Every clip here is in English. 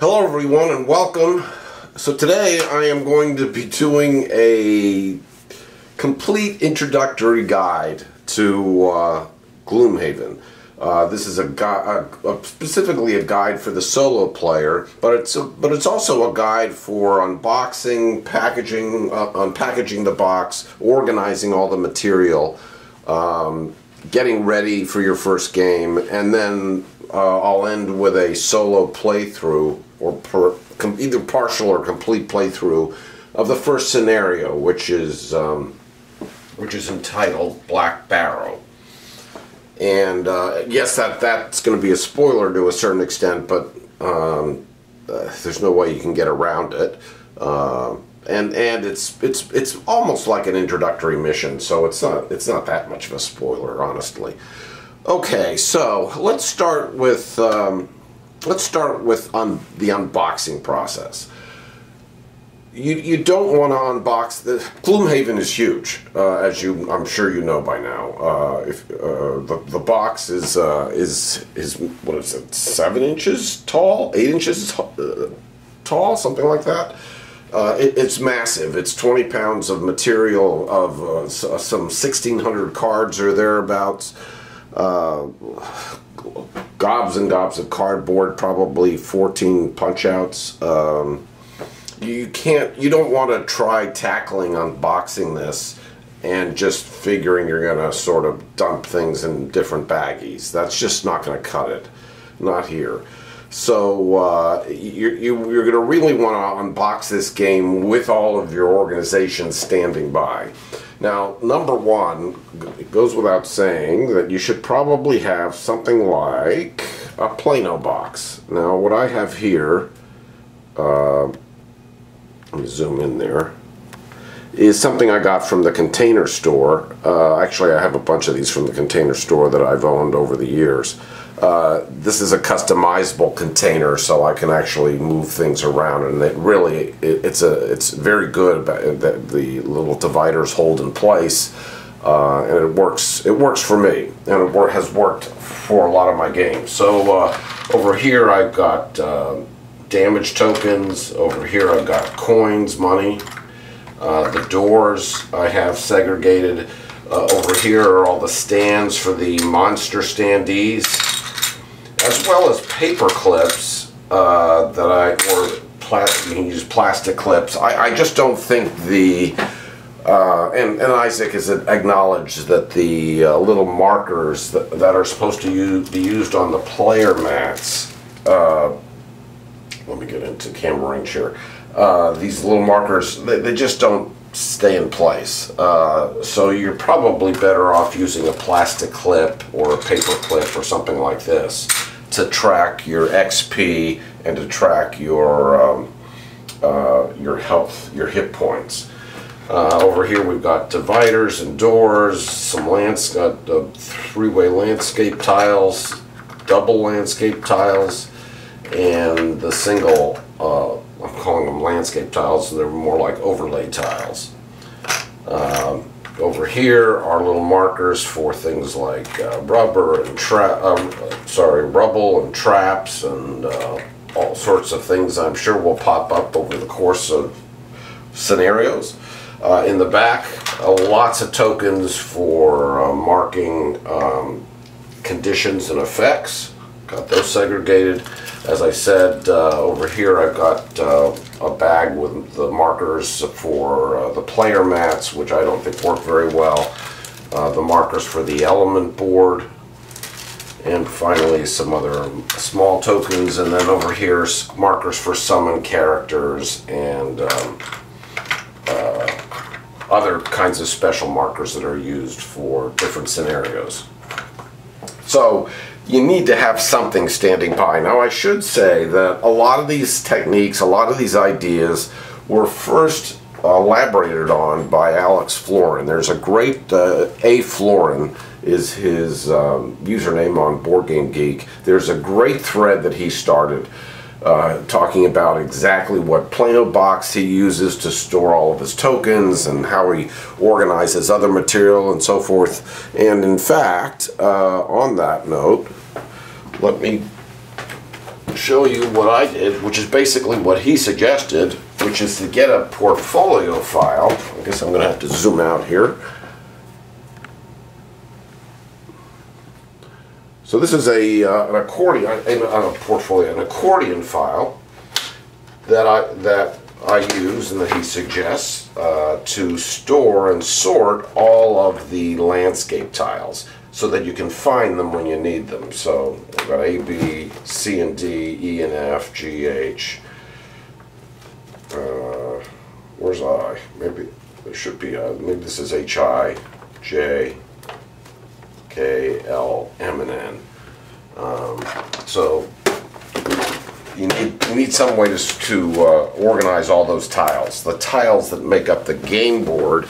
Hello everyone and welcome. So today I am going to be doing a complete introductory guide to Gloomhaven. This is specifically a guide for the solo player, but it's also a guide for unboxing, packaging, unpackaging the box, organizing all the material, getting ready for your first game, and then I'll end with a solo playthrough, or either partial or complete playthrough of the first scenario, which is entitled Black Barrow. And yes, that's going to be a spoiler to a certain extent, but there's no way you can get around it. And it's almost like an introductory mission, so it's not that much of a spoiler, honestly. Okay, so let's start with the unboxing process. You don't want to unbox the Gloomhaven is huge, as I'm sure you know by now. If the box is what is it, 7 inches tall, 8 inches tall, something like that. It's massive. It's 20 pounds of material, of some 1,600 cards or thereabouts. Gobs and gobs of cardboard, probably 14 punch outs. You don't want to try tackling unboxing this and just figuring you're gonna sort of dump things in different baggies. That's just not gonna cut it. Not here. So you're gonna really want to unbox this game with all of your organization standing by. Now, number one, it goes without saying that you should probably have something like a Plano box. Now, what I have here, let me zoom in there, is something I got from the Container Store. Actually, I have a bunch of these from the Container Store that I've owned over the years. This is a customizable container, so I can actually move things around, and it's very good that the little dividers hold in place, and it works for me, and it has worked for a lot of my games. So over here I've got damage tokens. Over here I've got coins, money. The doors I have segregated. Over here are all the stands for the monster standees, as well as paper clips you can use plastic clips. I just don't think and Isaac has acknowledged that the little markers that are supposed to be used on the player mats, let me get into camera range here, these little markers, they just don't stay in place. So you're probably better off using a plastic clip or a paper clip or something like this to track your XP and to track your health, your hit points. Over here we've got dividers and doors, some three-way landscape tiles, double landscape tiles, and the single, I'm calling them landscape tiles, so they're more like overlay tiles. Over here are little markers for things like rubble and traps and all sorts of things I'm sure will pop up over the course of scenarios. In the back, lots of tokens for marking conditions and effects. Got those segregated. As I said, over here I've got a bag with the markers for the player mats, which I don't think work very well. The markers for the element board. And finally some other small tokens. And then over here, markers for summon characters and other kinds of special markers that are used for different scenarios. So you need to have something standing by. Now, I should say that a lot of these techniques, a lot of these ideas were first elaborated on by Aflorin. There's a great Aflorin is his username on Board Game Geek. There's a great thread that he started talking about exactly what Plano box he uses to store all of his tokens and how he organizes other material and so forth. And in fact, on that note, let me show you what I did, which is basically what he suggested, which is to get a portfolio file. I guess I'm going to have to zoom out here. So this is an accordion, an accordion file that I use and that he suggests to store and sort all of the landscape tiles so that you can find them when you need them. So we've got A, B, C and D, E and F, G, H. Where's I? Maybe there should be maybe this is H, I, J, K, L, M, and N. So you need some way to organize all those tiles. The tiles that make up the game board,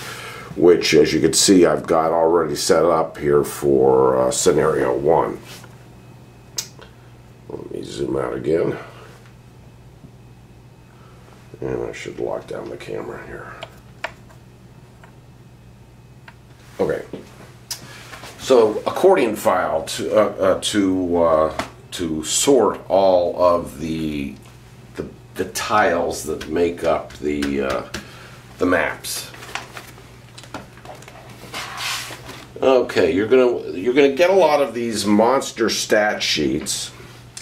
which, as you can see, I've got already set up here for scenario 1. Let me zoom out again. And I should lock down the camera here. Okay. So, accordion file to sort all of the tiles that make up the maps. Okay, you're gonna get a lot of these monster stat sheets,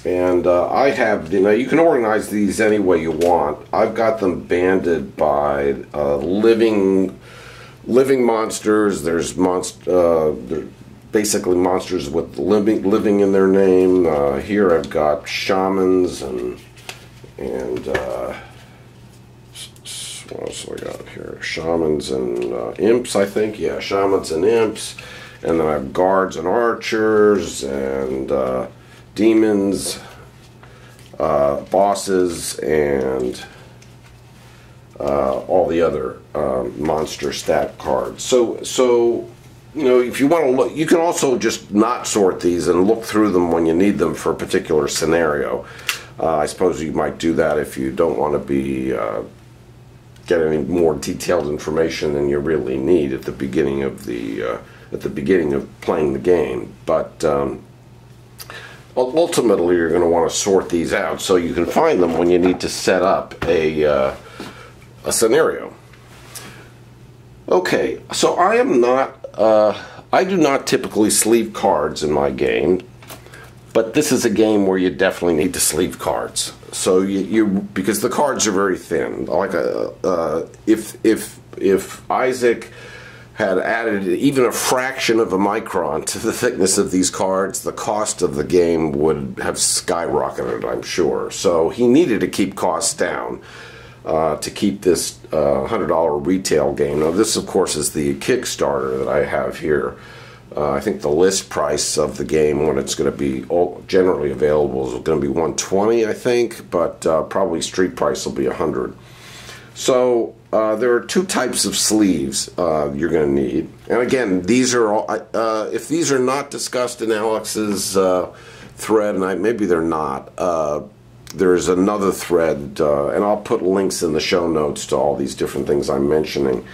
and I have, you can organize these any way you want. I've got them banded by living monsters. There's basically monsters with living in their name. Here I've got shamans and what else do I got here? Shamans and imps, I think. Yeah, shamans and imps. And then I have guards and archers and demons, bosses, and all the other monster stat cards. So if you want to look, you can also just not sort these and look through them when you need them for a particular scenario. I suppose you might do that if you don't want to be get any more detailed information than you really need at the beginning of playing the game. But ultimately, you're going to want to sort these out so you can find them when you need to set up a scenario. Okay, so I do not typically sleeve cards in my game, but this is a game where you definitely need to sleeve cards. So because the cards are very thin. Like if Isaac had added even a fraction of a micron to the thickness of these cards, the cost of the game would have skyrocketed, I'm sure. So he needed to keep costs down to keep this $100 retail game. Now this, of course, is the Kickstarter that I have here. I think the list price of the game, when it's going to be generally available, is going to be $120, I think, but probably street price will be $100. So there are two types of sleeves you're going to need, and again, these are all. If these are not discussed in Alex's thread, and maybe they're not. There's another thread, and I'll put links in the show notes to all these different things I'm mentioning.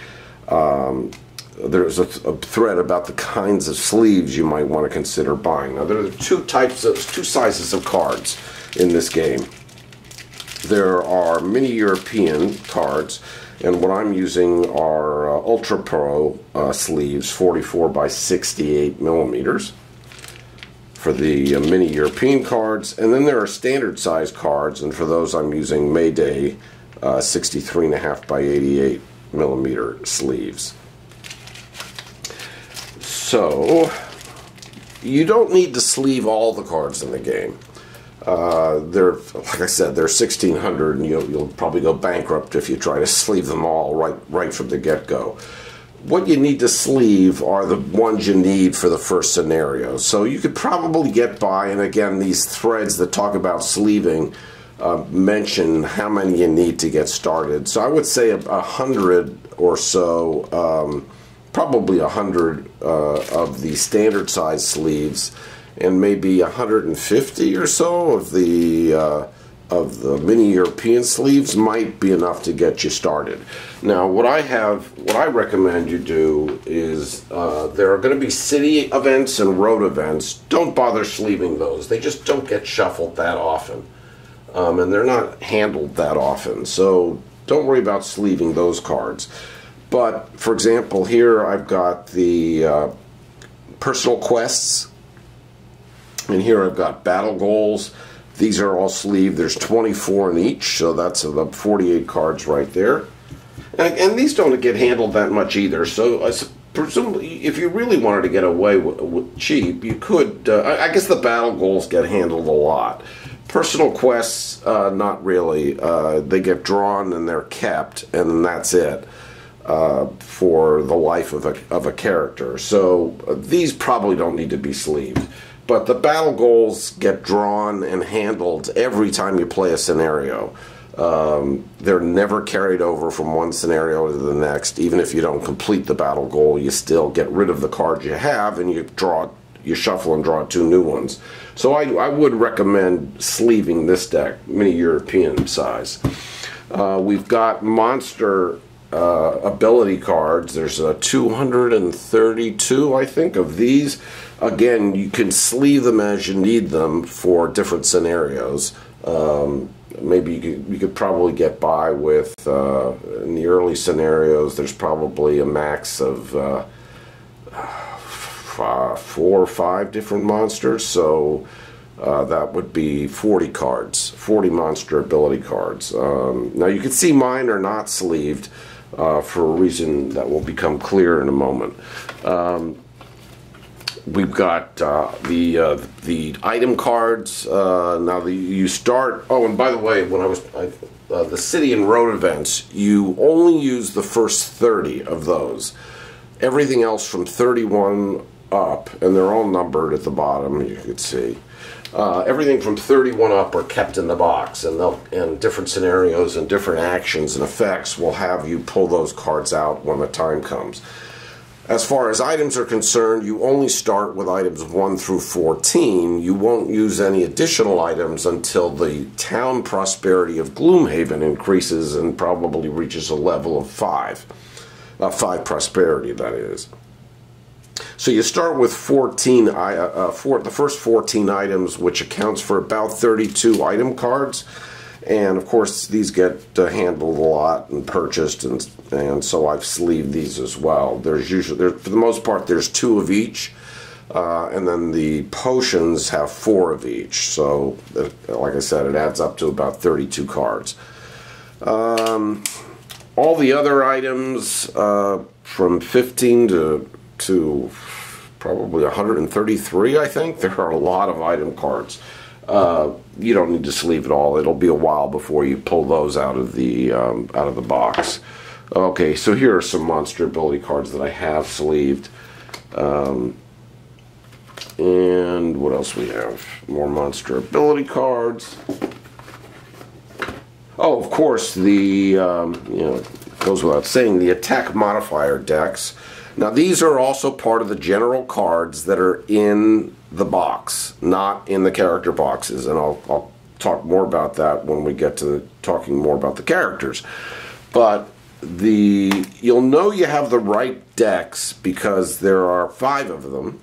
There's a thread about the kinds of sleeves you might want to consider buying. Now, there are two sizes of cards in this game. There are mini European cards, and what I'm using are Ultra Pro sleeves, 44 by 68 millimeters for the mini European cards, and then there are standard size cards, and for those I'm using Mayday 63.5 by 88 millimeter sleeves. So you don't need to sleeve all the cards in the game. Like I said, they're 1,600, and you'll probably go bankrupt if you try to sleeve them all right from the get-go. What you need to sleeve are the ones you need for the first scenario. So you could probably get by, and again, these threads that talk about sleeving mention how many you need to get started. So I would say 100 or so, probably 100 of the standard size sleeves, and maybe 150 or so of the mini European sleeves might be enough to get you started. Now, what I recommend you do is there are going to be city events and road events. Don't bother sleeving those. They just don't get shuffled that often. and they're not handled that often. So don't worry about sleeving those cards. But for example, here I've got the personal quests, and here I've got battle goals. These are all sleeved. There's 24 in each, so that's about 48 cards right there. And these don't get handled that much either. So presumably, if you really wanted to get away with cheap, you could. I guess the battle goals get handled a lot. Personal quests, not really. They get drawn and they're kept, and that's it for the life of a character. So these probably don't need to be sleeved. But the battle goals get drawn and handled every time you play a scenario. They're never carried over from one scenario to the next. Even if you don't complete the battle goal, you still get rid of the cards you have, and you shuffle and draw 2 new ones. So I would recommend sleeving this deck, mini European size. We've got monster ability cards. There's 232, I think, of these. Again, you can sleeve them as you need them for different scenarios. Maybe you could probably get by with, in the early scenarios, there's probably a max of 4 or 5 different monsters, so that would be 40 cards, 40 monster ability cards. Now you can see mine are not sleeved for a reason that will become clear in a moment. We've got the item cards. Now you start. Oh, and by the way, when the city and road events, you only use the first 30 of those. Everything else from 31 up, and they're all numbered at the bottom. You can see everything from 31 up are kept in the box, and different scenarios and different actions and effects will have you pull those cards out when the time comes. As far as items are concerned, you only start with items 1 through 14. You won't use any additional items until the town prosperity of Gloomhaven increases and probably reaches a level of 5. 5 prosperity, that is. So you start with 14, the first 14 items, which accounts for about 32 item cards. And of course, these get handled a lot and purchased, and so I've sleeved these as well. There's usually, for the most part, there's 2 of each, and then the potions have 4 of each. So, like I said, it adds up to about 32 cards. All the other items from 15 to probably 133, I think. There are a lot of item cards. You don't need to sleeve it all. It'll be a while before you pull those out of the box. Okay, so here are some monster ability cards that I have sleeved. And what else we have? More monster ability cards. Oh, of course, the goes without saying, the attack modifier decks. Now these are also part of the general cards that are in the box, not in the character boxes, and I'll talk more about that when we get to talking more about the characters. But you'll know you have the right decks because there are 5 of them,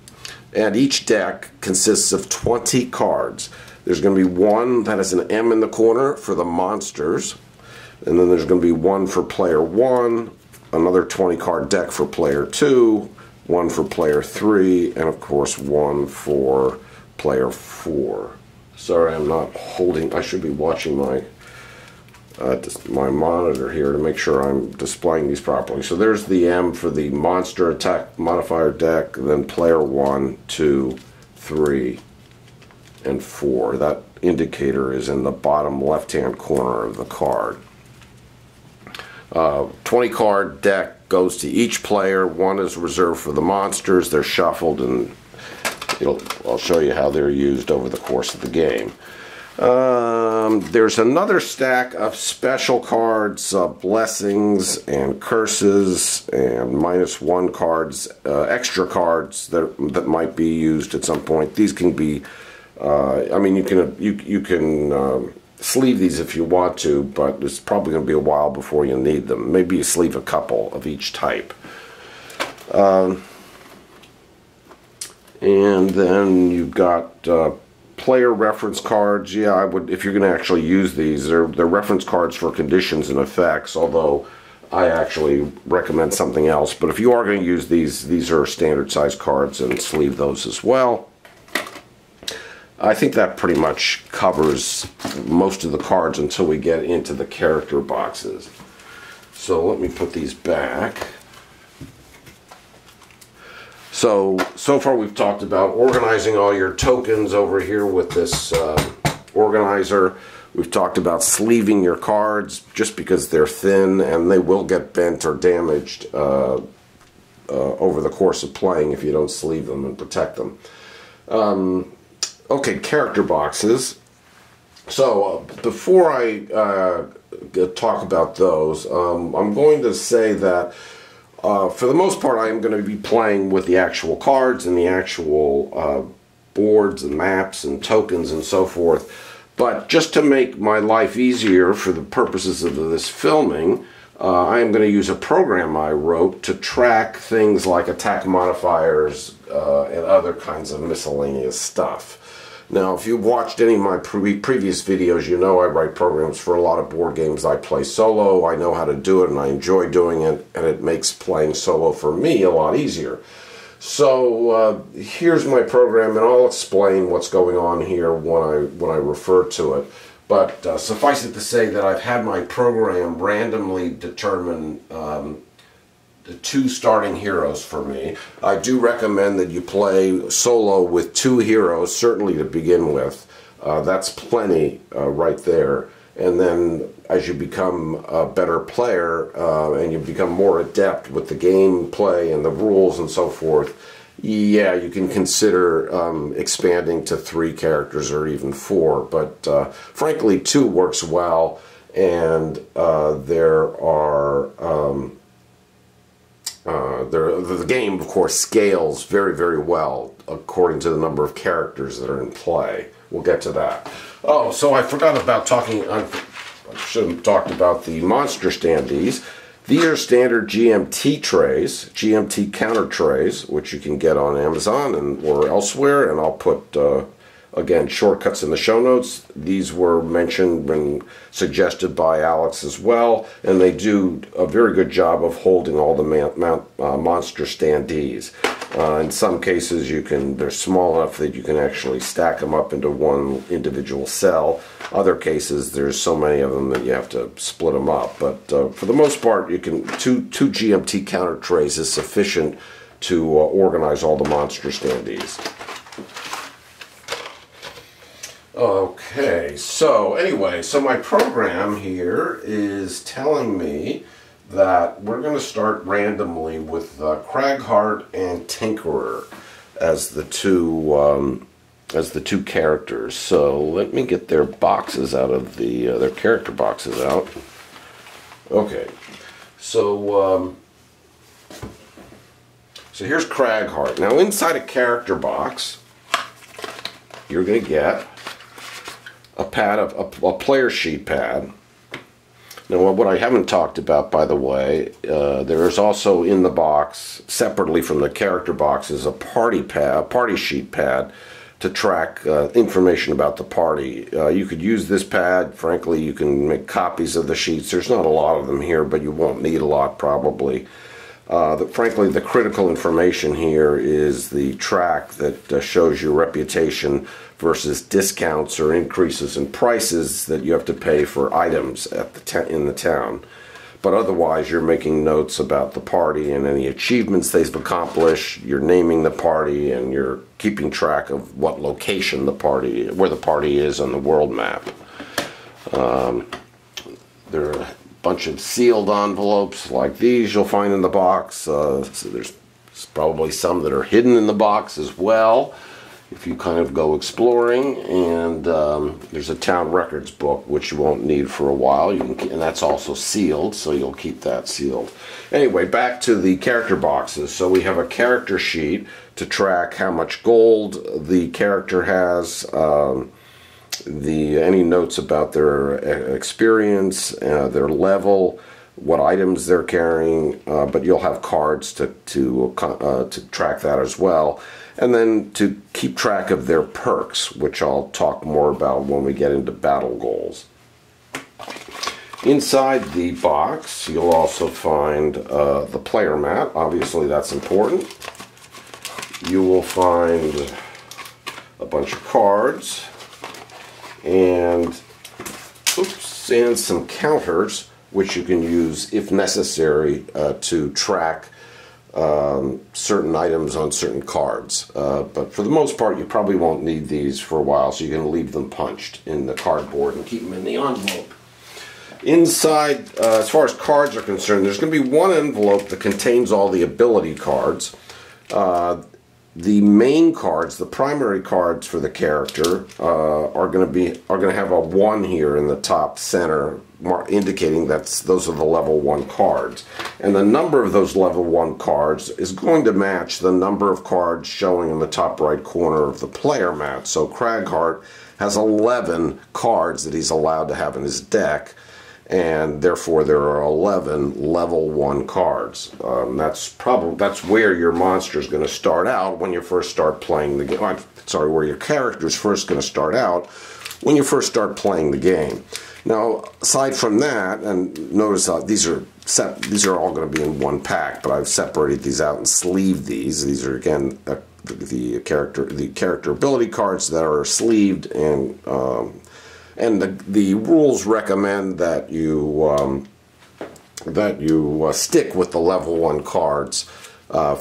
and each deck consists of 20 cards. There's going to be one that has an M in the corner for the monsters, and then there's going to be one for player 1, another 20 card deck for player 2, one for player 3, and of course one for player 4. Sorry, I'm not holding. I should be watching my monitor here to make sure I'm displaying these properly. So there's the M for the monster attack modifier deck, and then player 1, 2, 3, and 4. That indicator is in the bottom left-hand corner of the card. 20 card deck goes to each player. One is reserved for the monsters. They're shuffled, and I'll show you how they're used over the course of the game. There's another stack of special cards, blessings and curses, and -1 cards, extra cards that might be used at some point. These can be, I mean, you can sleeve these if you want to, but it's probably going to be a while before you need them. Maybe you sleeve a couple of each type. And then you've got player reference cards, yeah, I would, if you're going to actually use these, they're reference cards for conditions and effects, although I actually recommend something else. But if you are going to use these are standard size cards, and sleeve those as well. I think that pretty much covers most of the cards until we get into the character boxes. So let me put these back. So far we've talked about organizing all your tokens over here with this organizer. We've talked about sleeving your cards just because they're thin and they will get bent or damaged over the course of playing if you don't sleeve them and protect them. Okay, character boxes. So before I talk about those, I'm going to say that for the most part I am going to be playing with the actual cards and the actual boards and maps and tokens and so forth. But just to make my life easier for the purposes of this filming, I am going to use a program I wrote to track things like attack modifiers and other kinds of miscellaneous stuff. Now, if you've watched any of my previous videos, you know I write programs for a lot of board games I play solo. I know how to do it, and I enjoy doing it, and it makes playing solo for me a lot easier. So here's my program, and I'll explain what's going on here when I refer to it. But suffice it to say that I've had my program randomly determine the 2 starting heroes for me. I do recommend that you play solo with 2 heroes, certainly to begin with. That's plenty right there. And then as you become a better player and you become more adept with the gameplay and the rules and so forth, yeah, you can consider expanding to 3 characters or even 4. But frankly, 2 works well, and the game, of course, scales very, very well according to the number of characters that are in play. We'll get to that. Oh, so I forgot about talking. I should have talked about the monster standees. These are standard GMT trays, GMT Counter Trays, which you can get on Amazon or elsewhere, and I'll put again shortcuts in the show notes. These were mentioned and suggested by Alex as well, and they do a very good job of holding all the monster standees. In some cases, they're small enough that you can actually stack them up into one individual cell. Other cases, there's so many of them that you have to split them up. But for the most part, you can two GMT counter trays is sufficient to organize all the monster standees. Okay, so anyway, so my program here is telling me that we're going to start randomly with Craghart and Tinkerer as the two characters. So let me get their boxes out of their character boxes out. Okay, so here's Craghart. Now inside a character box, you're going to get a pad of a player sheet pad. Now, what I haven't talked about, by the way, there is also in the box, separately from the character boxes, a party sheet pad to track information about the party. You could use this pad. Frankly, you can make copies of the sheets. There's not a lot of them here, but you won't need a lot probably. Frankly, the critical information here is the track that shows your reputation versus discounts or increases in prices that you have to pay for items at in the town. But otherwise, you're making notes about the party and any achievements they've accomplished. You're naming the party, and you're keeping track of what location where the party is on the world map. There are a bunch of sealed envelopes like these you'll find in the box. So there's probably some that are hidden in the box as well, if you kind of go exploring. And there's a town records book, which you won't need for a while, and that's also sealed, so you'll keep that sealed. Anyway, back to the character boxes. So we have a character sheet to track how much gold the character has, any notes about their experience, their level, what items they're carrying, but you'll have cards to track that as well. and then to keep track of their perks, which I'll talk more about when we get into battle goals. Inside the box, you'll also find the player mat. Obviously, that's important. You will find a bunch of cards and some counters, which you can use if necessary to track certain items on certain cards. But for the most part, you probably won't need these for a while, so you can leave them punched in the cardboard and keep them in the envelope. Inside, as far as cards are concerned, there's going to be one envelope that contains all the ability cards. The main cards, the primary cards for the character, are going to have a 1 here in the top center, indicating that those are the level 1 cards. And the number of those level 1 cards is going to match the number of cards showing in the top right corner of the player mat. So Craghart has 11 cards that he's allowed to have in his deck, and therefore there are 11 level 1 cards. That's where your monster is going to start out when you first start playing the game. Where your character is first going to start out when you first start playing the game. Now, aside from that, and notice these are all going to be in one pack, but I've separated these out and sleeved these. These are again the character ability cards that are sleeved, and the rules recommend that you stick with the level 1 cards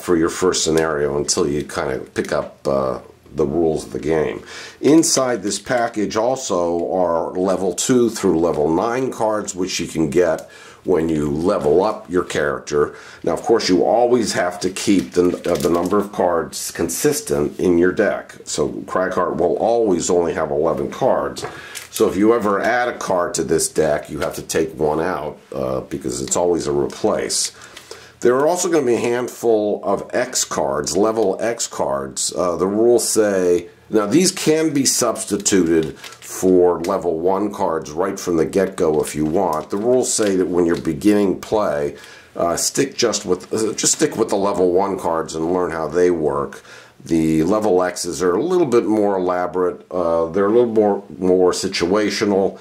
for your first scenario until you kind of pick up the rules of the game. Inside this package also are level 2 through level 9 cards, which you can get when you level up your character. Now, of course, you always have to keep the number of cards consistent in your deck. So Craghart will always only have 11 cards. So if you ever add a card to this deck, you have to take one out because it's always a replace. There are also going to be a handful of X cards, level X cards. The rules say, now these can be substituted for level 1 cards right from the get-go if you want. The rules say that when you're beginning play, stick with the level 1 cards and learn how they work. The level X's are a little bit more elaborate. They're a little more situational,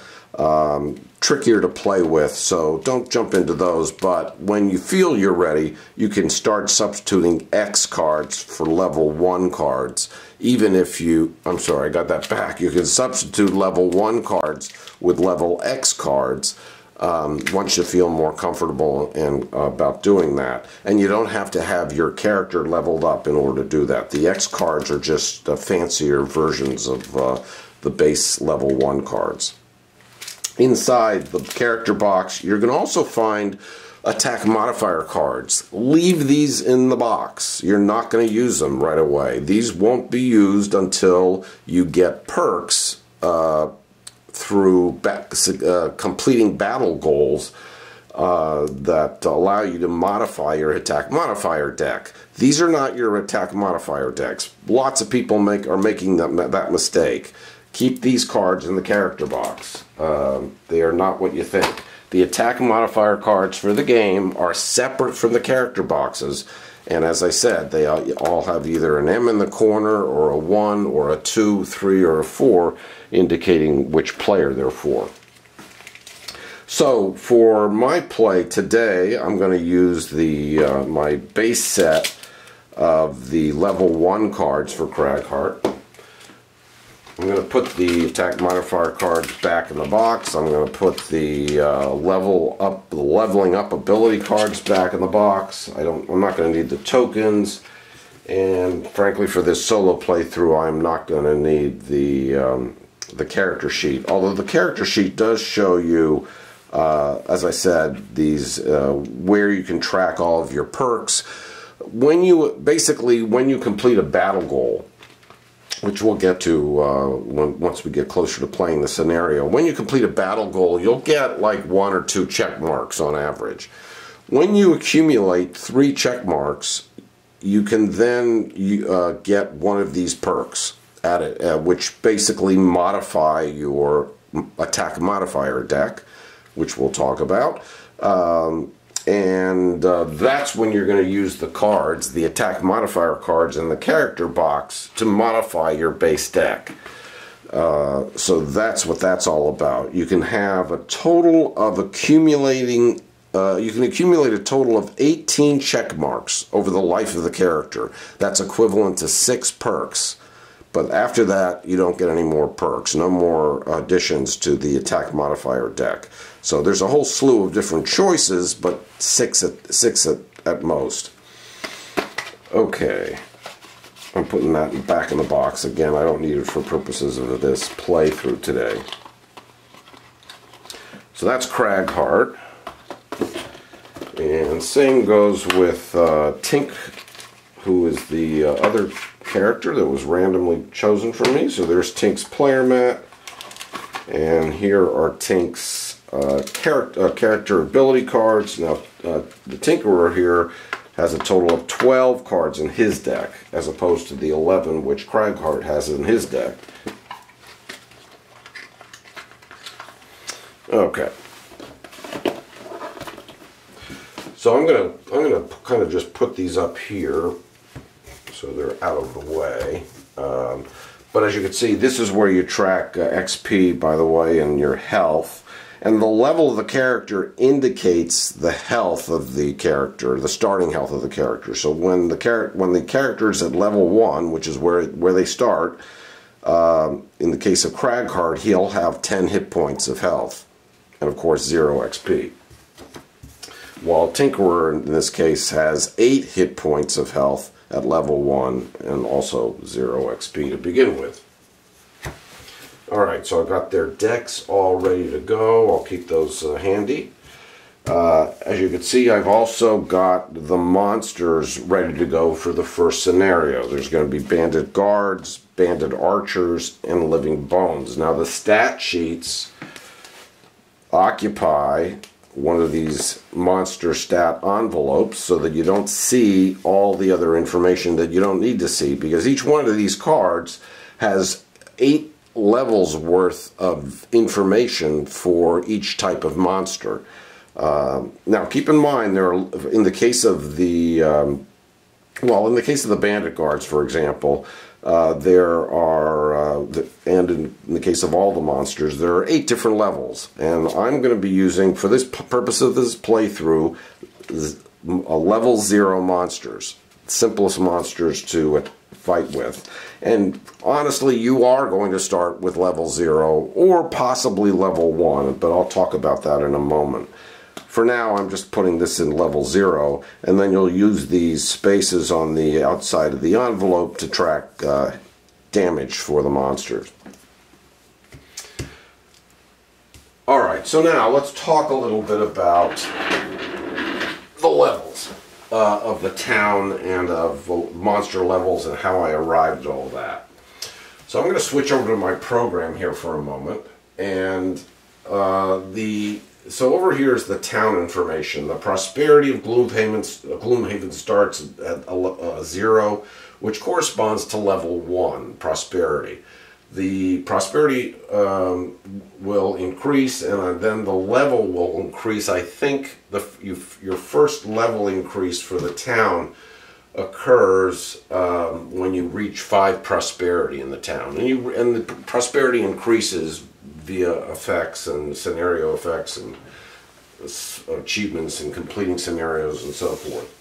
trickier to play with, so don't jump into those. But when you feel you're ready, you can start substituting X cards for level 1 cards. Even if you, I'm sorry, I got that back. You can substitute level 1 cards with level X cards once you feel more comfortable about doing that. And you don't have to have your character leveled up in order to do that. The X cards are just fancier versions of the base level 1 cards. Inside the character box, you're going to also find attack modifier cards. Leave these in the box. You're not going to use them right away. These won't be used until you get perks through completing battle goals that allow you to modify your attack modifier deck. These are not your attack modifier decks. Lots of people are making that mistake. Keep these cards in the character box. They are not what you think. The attack modifier cards for the game are separate from the character boxes, and as I said, they all have either an M in the corner, or a 1, or a 2, 3, or a 4, indicating which player they're for. So for my play today, I'm going to use my base set of the level 1 cards for Craghart. I'm going to put the attack modifier cards back in the box. I'm going to put the leveling up ability cards back in the box. I'm not going to need the tokens, and frankly, for this solo playthrough, I'm not going to need the character sheet. Although the character sheet does show you, as I said, these where you can track all of your perks. When you complete a battle goal, which we'll get to once we get closer to playing the scenario. When you complete a battle goal, you'll get like 1 or 2 check marks on average. When you accumulate 3 check marks, you can then get one of these perks added, which basically modify your attack modifier deck, which we'll talk about. And that's when you're going to use the cards, the attack modifier cards in the character box, to modify your base deck. So that's what that's all about. You can have a total of accumulating, you can accumulate a total of 18 check marks over the life of the character. That's equivalent to 6 perks. But after that, you don't get any more perks, no more additions to the attack modifier deck. So there's a whole slew of different choices, but six at most. Okay, I'm putting that back in the box. Again, I don't need it for purposes of this playthrough today. So that's Cragheart. And same goes with Tink, who is the other character that was randomly chosen for me. So there's Tink's player mat, and here are Tink's character ability cards. Now the Tinkerer here has a total of 12 cards in his deck, as opposed to the 11 which Cragheart has in his deck. Okay. So I'm gonna kind of just put these up here so they're out of the way. But as you can see, this is where you track XP, by the way, and your health. And the level of the character indicates the health of the character, the starting health of the character. So when the character is at level 1, which is where they start, in the case of Cragheart, he'll have 10 hit points of health, and of course 0 XP. While Tinkerer, in this case, has 8 hit points of health at level 1, and also 0 XP to begin with. Alright, so I've got their decks all ready to go. I'll keep those handy. As you can see, I've also got the monsters ready to go for the first scenario. There's going to be bandit guards, bandit archers, and living bones. Now the stat sheets occupy one of these monster stat envelopes so that you don't see all the other information that you don't need to see, because each one of these cards has 8 levels worth of information for each type of monster. Now keep in mind, there are, in the case of the in the case of the bandit guards, for example, there are, and in the case of all the monsters, there are 8 different levels. And I'm going to be using, for this purpose of this playthrough, level 0 monsters. Simplest monsters to fight with. And honestly, you are going to start with level 0 or possibly level 1, but I'll talk about that in a moment. For now, I'm just putting this in level 0, and then you'll use these spaces on the outside of the envelope to track damage for the monsters. Alright, so now let's talk a little bit about the levels of the town and of monster levels and how I arrived at all that. So I'm going to switch over to my program here for a moment, and so over here is the town information. The prosperity of Gloomhaven starts at 0, which corresponds to level 1, prosperity. The prosperity will increase, and then the level will increase. I think your first level increase for the town occurs when you reach 5 prosperity in the town, and the prosperity increases via effects and scenario effects and achievements and completing scenarios and so forth.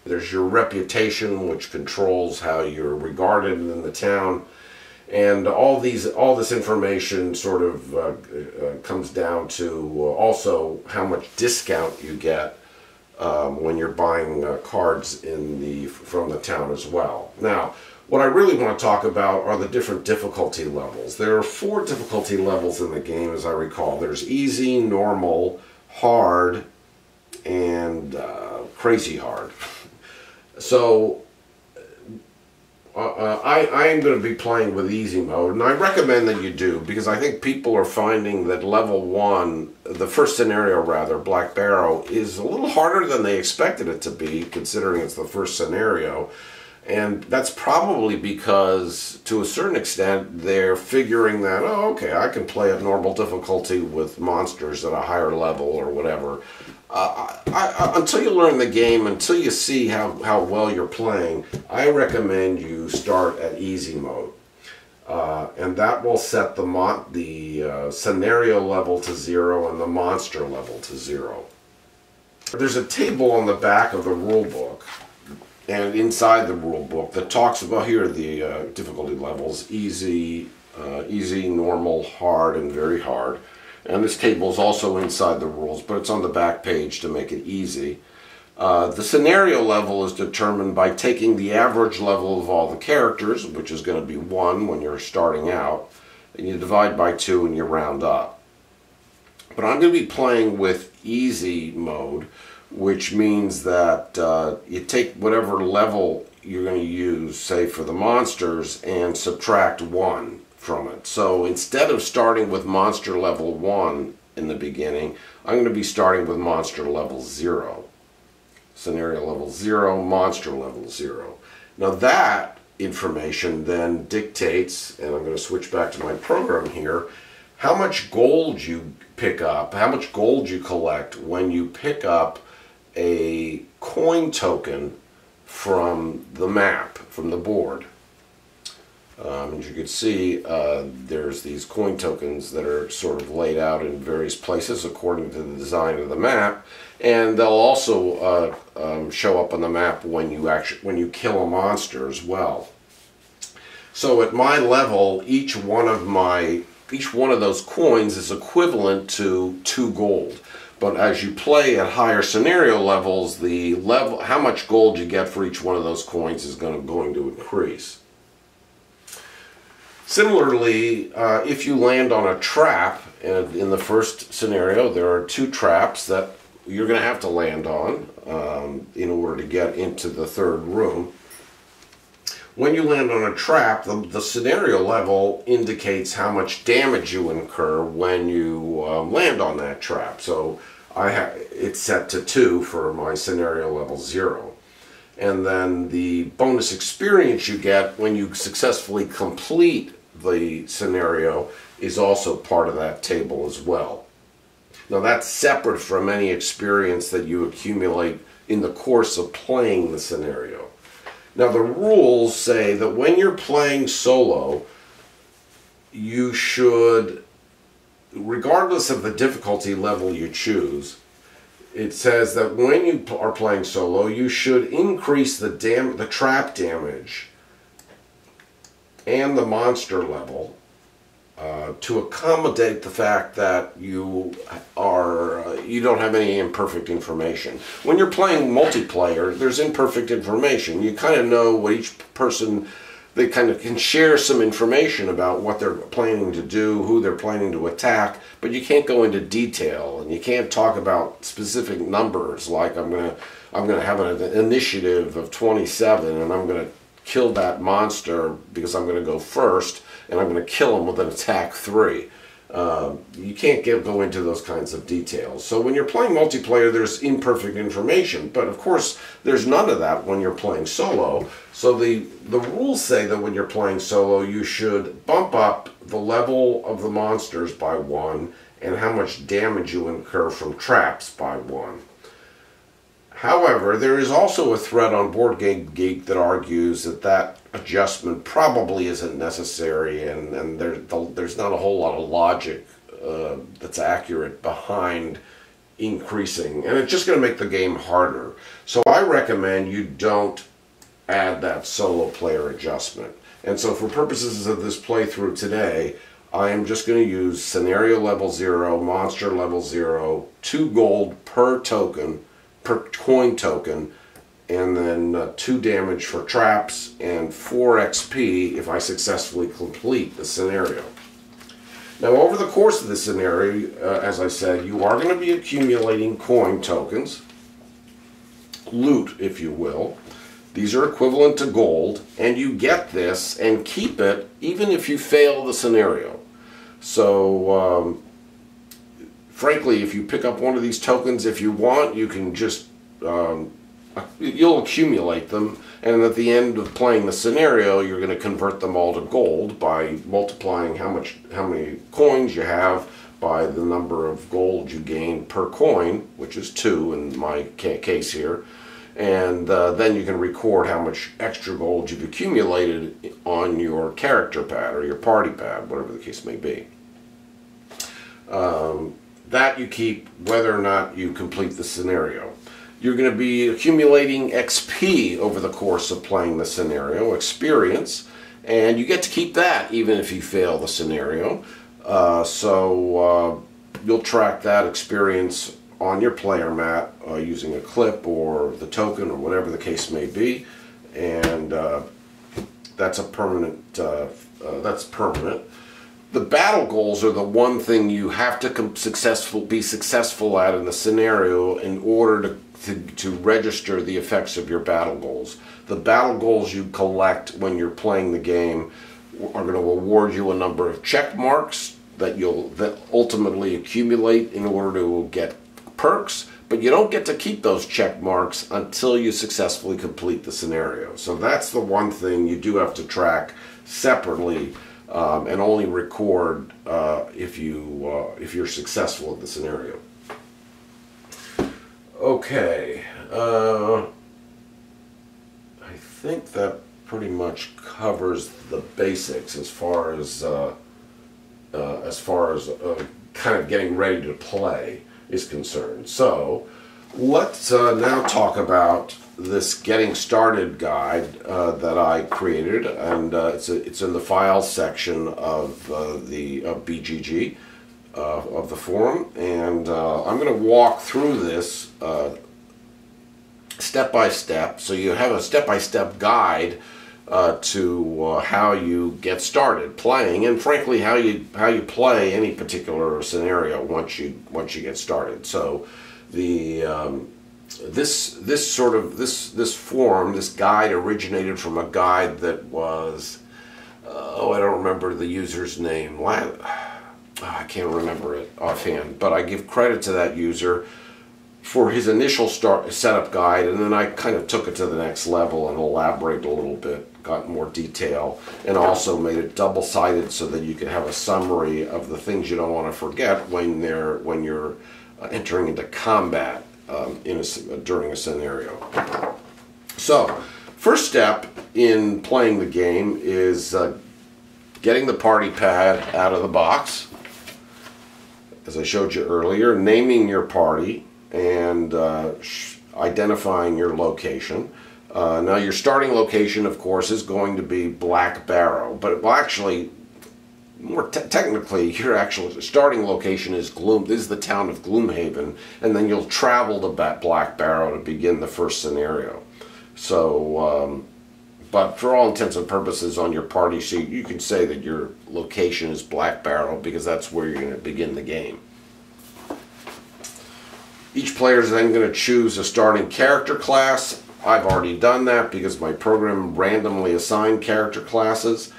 There's your reputation, which controls how you're regarded in the town, and all this information sort of comes down to also how much discount you get when you're buying cards from the town as well. Now, what I really want to talk about are the different difficulty levels. There are 4 difficulty levels in the game, as I recall. There's easy, normal, hard, and crazy hard. So I am going to be playing with easy mode, and I recommend that you do, because I think people are finding that level 1, the first scenario rather, Black Barrow, is a little harder than they expected it to be, considering it's the first scenario. And that's probably because, to a certain extent, they're figuring that, oh, okay, I can play at normal difficulty with monsters at a higher level or whatever. Until you learn the game, until you see how well you're playing, I recommend you start at easy mode. And that will set the scenario level to 0 and the monster level to 0. There's a table on the back of the rule book and inside the rule book that talks about, here are the difficulty levels: easy, easy, normal, hard, and very hard. And this table is also inside the rules, but it's on the back page to make it easy. The scenario level is determined by taking the average level of all the characters, which is going to be 1 when you're starting out, and you divide by 2 and you round up. But I'm going to be playing with easy mode, which means that you take whatever level you're going to use, say for the monsters, and subtract 1 from it. So instead of starting with monster level 1 in the beginning, I'm going to be starting with monster level 0. Scenario level 0, monster level 0. Now that information then dictates, and I'm going to switch back to my program here, how much gold you pick up, how much gold you collect when you pick up a coin token from the map, from the board. As you can see, there's these coin tokens that are sort of laid out in various places according to the design of the map, and they'll also show up on the map when you kill a monster as well. So at my level, each one of those coins is equivalent to 2 gold. But as you play at higher scenario levels, how much gold you get for each one of those coins is going to increase. Similarly, if you land on a trap, in the first scenario there are 2 traps that you're going to have to land on in order to get into the 3rd room. When you land on a trap, the scenario level indicates how much damage you incur when you land on that trap. So it's set to 2 for my scenario level 0. And then the bonus experience you get when you successfully complete the scenario is also part of that table as well. Now that's separate from any experience that you accumulate in the course of playing the scenario. Now the rules say that when you're playing solo, you should, regardless of the difficulty level you choose, it says that when you are playing solo, you should increase the trap damage and the monster level to accommodate the fact that you don't have any imperfect information. When you're playing multiplayer, there's imperfect information. You kind of know what each person, they kind of can share some information about what they're planning to do, who they're planning to attack, but you can't go into detail, and you can't talk about specific numbers like I'm gonna have an initiative of 27 and I'm gonna kill that monster because I'm going to go first, and I'm going to kill him with an attack 3. You can't go into those kinds of details. So when you're playing multiplayer, there's imperfect information, but of course there's none of that when you're playing solo. So the rules say that when you're playing solo, you should bump up the level of the monsters by 1 and how much damage you incur from traps by 1. However, there is also a thread on Board Game Geek that argues that adjustment probably isn't necessary, and there's not a whole lot of logic that's accurate behind increasing, and it's just going to make the game harder. So I recommend you don't add that solo player adjustment. And so for purposes of this playthrough today, I am just going to use scenario level 0, monster level 0, 2 gold per token, per coin token, and then 2 damage for traps and 4 XP if I successfully complete the scenario. Now over the course of the scenario, as I said, you are going to be accumulating coin tokens, loot if you will. These are equivalent to gold, and you get this and keep it even if you fail the scenario. So frankly, if you pick up one of these tokens, if you want, you can just you'll accumulate them, and at the end of playing the scenario, you're going to convert them all to gold by multiplying how many coins you have by the number of gold you gain per coin, which is 2 in my case here, and then you can record how much extra gold you've accumulated on your character pad or your party pad, whatever the case may be. That you keep whether or not you complete the scenario. You're going to be accumulating XP over the course of playing the scenario, experience, and you get to keep that even if you fail the scenario. So you'll track that experience on your player mat using a clip or the token or whatever the case may be, and that's a permanent. That's permanent. The battle goals are the one thing you have to be successful at in the scenario in order to register the effects of your battle goals. The battle goals you collect when you're playing the game are going to award you a number of check marks that ultimately accumulate in order to get perks, but you don't get to keep those check marks until you successfully complete the scenario. So that's the one thing you do have to track separately. And only record if you're successful at the scenario. Okay, I think that pretty much covers the basics as far as kind of getting ready to play is concerned. So let's now talk about this getting started guide that I created, and it's in the files section of the BGG of the forum, and I'm going to walk through this step by step, so you have a step-by-step guide to how you get started playing, and frankly how you play any particular scenario once you get started. So the this form, this guide originated from a guide that was, I don't remember the user's name. I can't remember it offhand, but I give credit to that user for his initial setup guide, and then I kind of took it to the next level and elaborated a little bit, got more detail, and also made it double-sided so that you could have a summary of the things you don't want to forget when you're entering into combat during a scenario. So, first step in playing the game is getting the party pad out of the box, as I showed you earlier, naming your party, and identifying your location. Now your starting location, of course, is going to be Black Barrow, but well, actually, more technically, your actual starting location is the town of Gloomhaven, and then you'll travel to Black Barrow to begin the first scenario. So, but for all intents and purposes, on your party sheet, you can say that your location is Black Barrow because that's where you're going to begin the game. Each player is then going to choose a starting character class. I've already done that because my program randomly assigned character classes,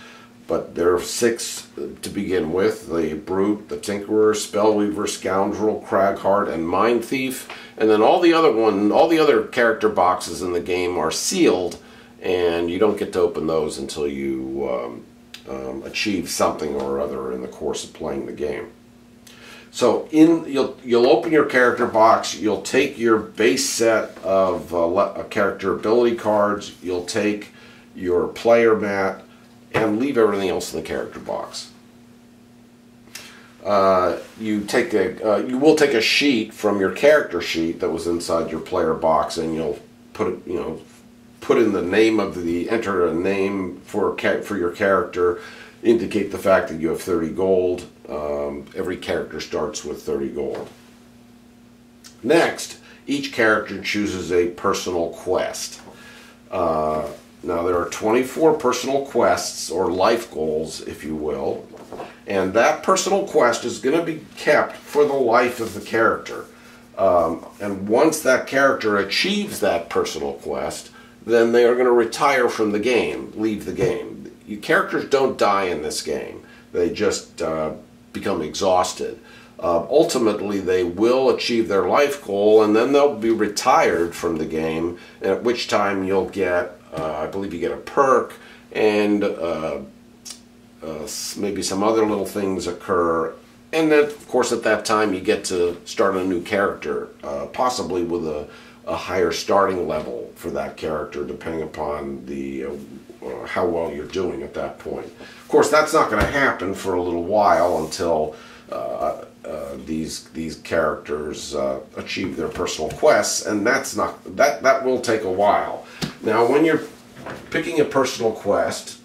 but there are 6 to begin with: the Brute, the Tinkerer, Spellweaver, Scoundrel, Cragheart, and Mind Thief. And then all the other character boxes in the game are sealed, and you don't get to open those until you achieve something or other in the course of playing the game. So you'll open your character box, you'll take your base set of character ability cards, you'll take your player mat, and leave everything else in the character box. You will take a sheet from your character sheet that was inside your player box, and you'll put in the name of enter a name for your character, indicate the fact that you have 30 gold. Every character starts with 30 gold. Next, each character chooses a personal quest. Now there are 24 personal quests, or life goals, if you will, and that personal quest is going to be kept for the life of the character. And once that character achieves that personal quest, then they are going to retire from the game, leave the game. Your characters don't die in this game. They just become exhausted. Ultimately, they will achieve their life goal, and then they'll be retired from the game, at which time you'll get, I believe you get a perk, and maybe some other little things occur. And then, of course, at that time, you get to start a new character, possibly with a higher starting level for that character, depending upon the how well you're doing at that point. Of course, that's not going to happen for a little while until these characters achieve their personal quests, and that will take a while. Now, when you're picking a personal quest,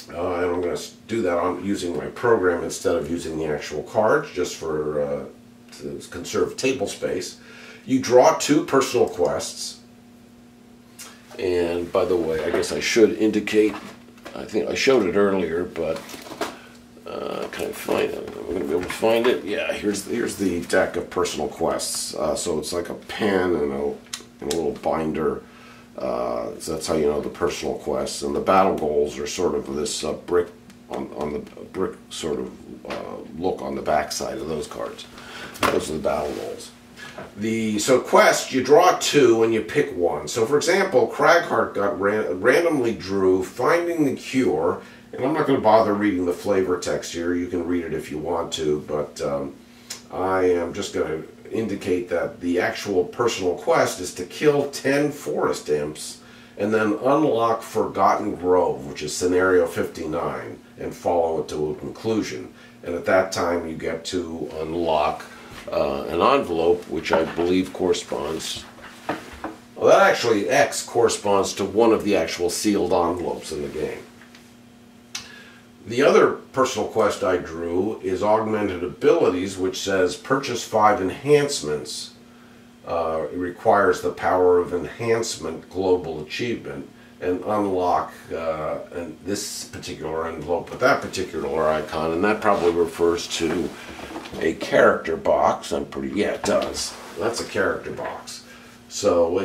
and I'm going to do that on using my program instead of using the actual cards, just for to conserve table space. You draw 2 personal quests, and by the way, I guess I should indicate. I think I showed it earlier, but can I find it? I'm going to be able to find it. Yeah, here's the deck of personal quests. So it's like a pen and a little binder. So that's how you know the personal quests, and the battle goals are sort of this brick on the brick sort of look on the back side of those cards. Those are the battle goals. So quest, you draw 2 and you pick one. So for example, Craghart got randomly drew Finding the Cure, and I'm not going to bother reading the flavor text here. You can read it if you want to, but I am just going to indicate that the actual personal quest is to kill 10 forest imps and then unlock Forgotten Grove, which is scenario 59, and follow it to a conclusion. And at that time you get to unlock an envelope, which I believe corresponds, well, that actually X corresponds to one of the actual sealed envelopes in the game. The other personal quest I drew is Augmented Abilities, which says purchase 5 enhancements. It requires the Power of Enhancement global achievement, and unlock this particular envelope with that particular icon, and that probably refers to a character box. Yeah, it does. That's a character box. So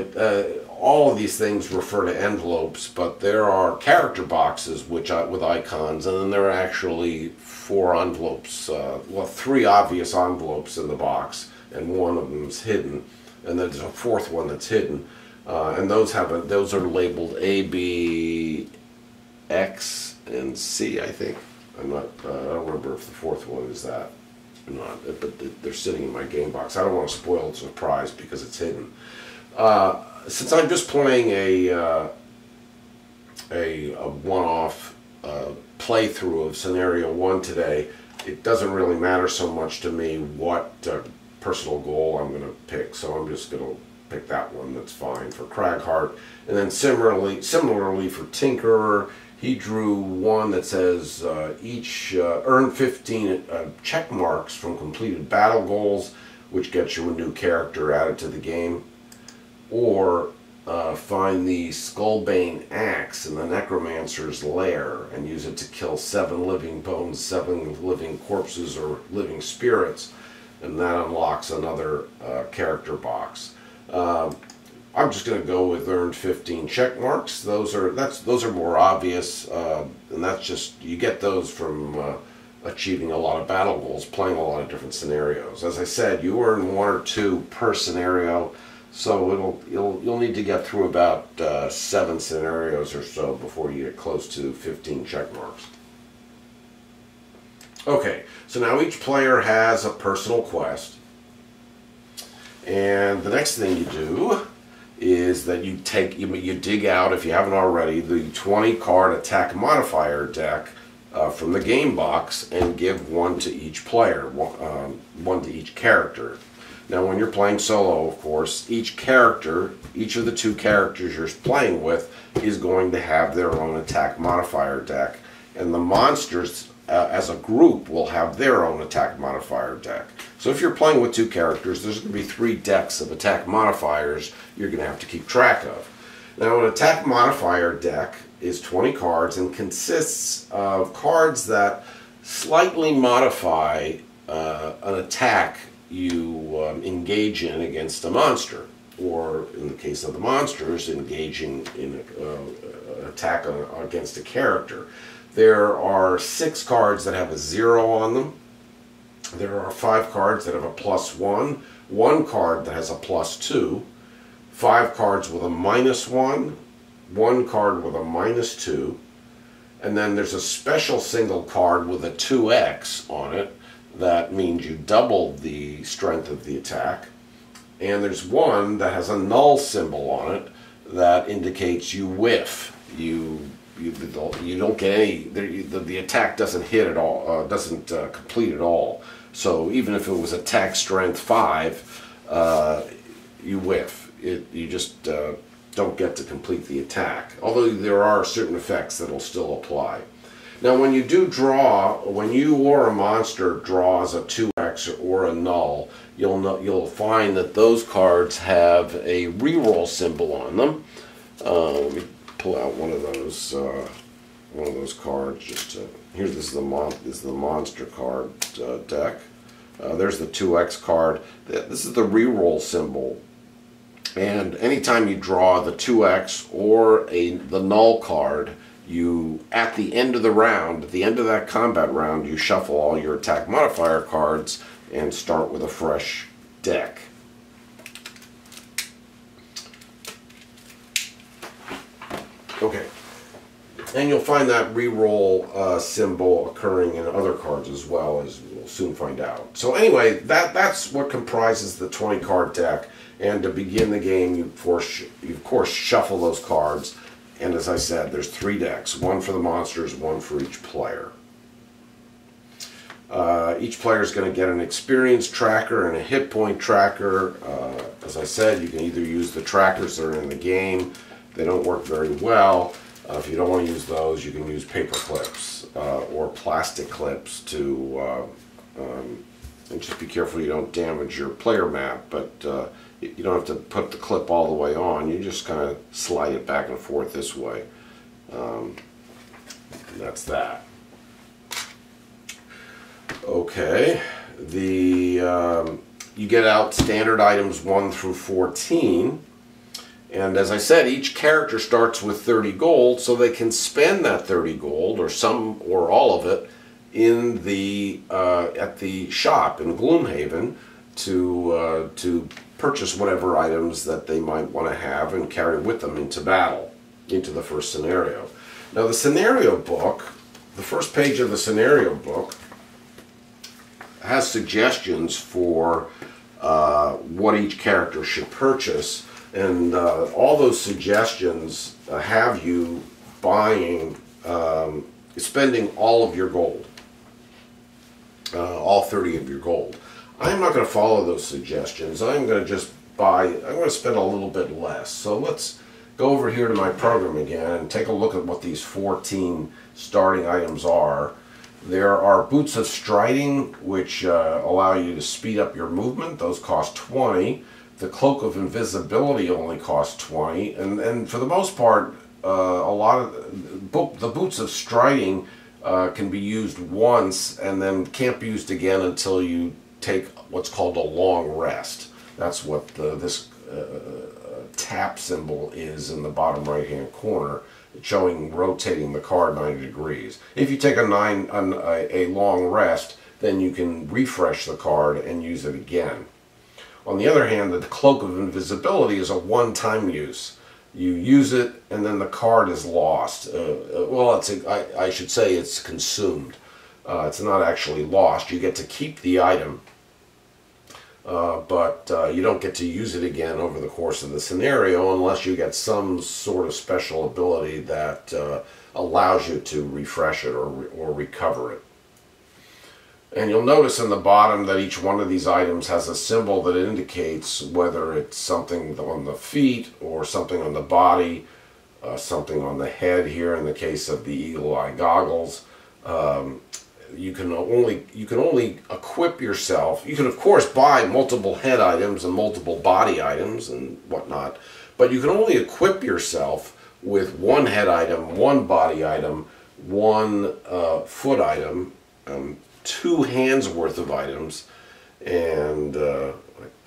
all of these things refer to envelopes, but there are character boxes with icons, and then there are actually 4 envelopes, well, 3 obvious envelopes in the box, and one of them is hidden, and then there's a 4th one that's hidden, and those are labeled A, B, X, and C, I think. I don't remember if the 4th one is that or not, but they're sitting in my game box. I don't want to spoil the surprise because it's hidden. Since I'm just playing a one-off playthrough of Scenario 1 today, it doesn't really matter so much to me what personal goal I'm going to pick, so I'm just going to pick that one. That's fine for Craghart. And then similarly for Tinkerer, he drew one that says earn 15 check marks from completed battle goals, which gets you a new character added to the game. Or find the Skullbane Axe in the Necromancer's Lair and use it to kill 7 living bones, 7 living corpses or living spirits, and that unlocks another character box. I'm just going to go with earned 15 check marks. Those are more obvious, and that's just, you get those from achieving a lot of battle goals, playing a lot of different scenarios. As I said, you earn 1 or 2 per scenario. So you'll need to get through about 7 scenarios or so before you get close to 15 check marks. Okay, so now each player has a personal quest, and the next thing you do is that you dig out, if you haven't already, the 20 card attack modifier deck from the game box and give 1 to each player, 1 to each character. Now when you're playing solo, of course, each of the 2 characters you're playing with is going to have their own attack modifier deck, and the monsters as a group will have their own attack modifier deck. So if you're playing with 2 characters, there's going to be 3 decks of attack modifiers you're going to have to keep track of. Now an attack modifier deck is 20 cards and consists of cards that slightly modify an attack you engage in against a monster, or in the case of the monsters, engaging in an attack against a character. There are 6 cards that have a 0 on them, There are 5 cards that have a +1, 1 card that has a +2, 5 cards with a -1, 1 card with a -2, and then there's a special single card with a 2x on it. That means you double the strength of the attack. And there's one that has a null symbol on it that indicates you whiff. You don't get any. The attack doesn't hit at all. Doesn't complete at all. So even if it was attack strength 5, you whiff. You just don't get to complete the attack. Although there are certain effects that'll still apply. Now, when you do draw, when you or a monster draws a 2x or a null, you'll find that those cards have a reroll symbol on them. Let me pull out one of those cards. Here, this is the monster card deck. There's the 2x card. This is the reroll symbol. And anytime you draw the 2x or the null card, at the end of the round, at the end of that combat round, you shuffle all your attack modifier cards and start with a fresh deck. Okay, and you'll find that reroll symbol occurring in other cards as well, as we'll soon find out. So anyway, that's what comprises the 20 card deck. And to begin the game, you of course shuffle those cards. And as I said, there's 3 decks, one for the monsters, one for each player. Each player is going to get an experience tracker and a hit point tracker. As I said, you can either use the trackers that are in the game. They don't work very well. If you don't want to use those, you can use paper clips or plastic clips to, and just be careful you don't damage your player map, but you don't have to put the clip all the way on. You just kind of slide it back and forth this way. And that's that. Okay, you get out standard items 1 through 14, and as I said, each character starts with 30 gold, so they can spend that 30 gold or some or all of it in at the shop in Gloomhaven to purchase whatever items that they might want to have and carry with them into battle, into the first scenario. Now, the scenario book, the first page of the scenario book, has suggestions for what each character should purchase, and all those suggestions have you spending all of your gold, all 30 of your gold. I'm not going to follow those suggestions. I'm going to spend a little bit less. So let's go over here to my program again and take a look at what these 14 starting items are. There are boots of striding, which allow you to speed up your movement. Those cost 20. The cloak of invisibility only costs 20. And for the most part, a lot of the boots of striding can be used once and then can't be used again until you take what's called a long rest. That's what this tap symbol is in the bottom right hand corner, showing rotating the card 90 degrees. If you take a long rest, then you can refresh the card and use it again. On the other hand, the cloak of invisibility is a one-time use. You use it and then the card is lost. Well, I should say it's consumed. It's not actually lost. You get to keep the item, but you don't get to use it again over the course of the scenario unless you get some sort of special ability that allows you to refresh it or recover it. And you'll notice in the bottom that each one of these items has a symbol that indicates whether it's something on the feet or something on the body, something on the head here in the case of the eagle eye goggles. You can only equip yourself. You can of course buy multiple head items and multiple body items and whatnot, but you can only equip yourself with one head item, one body item, one foot item, 2 hands worth of items, and did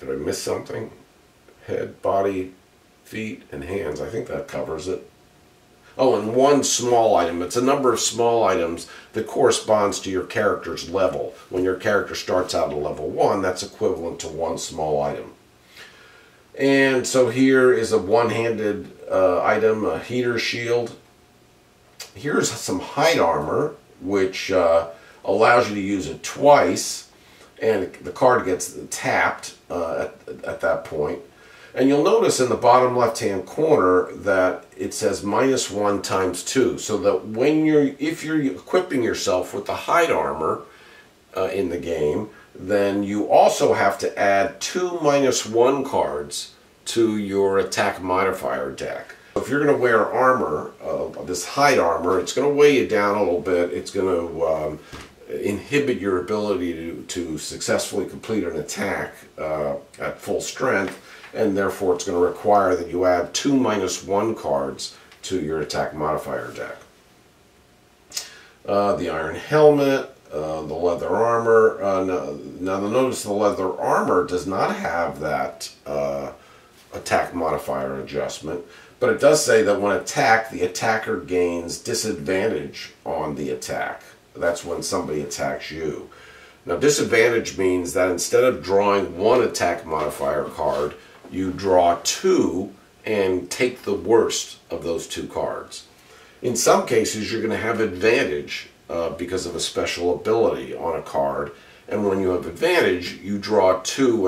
I miss something? Head, body, feet, and hands. I think that covers it. Oh, and one small item. It's a number of small items that corresponds to your character's level. When your character starts out at level 1, that's equivalent to one small item. And so here is a one-handed item, a heater shield. Here's some hide armor, which allows you to use it twice, and the card gets tapped at that point. And you'll notice in the bottom left-hand corner that it says -1 times 2, so that if you're equipping yourself with the hide armor in the game, then you also have to add 2 -1 cards to your attack modifier deck. If you're going to wear armor, this hide armor, it's going to weigh you down a little bit. It's going to inhibit your ability to successfully complete an attack at full strength, and therefore it's going to require that you add 2 -1 cards to your attack modifier deck. The iron helmet, the leather armor. Now notice the leather armor does not have that attack modifier adjustment, but it does say that when attacked, the attacker gains disadvantage on the attack. That's when somebody attacks you. Now, disadvantage means that instead of drawing one attack modifier card, you draw 2 and take the worst of those 2 cards. In some cases, you're going to have advantage because of a special ability on a card, and when you have advantage, you draw 2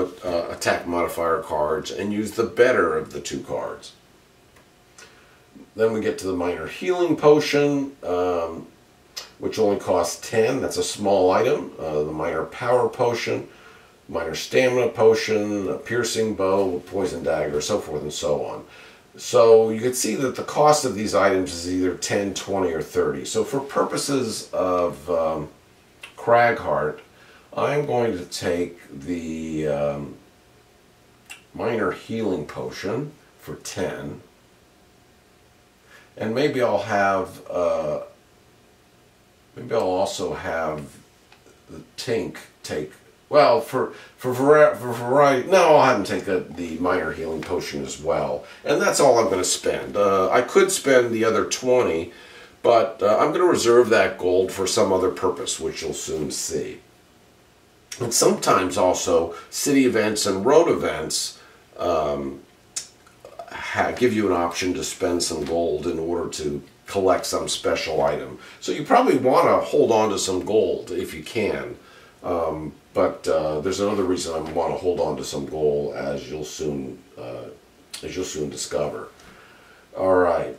attack modifier cards and use the better of the 2 cards. Then we get to the minor healing potion, which only costs 10. That's a small item. The minor power potion, minor stamina potion, a piercing bow, poison dagger, so forth and so on. So you can see that the cost of these items is either 10, 20, or 30. So for purposes of Cragheart, I'm going to take the minor healing potion for 10. And maybe I'll have, maybe I'll also have the Tink take, well, for variety, no, I'll have him take the minor healing potion as well. And that's all I'm going to spend. I could spend the other 20, but I'm going to reserve that gold for some other purpose, which you'll soon see. And sometimes also, city events and road events give you an option to spend some gold in order to collect some special item. So you probably want to hold on to some gold if you can. But there's another reason I want to hold on to some gold, as you'll soon discover. All right.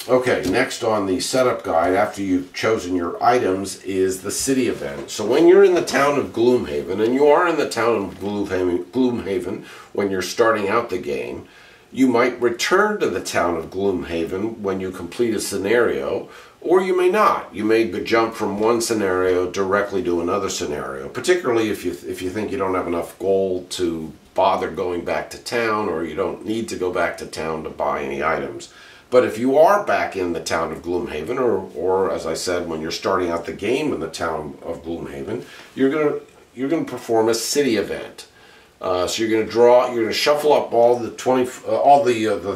Okay. Next on the setup guide, after you've chosen your items, is the city event. So when you're in the town of Gloomhaven, and you are in the town of Gloomhaven when you're starting out the game, you might return to the town of Gloomhaven when you complete a scenario, or you may not. You may jump from one scenario directly to another scenario, particularly if you think you don't have enough gold to bother going back to town, or you don't need to go back to town to buy any items. But if you are back in the town of Gloomhaven, or as I said, when you're starting out the game in the town of Gloomhaven, you're gonna perform a city event. So you're going to shuffle up all the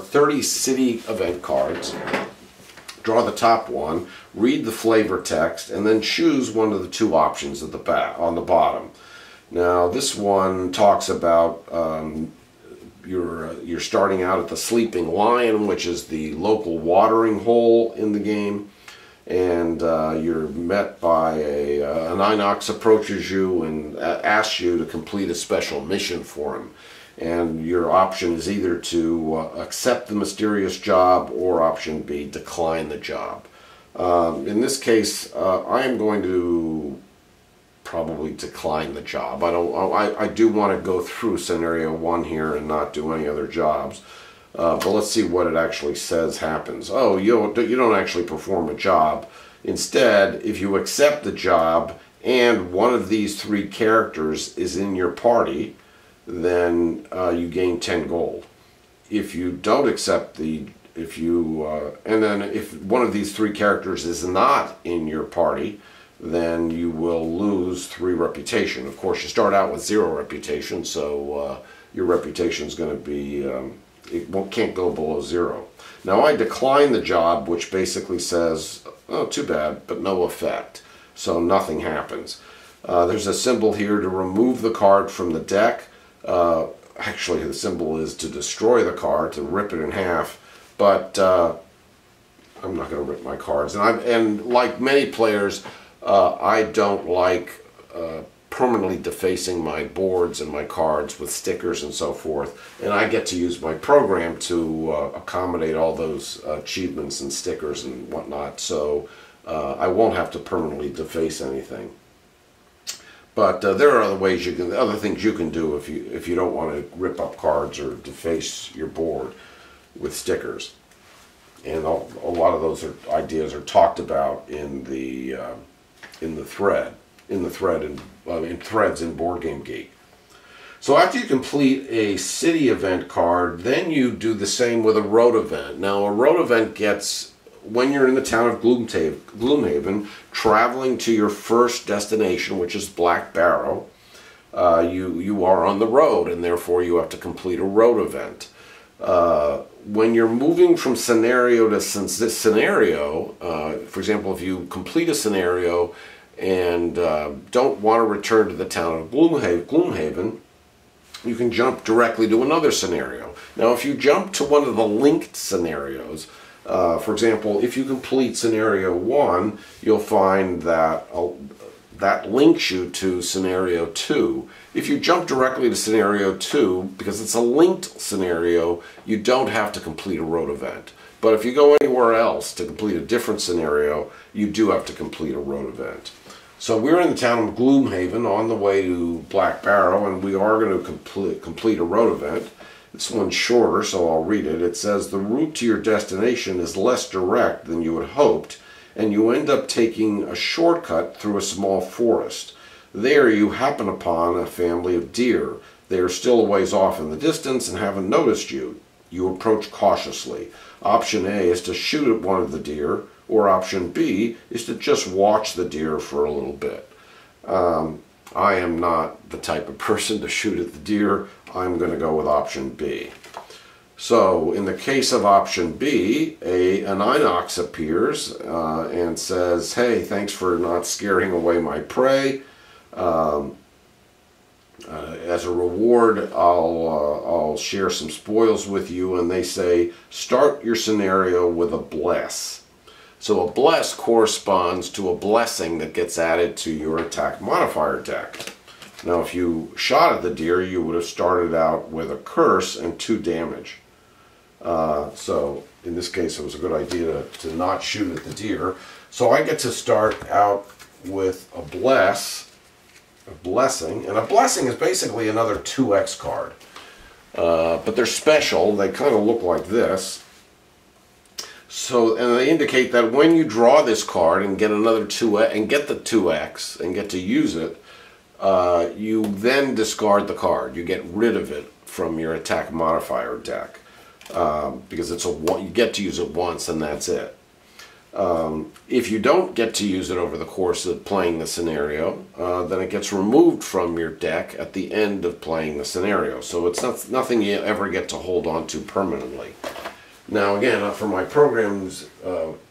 30 city event cards, draw the top one, read the flavor text, and then choose one of the 2 options at on the bottom. Now this one talks about you're starting out at the Sleeping Lion, which is the local watering hole in the game, and you're met by an Inox approaches you and asks you to complete a special mission for him. And your option is either to accept the mysterious job, or option B, decline the job. In this case, I am going to probably decline the job. I do want to go through scenario 1 here and not do any other jobs. But let's see what it actually says happens. Oh, you don't actually perform a job. Instead, if you accept the job and one of these 3 characters is in your party, then you gain 10 gold. If you don't accept and then if one of these 3 characters is not in your party, then you will lose 3 reputation. Of course, you start out with 0 reputation, so your reputation is going to be can't go below 0. Now I decline the job, which basically says, oh, too bad, but no effect. So nothing happens. There's a symbol here to remove the card from the deck. Actually, the symbol is to destroy the card, to rip it in half. But I'm not going to rip my cards. And like many players, I don't like permanently defacing my boards and my cards with stickers and so forth. And I get to use my program to accommodate all those achievements and stickers and whatnot. So I won't have to permanently deface anything. But there are other things you can do if you don't want to rip up cards or deface your board with stickers. And a lot of those ideas are talked about in threads in Board Game Geek. So after you complete a city event card, then you do the same with a road event. Now a road event gets, when you're in the town of Gloomhaven, traveling to your first destination, which is Black Barrow, you are on the road, and therefore you have to complete a road event. When you're moving from scenario to scenario, for example, if you complete a scenario and don't want to return to the town of Gloomhaven, you can jump directly to another scenario. Now, if you jump to one of the linked scenarios, for example, if you complete scenario 1, you'll find that that links you to scenario 2. If you jump directly to scenario 2, because it's a linked scenario, you don't have to complete a road event. But if you go anywhere else to complete a different scenario, you do have to complete a road event. So we're in the town of Gloomhaven on the way to Black Barrow, and we are going to complete a road event. This one's shorter, so I'll read it. It says, the route to your destination is less direct than you had hoped, and you end up taking a shortcut through a small forest. There you happen upon a family of deer. They are still a ways off in the distance and haven't noticed you. You approach cautiously. Option A is to shoot at one of the deer, or option B is to just watch the deer for a little bit. I am not the type of person to shoot at the deer. I'm going to go with option B. So in the case of option B, an inox appears and says, hey, thanks for not scaring away my prey. As a reward, I'll share some spoils with you, and they say, start your scenario with a bless. So a bless corresponds to a blessing that gets added to your attack modifier deck. Now if you shot at the deer, you would have started out with a curse and 2 damage. So in this case, it was a good idea to not shoot at the deer. So I get to start out with a blessing, and a blessing is basically another 2x card. But they're special. They kind of look like this. So, and they indicate that when you draw this card and get another 2x and get the 2x and get to use it, you then discard the card. You get rid of it from your attack modifier deck because it's you get to use it once and that's it. If you don't get to use it over the course of playing the scenario, then it gets removed from your deck at the end of playing the scenario. So it's nothing you ever get to hold on to permanently. Now again, for my program's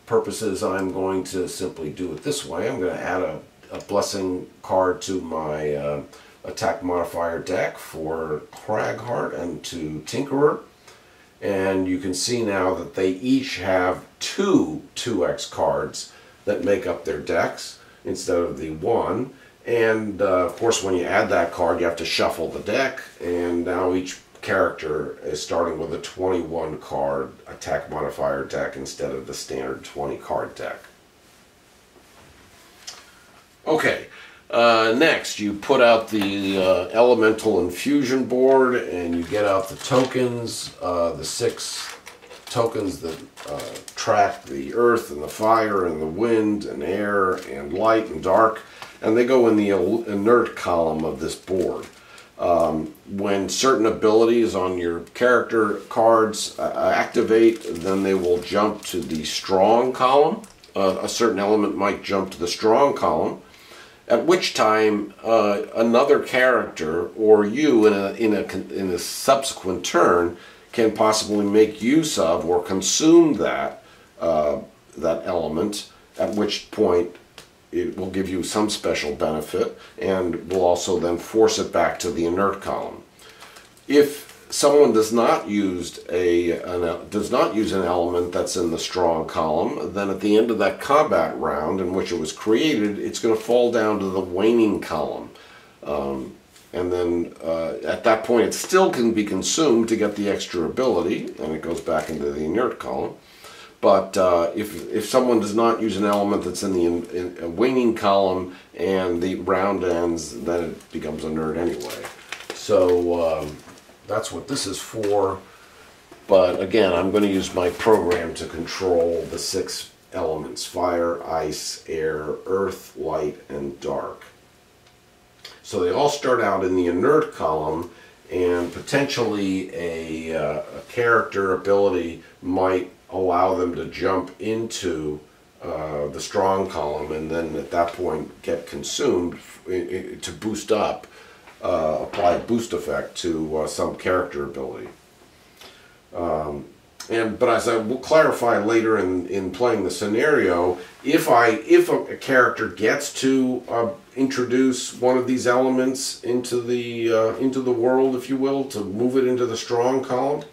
purposes, I'm going to simply do it this way. I'm going to add a blessing card to my attack modifier deck for Cragheart and to Tinkerer. And you can see now that they each have 2 2x cards that make up their decks instead of the 1. And of course, when you add that card, you have to shuffle the deck, and now each character is starting with a 21 card attack modifier deck instead of the standard 20 card deck. Okay, next you put out the elemental infusion board, and you get out the tokens, the 6 tokens that track the earth and the fire and the wind and air and light and dark, and they go in the inert column of this board. When certain abilities on your character cards activate, then they will jump to the strong column. A certain element might jump to the strong column, at which time another character or you in a subsequent turn can possibly make use of or consume that that element, at which point it will give you some special benefit and will also then force it back to the inert column. If someone does not use an element that's in the strong column, then at the end of that combat round in which it was created, it's going to fall down to the waning column. And then at that point it still can be consumed to get the extra ability, and it goes back into the inert column. But if someone does not use an element that's in the waning column and the round ends, then it becomes inert anyway. So that's what this is for. But again, I'm going to use my program to control the 6 elements: fire, ice, air, earth, light, and dark. So they all start out in the inert column, and potentially a character ability might allow them to jump into the strong column, and then at that point get consumed to boost up, apply a boost effect to some character ability. But as I will clarify later in playing the scenario, if a character gets to introduce one of these elements into the world, if you will, to move it into the strong column,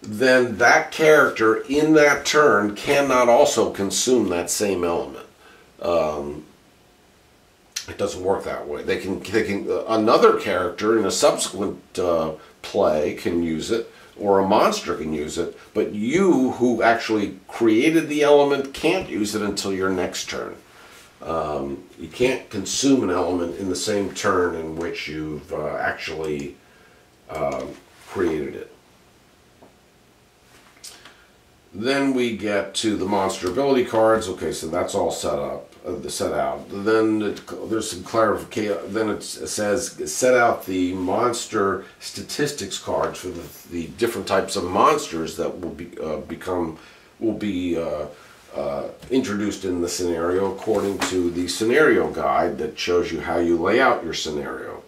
then that character in that turn cannot also consume that same element. It doesn't work that way. They can another character in a subsequent play can use it, or a monster can use it, but you, who actually created the element, can't use it until your next turn. You can't consume an element in the same turn in which you've actually created it. Then we get to the monster ability cards. Okay, so that's all set out. Then there's some clarification. Then it says set out the monster statistics cards for the different types of monsters that will be introduced in the scenario, according to the scenario guide that shows you how you lay out your scenario.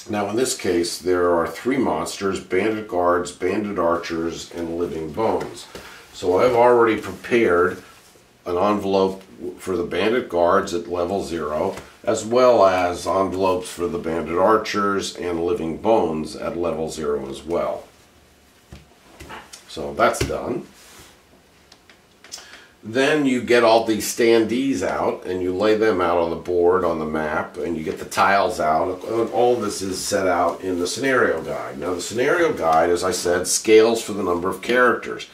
Now in this case there are 3 monsters: bandit guards, bandit archers, and living bones. So I've already prepared an envelope for the bandit guards at level 0, as well as envelopes for the bandit archers and living bones at level 0 as well. So that's done. Then you get all these standees out and you lay them out on the board, on the map, and you get the tiles out. All this is set out in the scenario guide. Now the scenario guide, as I said, scales for the number of characters.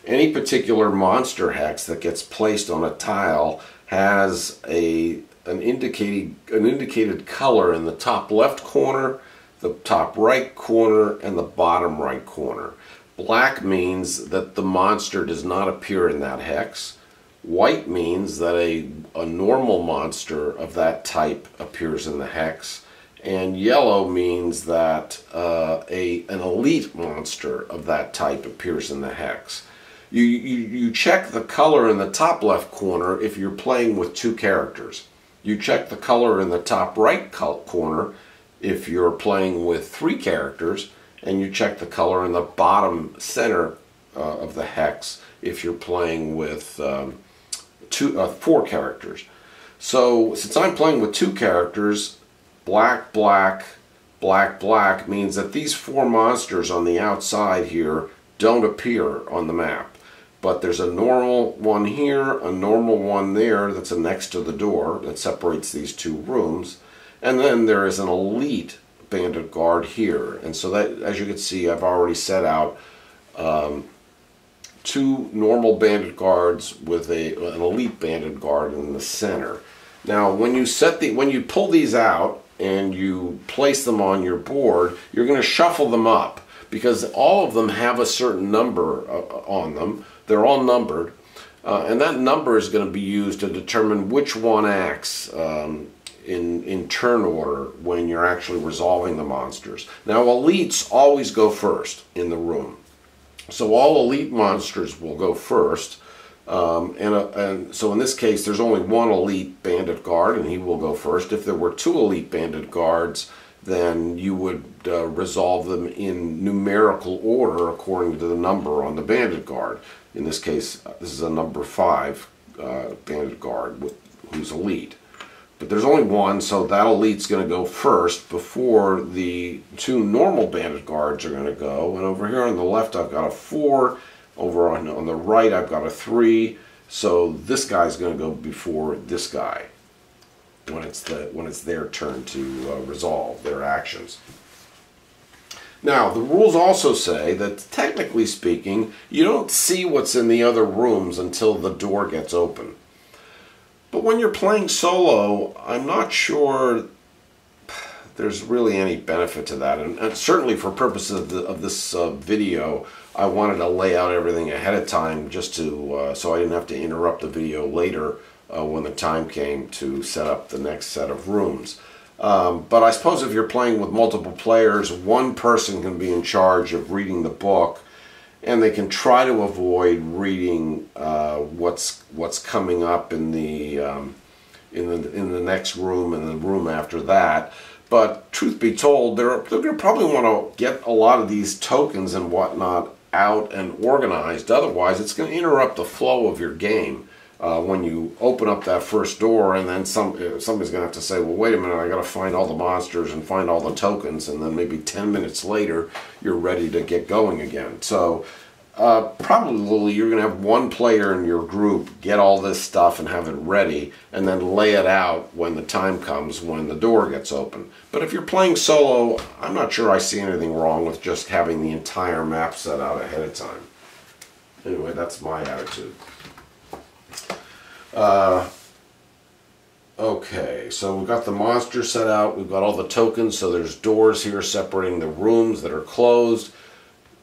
Any particular monster hex that gets placed on a tile has an indicated color in the top left corner, the top right corner, and the bottom right corner. Black means that the monster does not appear in that hex. White means that a normal monster of that type appears in the hex. And yellow means that an elite monster of that type appears in the hex. You check the color in the top left corner if you're playing with 2 characters. You check the color in the top right corner if you're playing with 3 characters. And you check the color in the bottom center of the hex if you're playing with 4 characters. So since I'm playing with 2 characters, black, black, black, black means that these 4 monsters on the outside here don't appear on the map. But there's a normal one here, a normal one there that's next to the door that separates these 2 rooms, and then there is an elite bandit guard here. And so that, as you can see, I've already set out 2 normal bandit guards with an elite bandit guard in the center. Now when you pull these out and you place them on your board, you're going to shuffle them up because all of them have a certain number on them. They're all numbered, and that number is going to be used to determine which one acts in turn order when you're actually resolving the monsters. Now elites always go first in the room, so all elite monsters will go first, and so in this case there's only 1 elite bandit guard and he will go first. If there were 2 elite bandit guards, then you would resolve them in numerical order according to the number on the bandit guard. In this case, this is a number 5 bandit guard who's elite. But there's only one, so that elite's going to go first before the 2 normal bandit guards are going to go. And over here on the left, I've got a 4. Over on the right, I've got a 3. So this guy's going to go before this guy when it's their turn to resolve their actions. Now, the rules also say that, technically speaking, you don't see what's in the other rooms until the door gets open. But when you're playing solo, I'm not sure there's really any benefit to that. And certainly for purposes of this video, I wanted to lay out everything ahead of time just to so I didn't have to interrupt the video later when the time came to set up the next set of rooms. But I suppose if you're playing with multiple players, one person can be in charge of reading the book, and they can try to avoid reading what's coming up in the next room and the room after that. But truth be told, they're going to probably want to get a lot of these tokens and whatnot out and organized. Otherwise, it's going to interrupt the flow of your game. When you open up that first door, and then somebody's going to have to say, well, wait a minute, I got to find all the monsters and find all the tokens, and then maybe 10 minutes later, you're ready to get going again. So probably you're going to have one player in your group get all this stuff and have it ready, and then lay it out when the time comes when the door gets open. But if you're playing solo, I'm not sure I see anything wrong with just having the entire map set out ahead of time. Anyway, that's my attitude. Okay, so we've got the monster set out, we've got all the tokens, so there's doors here separating the rooms that are closed.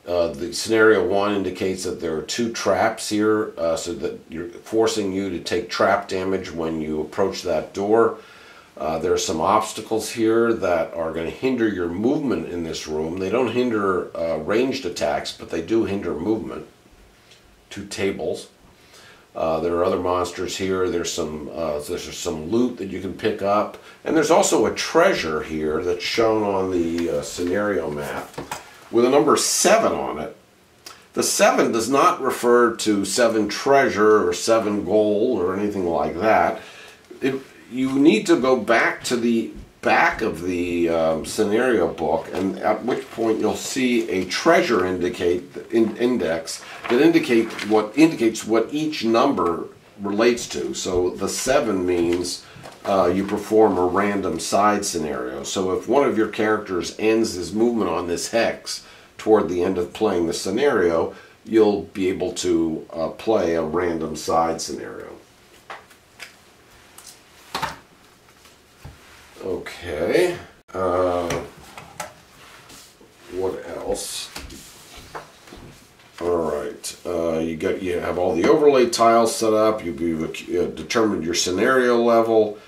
The scenario 1 indicates that there are 2 traps here, so that you're forcing you to take trap damage when you approach that door. There are some obstacles here that are going to hinder your movement in this room. They don't hinder ranged attacks, but they do hinder movement. 2 tables. There are other monsters here. There's some loot that you can pick up, and there's also a treasure here that's shown on the scenario map with a number 7 on it. The 7 does not refer to 7 treasure or 7 gold or anything like that. You need to go back to the back of the scenario book, and at which point you'll see a treasure index that indicates what each number relates to. So the 7 means you perform a random side scenario. So if one of your characters ends his movement on this hex toward the end of playing the scenario, you'll be able to play a random side scenario. Okay, what else? All right, you have all the overlay tiles set up. You've determined your scenario level.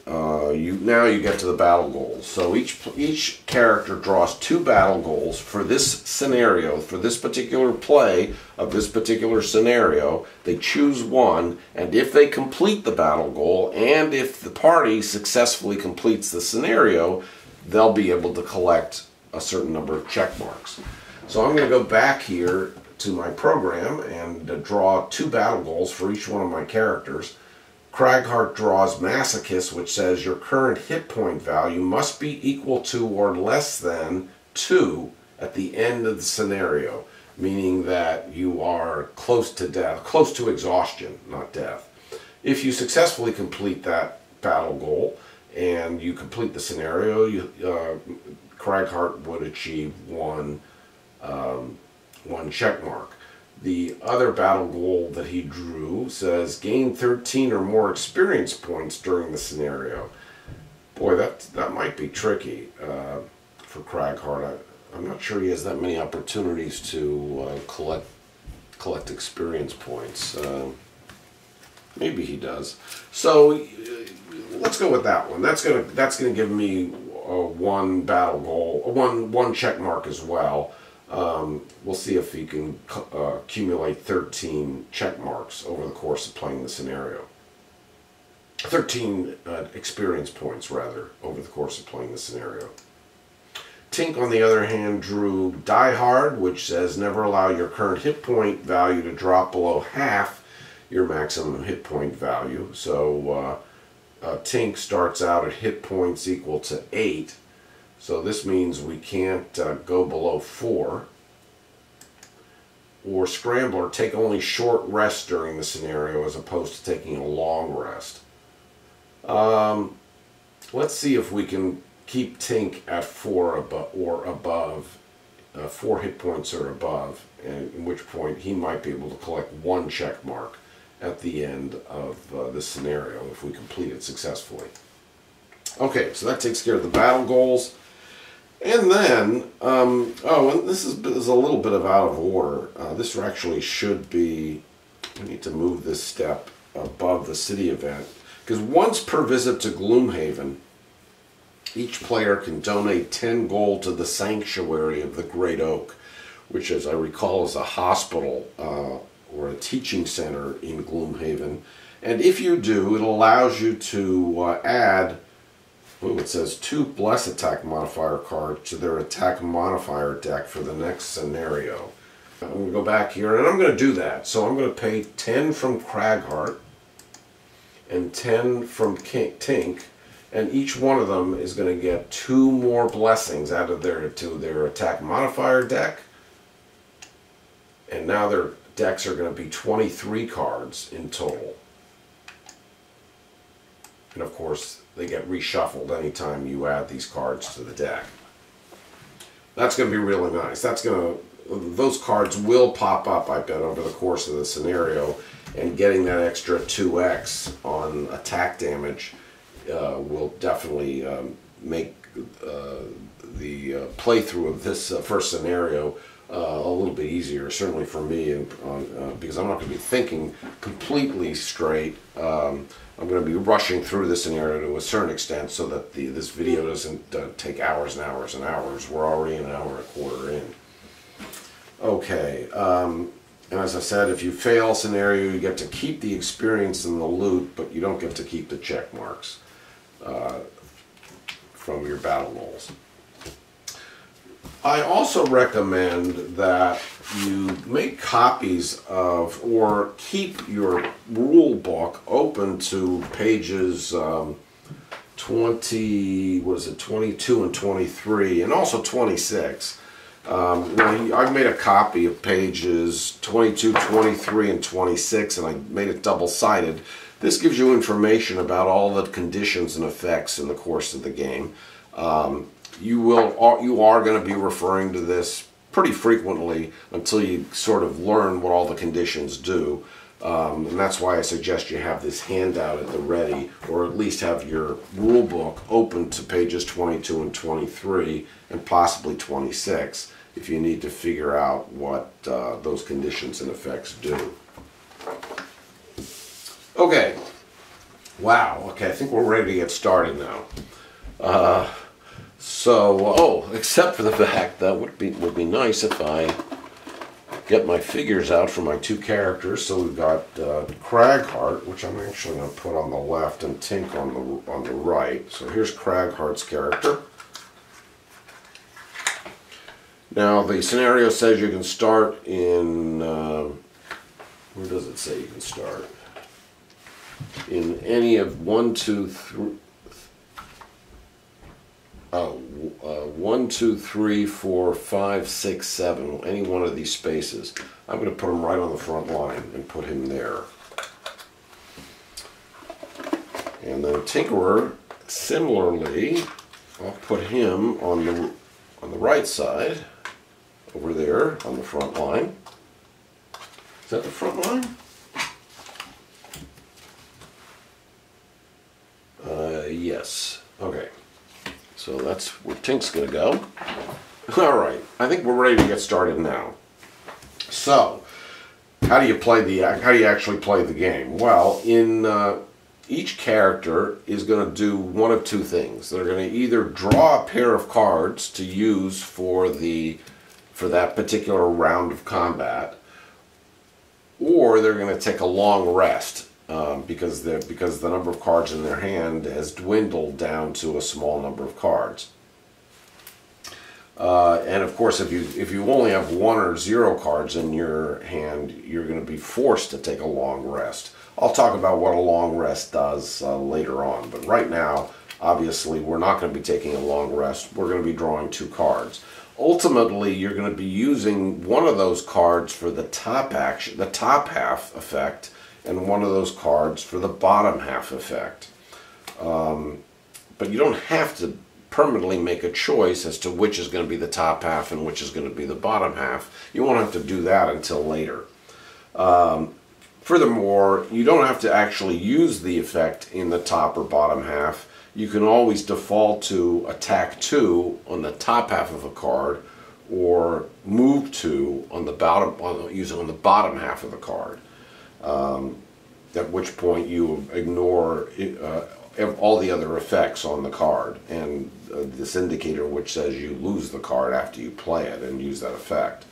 Now you get to the battle goals. So each character draws 2 battle goals for this scenario, for this particular play of this particular scenario. They choose one, and if they complete the battle goal, and if the party successfully completes the scenario, they'll be able to collect a certain number of check marks. So I'm going to go back here to my program and draw 2 battle goals for each one of my characters. Craghart draws Masochist, which says your current hit point value must be equal to or less than 2 at the end of the scenario, meaning that you are close to death, close to exhaustion, not death. If you successfully complete that battle goal and you complete the scenario, Craghart would achieve one check mark. The other battle goal that he drew says gain 13 or more experience points during the scenario. Boy, that might be tricky for Craghart. I'm not sure he has that many opportunities to collect experience points. Maybe he does. So let's go with that one. That's gonna give me one battle goal, one check mark as well. We'll see if he can accumulate 13 check marks over the course of playing the scenario. 13 experience points, rather, over the course of playing the scenario. Tink, on the other hand, drew Die Hard, which says never allow your current hit point value to drop below half your maximum hit point value. So Tink starts out at hit points equal to 8. So this means we can't go below 4. Or Scrambler, take only short rests during the scenario as opposed to taking a long rest. Let's see if we can keep Tink at 4 or above, 4 hit points or above, and in which point he might be able to collect 1 check mark at the end of this scenario if we complete it successfully. Okay, so that takes care of the battle goals. And then, and this is a little bit of out of order. This actually should be, we need to move this step above the city event, because once per visit to Gloomhaven, each player can donate 10 gold to the Sanctuary of the Great Oak, which, as I recall, is a hospital or a teaching center in Gloomhaven. And if you do, it allows you to add, it says 2 Bless Attack modifier cards to their attack modifier deck for the next scenario. I'm going to go back here, and I'm going to do that. So I'm going to pay 10 from Cragheart and 10 from Tink, and each one of them is going to get 2 more blessings added to their attack modifier deck. And now their decks are going to be 23 cards in total. And of course, they get reshuffled anytime you add these cards to the deck. That's going to be really nice. Those cards will pop up, I bet, over the course of the scenario, and getting that extra 2x on attack damage will definitely make the playthrough of this first scenario a little bit easier, certainly for me, because I'm not going to be thinking completely straight. I'm going to be rushing through this scenario to a certain extent so that this video doesn't take hours and hours and hours. We're already an hour and a quarter in. Okay, and as I said, if you fail a scenario, you get to keep the experience and the loot, but you don't get to keep the check marks from your battle rolls. I also recommend that you make copies of, or keep your rule book open to pages 22 and 23, and also 26. I've made a copy of pages 22, 23, and 26, and I made it double-sided. This gives you information about all the conditions and effects in the course of the game. You are going to be referring to this pretty frequently until you sort of learn what all the conditions do. And that's why I suggest you have this handout at the ready, or at least have your rule book open to pages 22 and 23, and possibly 26, if you need to figure out what those conditions and effects do. Okay. Wow. Okay, I think we're ready to get started now. Except for the fact that would be nice if I get my figures out for my 2 characters. So we've got Cragheart, which I'm actually going to put on the left, and Tink on the right. So here's Cragheart's character. Now the scenario says you can start in where does it say you can start? In any of 1, 2, 3. 1, 2, 3, 4, 5, 6, 7, any one of these spaces. I'm going to put him right on the front line and put him there. And then Tinkerer, similarly, I'll put him on the right side, over there on the front line. Is that the front line? Yes. Okay. So that's where Tink's going to go. All right, I think we're ready to get started now. So, how do you actually play the game? Well, each character is going to do one of 2 things. They're going to either draw a pair of cards to use for that particular round of combat, or they're going to take a long rest. Because the number of cards in their hand has dwindled down to a small number of cards. And of course, if you only have 1 or 0 cards in your hand, you're going to be forced to take a long rest. I'll talk about what a long rest does later on, but right now, obviously, we're not going to be taking a long rest. We're going to be drawing 2 cards. Ultimately, you're going to be using one of those cards for the top action, the top half effect, and one of those cards for the bottom half effect. But you don't have to permanently make a choice as to which is going to be the top half and which is going to be the bottom half. You won't have to do that until later. Furthermore, you don't have to actually use the effect in the top or bottom half. You can always default to attack 2 on the top half of a card, or move 2 on the bottom, on the bottom half of the card. At which point you ignore all the other effects on the card, and this indicator which says you lose the card after you play it and use that effect.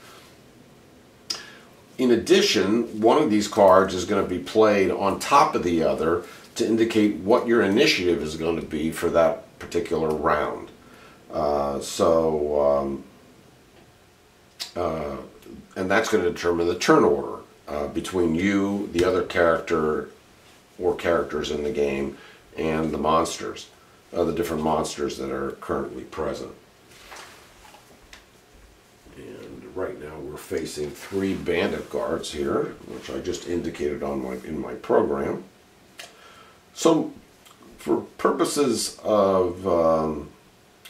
In addition, one of these cards is going to be played on top of the other to indicate what your initiative is going to be for that particular round. And that's going to determine the turn order between you, the other character or characters in the game, and the monsters, the different monsters that are currently present. And right now we're facing 3 bandit guards here, which I just indicated in my program. So, for purposes of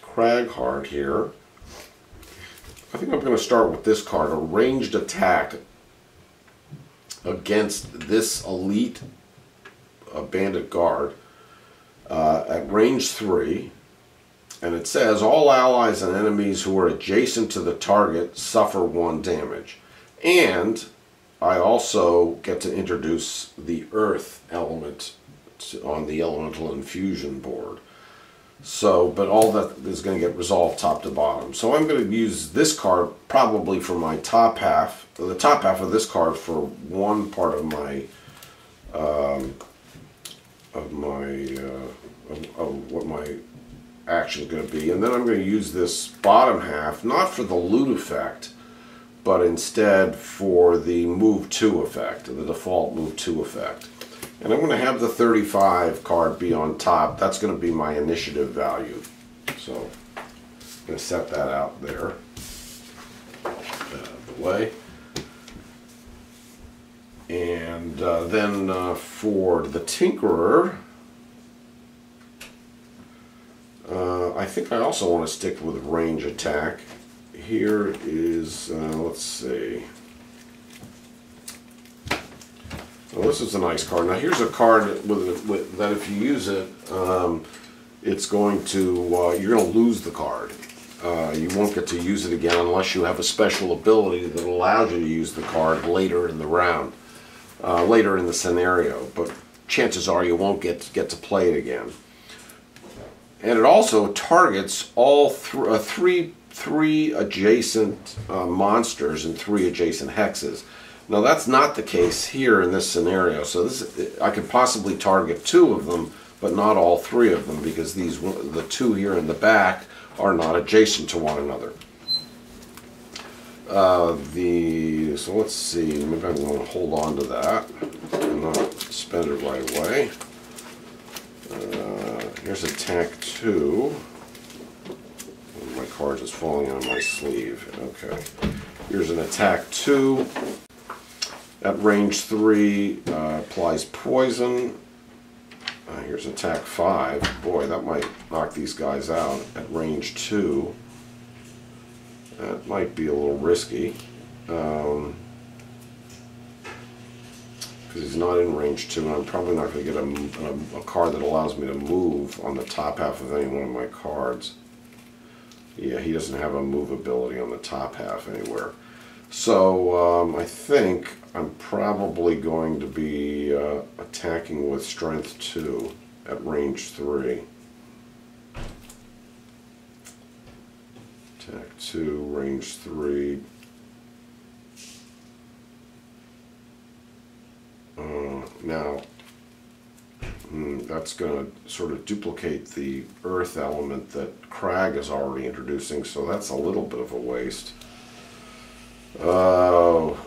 Cragheart here, I think I'm going to start with this card, a ranged attack against this elite bandit guard at range 3. And it says, all allies and enemies who are adjacent to the target suffer 1 damage. And I also get to introduce the earth element on the elemental infusion board. So, but all that is going to get resolved top to bottom. So I'm going to use this card probably for my top half, or the top half of this card for one part of my what my action is going to be, and then I'm going to use this bottom half not for the loot effect, but instead for the move 2 effect, the default move 2 effect. And I'm going to have the 35 card be on top. That's going to be my initiative value. So I'm going to set that out there. Out of the way. And then for the Tinkerer, I think I also want to stick with range attack. Here is, let's see. Well, this is a nice card. Now here's a card that if you use it, it's going to, you're going to lose the card. You won't get to use it again unless you have a special ability that allows you to use the card later in the round, later in the scenario. But chances are you won't get to play it again. And it also targets all three adjacent monsters and 3 adjacent hexes. Now that's not the case here in this scenario. So I could possibly target 2 of them, but not all 3 of them, because the 2 here in the back are not adjacent to one another. So let's see. Maybe I want to hold on to that and not spend it right away. Here's attack 2. My card is falling out of my sleeve. Okay. Here's an attack 2. At range 3, applies poison. Here's attack 5. Boy, that might knock these guys out. At range 2. That might be a little risky. Because he's not in range 2, and I'm probably not going to get a card that allows me to move on the top half of any one of my cards. Yeah, he doesn't have a move ability on the top half anywhere. So I think I'm probably going to be attacking with strength 2 at range 3. Attack 2, range 3. Now, that's going to sort of duplicate the earth element that Crag is already introducing, so that's a little bit of a waste. Oh,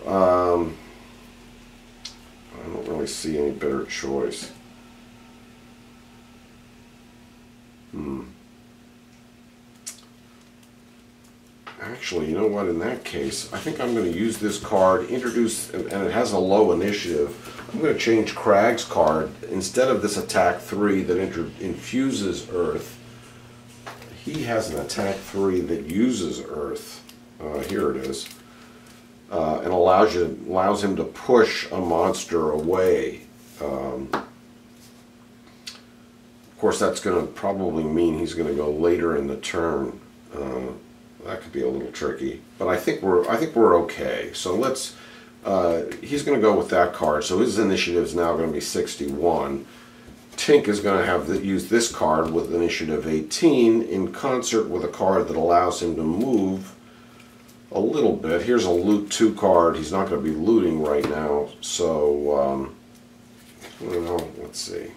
I don't really see any better choice. Actually, you know what, in that case, I think I'm going to use this card, introduce, and it has a low initiative. I'm going to change Crag's card. Instead of this attack 3 that infuses earth, he has an attack 3 that uses earth. Here it is. And allows him to push a monster away. Of course, that's going to probably mean he's going to go later in the turn. That could be a little tricky, but I think we're okay. So let's. He's going to go with that card. So his initiative is now going to be 61. Tink is going to have use this card with initiative 18 in concert with a card that allows him to move a little bit. Here's a loot 2 card. He's not going to be looting right now. So well, let's see.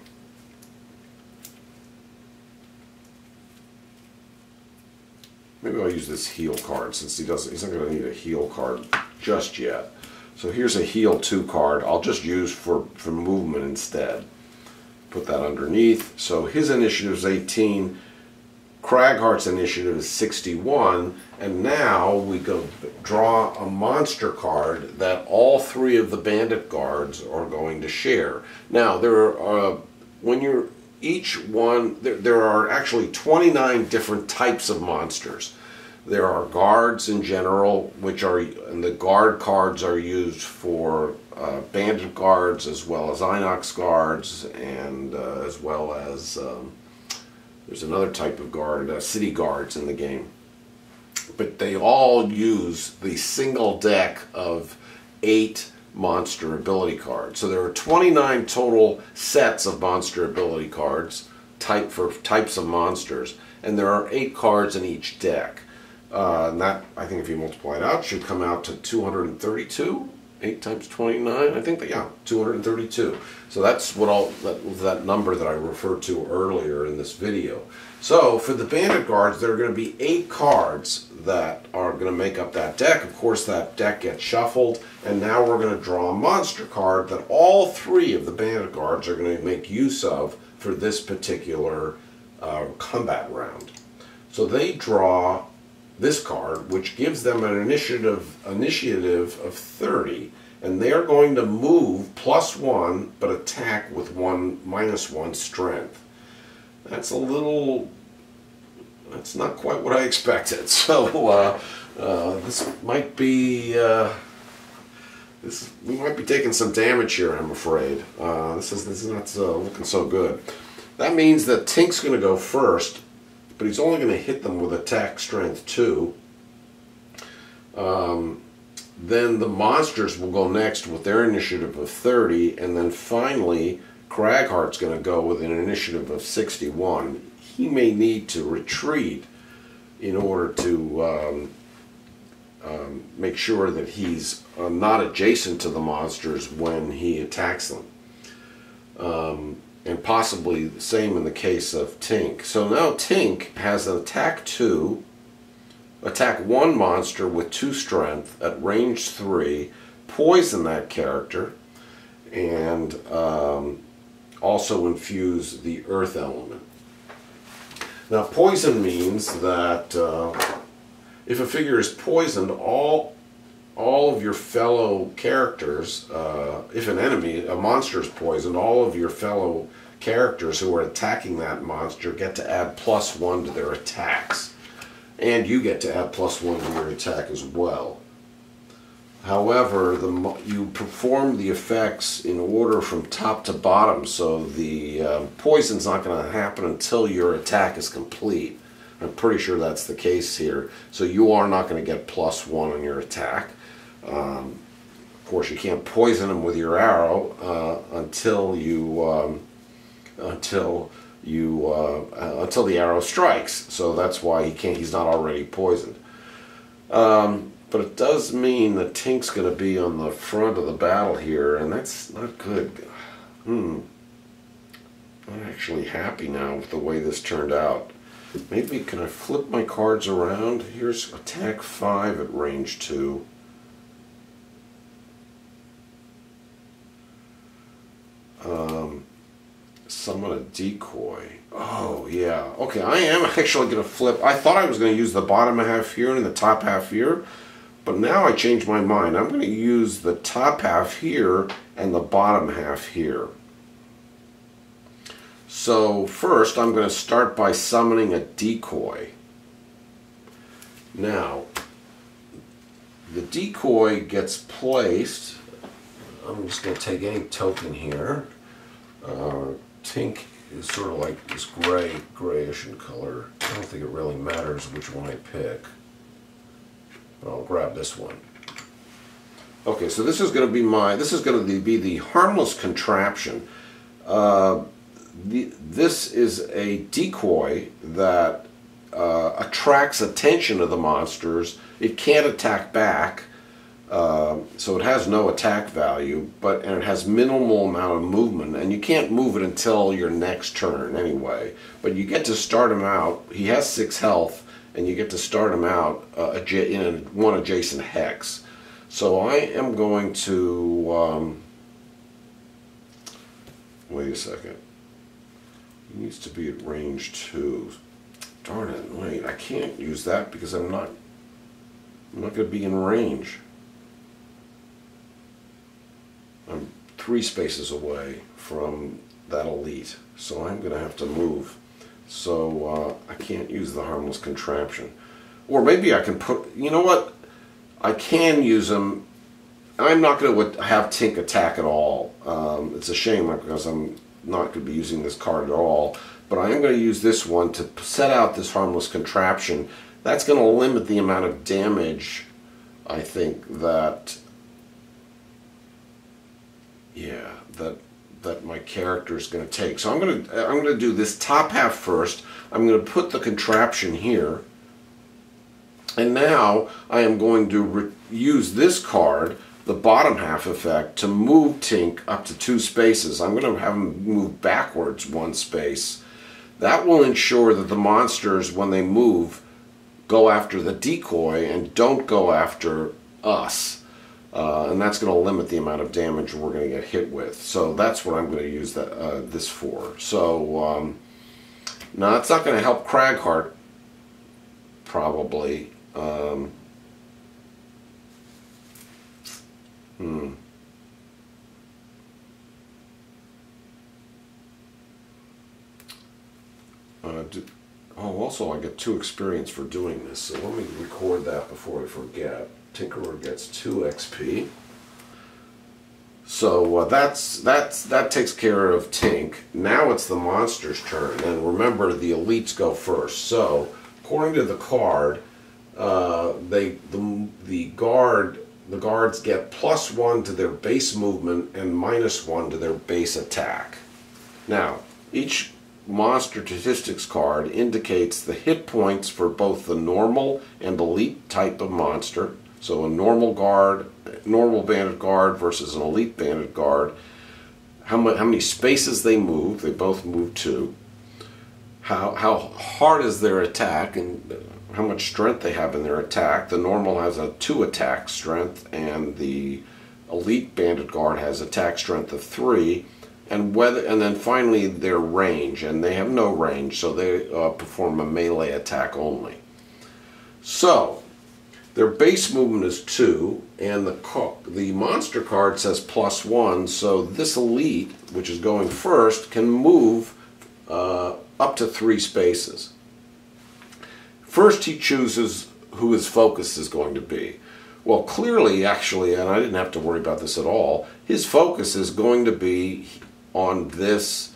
Maybe I'll use this heal card since he's not going to need a heal card just yet. So here's a heal 2 card. I'll just use for movement instead. Put that underneath. So his initiative is 18. Craghart's initiative is 61. And now we go draw a monster card that all 3 of the bandit guards are going to share. Now there are when you're each one, there are actually 29 different types of monsters. There are guards in general, and the guard cards are used for bandit guards as well as Inox guards, and as well as there's another type of guard, city guards in the game. But they all use the single deck of 8 monster ability cards. So there are 29 total sets of monster ability cards for types of monsters, and there are 8 cards in each deck. And that, I think if you multiply it out, should come out to 232. 8 times 29, I think that, yeah, 232. So that's that number that I referred to earlier in this video. So for the bandit guards, there are going to be 8 cards that are going to make up that deck. Of course, that deck gets shuffled, and now we're going to draw a monster card that all 3 of the bandit guards are going to make use of for this particular combat round. So they draw this card, which gives them an initiative of 30, and they're going to move +1 but attack with -1 strength. That's not quite what I expected. So this might be we might be taking some damage here, I'm afraid. This is not looking so good. That means that Tink's going to go first, but he's only going to hit them with attack strength 2. Then the monsters will go next with their initiative of 30, and then finally Craghart's going to go with an initiative of 61. He may need to retreat in order to make sure that he's not adjacent to the monsters when he attacks them. And possibly the same in the case of Tink. So now Tink has an attack 2, attack 1 monster with 2 strength at range 3, poison that character, and also infuse the earth element. Now poison means that if a figure is poisoned, all of your fellow characters, if an enemy, a monster is poisoned, all of your fellow characters who are attacking that monster get to add +1 to their attacks. And you get to add +1 to your attack as well. However, you perform the effects in order from top to bottom, so the poison's not going to happen until your attack is complete. I'm pretty sure that's the case here. So you are not going to get +1 on your attack. Of course, you can't poison him with your arrow until the arrow strikes. So that's why he's not already poisoned. But it does mean that Tink's going to be on the front of the battle here, and that's not good. I'm actually happy now with the way this turned out. Maybe can I flip my cards around? Here's attack 5 at range 2. Summon a decoy. Oh yeah. Okay, I am actually going to flip. I thought I was going to use the bottom half here and the top half here, but now I changed my mind. I'm going to use the top half here and the bottom half here. So first I'm going to start by summoning a decoy. Now the decoy gets placed. I'm just going to take any token here. Tink is sort of like this grayish in color. I don't think it really matters which one I pick, but I'll grab this one. Okay, so this is going to be the harmless contraption. This is a decoy that attracts attention of the monsters. It can't attack back, so it has no attack value, and it has minimal amount of movement, and you can't move it until your next turn anyway. But you get to start him out. He has 6 health, and you get to start him out in one adjacent hex. So I am going to wait a second. He needs to be at range 2. Darn it! Wait, I can't use that because I'm not going to be in range. I'm 3 spaces away from that elite, so I'm going to have to move. So I can't use the harmless contraption. Or maybe I can put, you know what? I can use them. I'm not going to have Tink attack at all. It's a shame because I'm not going to be using this card at all. But I am going to use this one to set out this harmless contraption. That's going to limit the amount of damage, I think, that my character is going to take. So I'm going to do this top half first. I'm going to put the contraption here, and now I am going to use this card, the bottom half effect, to move Tink up to 2 spaces. I'm going to have him move backwards 1 space. That will ensure that the monsters, when they move, go after the decoy and don't go after us. And that's going to limit the amount of damage we're going to get hit with. So that's what I'm going to use this for. So now it's not going to help Cragheart, probably. Also I get 2 experience for doing this, so let me record that before I forget. Tinkerer gets 2 XP. So that takes care of Tink. Now it's the monster's turn, and remember the elites go first. So according to the card, the guards get +1 to their base movement and -1 to their base attack. Now each monster statistics card indicates the hit points for both the normal and elite type of monster. So a normal bandit guard versus an elite bandit guard. How many spaces they move? They both move 2. How hard is their attack and how much strength they have in their attack. The normal has a 2 attack strength, and the elite bandit guard has attack strength of 3. And then finally their range, and they have no range, so they perform a melee attack only. So their base movement is 2, and the monster card says +1, so this elite, which is going first, can move up to 3 spaces. First he chooses who his focus is going to be. Well, clearly, actually, and I didn't have to worry about this at all, his focus is going to be on this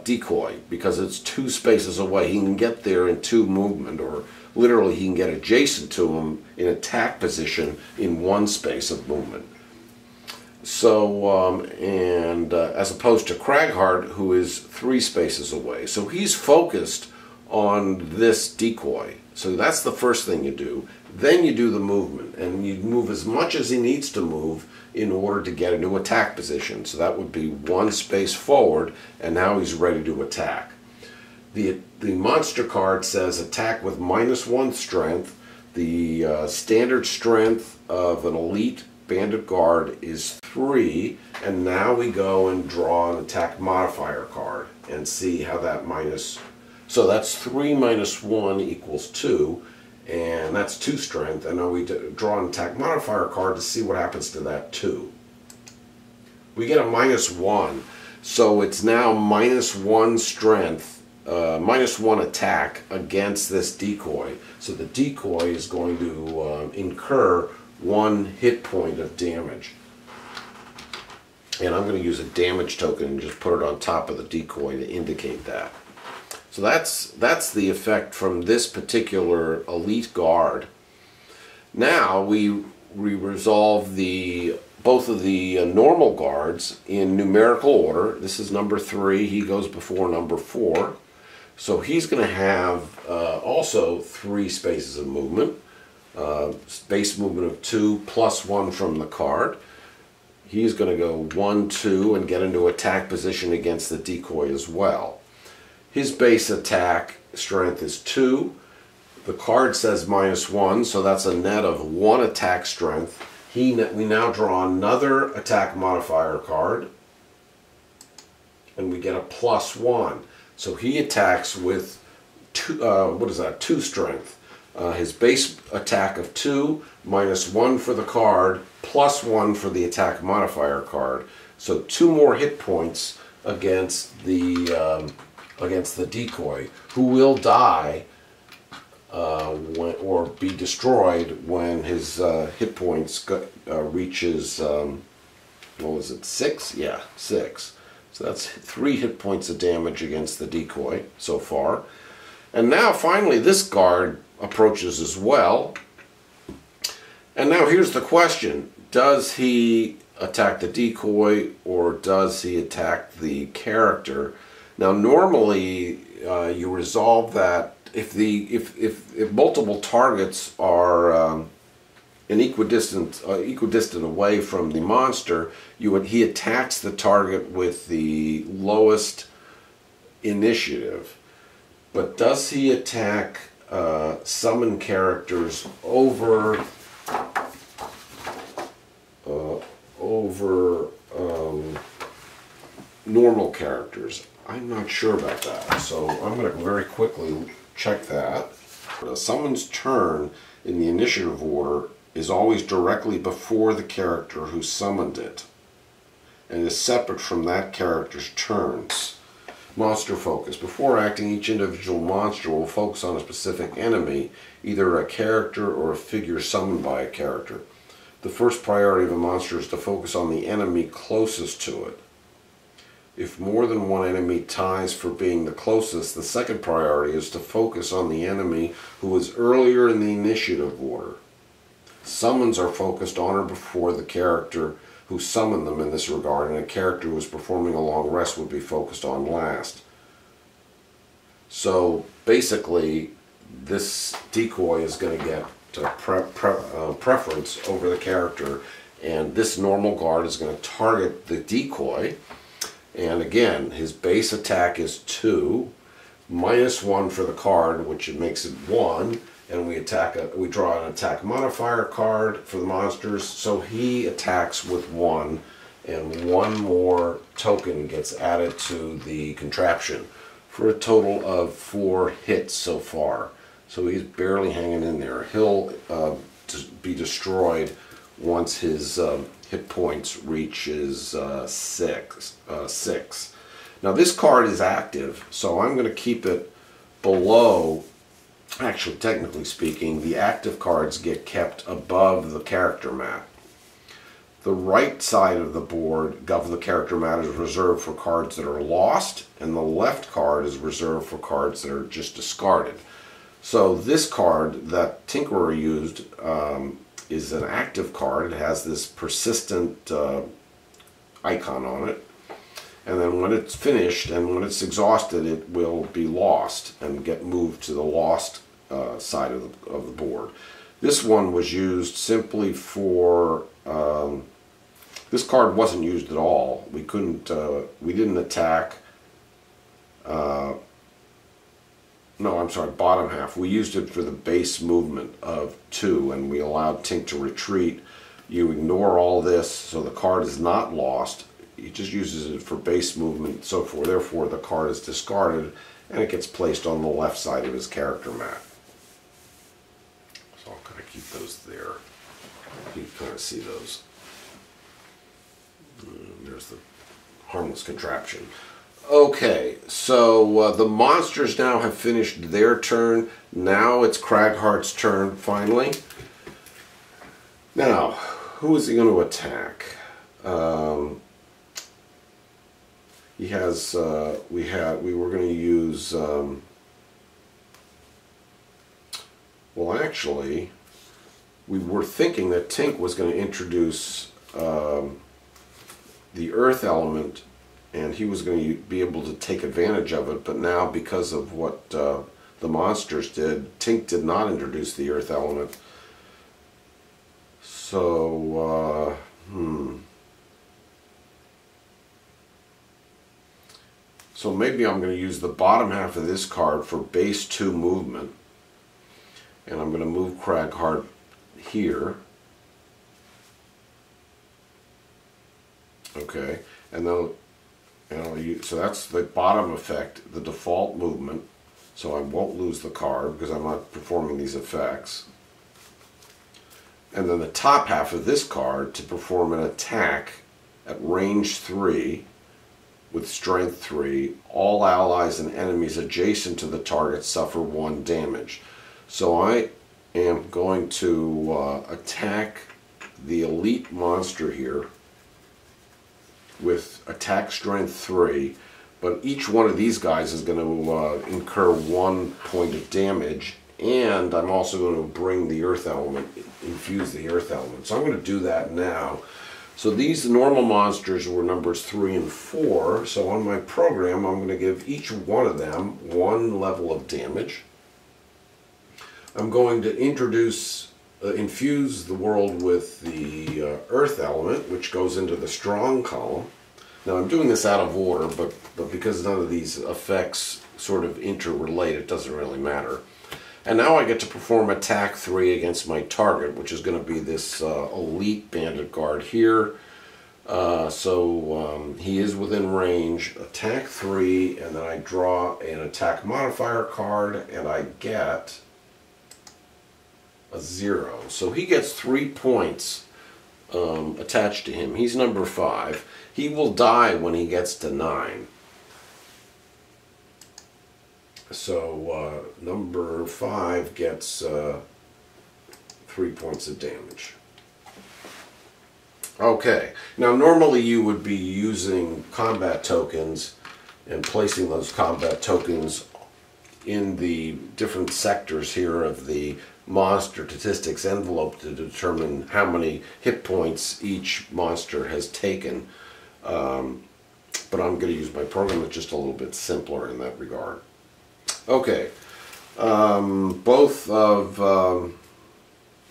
decoy, because it's 2 spaces away. He can get there in 2 movement, or literally he can get adjacent to him in attack position in 1 space of movement. So, as opposed to Cragheart, who is 3 spaces away. So he's focused on this decoy. So that's the first thing you do. Then you do the movement, and you move as much as he needs to move in order to get into attack position. So that would be one space forward, and now he's ready to attack. The monster card says attack with -1 strength. The standard strength of an elite bandit guard is 3, and now we go and draw an attack modifier card and see how that so that's 3 minus 1 equals 2, and that's 2 strength, and now we draw an attack modifier card to see what happens to that 2. We get a -1, so it's now -1 strength, -1 attack against this decoy. So the decoy is going to incur 1 hit point of damage. And I'm going to use a damage token and just put it on top of the decoy to indicate that. So that's the effect from this particular elite guard. Now we resolve both of the normal guards in numerical order. This is number 3. He goes before number 4. So he's going to have also 3 spaces of movement. Space movement of 2 plus 1 from the card. He's going to go 1, 2 and get into attack position against the decoy as well. His base attack strength is 2. The card says -1, so that's a net of 1 attack strength. We now draw another attack modifier card, and we get a +1. So he attacks with 2 strength. His base attack of 2, -1 for the card, +1 for the attack modifier card. So 2 more hit points against the decoy, who will die or be destroyed when his hit points reaches, what was it, 6? Yeah, 6. So that's 3 hit points of damage against the decoy so far. And now finally this guard approaches as well. And now here's the question. Does he attack the decoy or does he attack the character? Now normally you resolve that if multiple targets are an equidistant away from the monster, he attacks the target with the lowest initiative. But does he attack summon characters over normal characters? I'm not sure about that, so I'm going to very quickly check that. A summon's turn in the initiative order is always directly before the character who summoned it and is separate from that character's turns. Monster focus. Before acting, each individual monster will focus on a specific enemy, either a character or a figure summoned by a character. The first priority of a monster is to focus on the enemy closest to it. If more than one enemy ties for being the closest, the second priority is to focus on the enemy who is earlier in the initiative order. Summons are focused on or before the character who summoned them in this regard, and a character who is performing a long rest would be focused on last. So basically, this decoy is going to get preference over the character, and this normal guard is going to target the decoy. And again, his base attack is 2, -1 for the card, which makes it 1, and we draw an attack modifier card for the monsters, so he attacks with 1, and 1 more token gets added to the contraption for a total of 4 hits so far. So he's barely hanging in there. He'll be destroyed once his hit points reaches 6. Now this card is active, so I'm going to keep it below. Actually, technically speaking, the active cards get kept above the character mat. The right side of the board of the character mat is reserved for cards that are lost, and the left card is reserved for cards that are just discarded. So this card that Tinkerer used is an active card. It has this persistent icon on it, and then when it's finished and when it's exhausted, it will be lost and get moved to the lost side of the board. This one was used simply for, this card wasn't used at all. We couldn't, we didn't attack, no, I'm sorry, bottom half. We used it for the base movement of 2, and we allowed Tink to retreat. You ignore all this, so the card is not lost. He just uses it for base movement, so therefore the card is discarded, and it gets placed on the left side of his character mat. So I'll kind of keep those there. You can kind of see those. There's the harmless contraption. Okay, so the monsters now have finished their turn. Now it's Craghart's turn, finally. Now, who is he going to attack? He has, we were going to use, well actually, we were thinking that Tink was going to introduce the earth element, and he was going to be able to take advantage of it, but now because of what the monsters did, Tink did not introduce the earth element. So, So maybe I'm going to use the bottom half of this card for base 2 movement. And I'm going to move Craghart here. Okay, and then I'll use, so that's the bottom effect, the default movement. So I won't lose the card because I'm not performing these effects. And then the top half of this card to perform an attack at range 3 with strength 3. All allies and enemies adjacent to the target suffer 1 damage. So I am going to attack the elite monster here with attack strength 3, but each one of these guys is going to incur 1 point of damage, and I'm also going to bring the earth element, infuse the earth element. So I'm going to do that now. So these normal monsters were numbers 3 and 4, so on my program I'm going to give each one of them 1 level of damage. I'm going to introduce, infuse the world with the earth element, which goes into the strong column. Now I'm doing this out of order, but because none of these effects sort of interrelate, it doesn't really matter. And now I get to perform attack 3 against my target, which is going to be this elite bandit guard here. So he is within range. Attack 3, and then I draw an attack modifier card, and I get a 0. So he gets 3 points attached to him. He's number 5. He will die when he gets to 9. So number 5 gets 3 points of damage. Okay, now normally you would be using combat tokens and placing those combat tokens in the different sectors here of the monster statistics envelope to determine how many hit points each monster has taken. But I'm going to use my program that's just a little bit simpler in that regard. Okay, both of,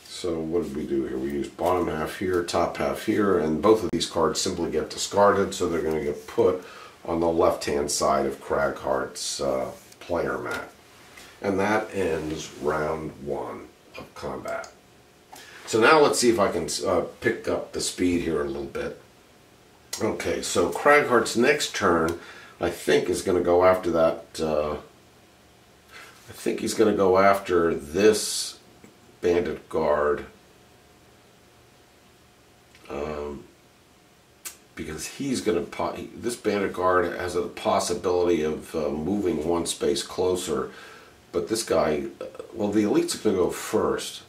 so what did we do here? We used bottom half here, top half here, and both of these cards simply get discarded, so they're going to get put on the left-hand side of Craghart's player mat. And that ends round 1 of combat. So now let's see if I can pick up the speed here a little bit. Okay, so Craghart's next turn, I think, is going to go after that. I think he's going to go after this bandit guard because he's going to. This bandit guard has a possibility of moving 1 space closer, but this guy, well, the elite's going to go first.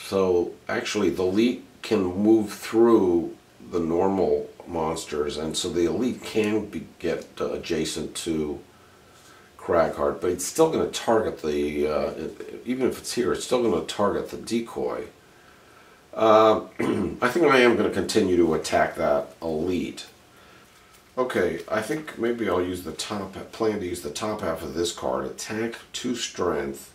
So actually, the elite can move through the normal monsters, and so the elite can get adjacent to Craghart, but it's still going to target the, even if it's here, it's still going to target the decoy. I think I am going to continue to attack that elite. Okay, I think maybe I'll use the plan to use the top half of this card, attack 2 strength,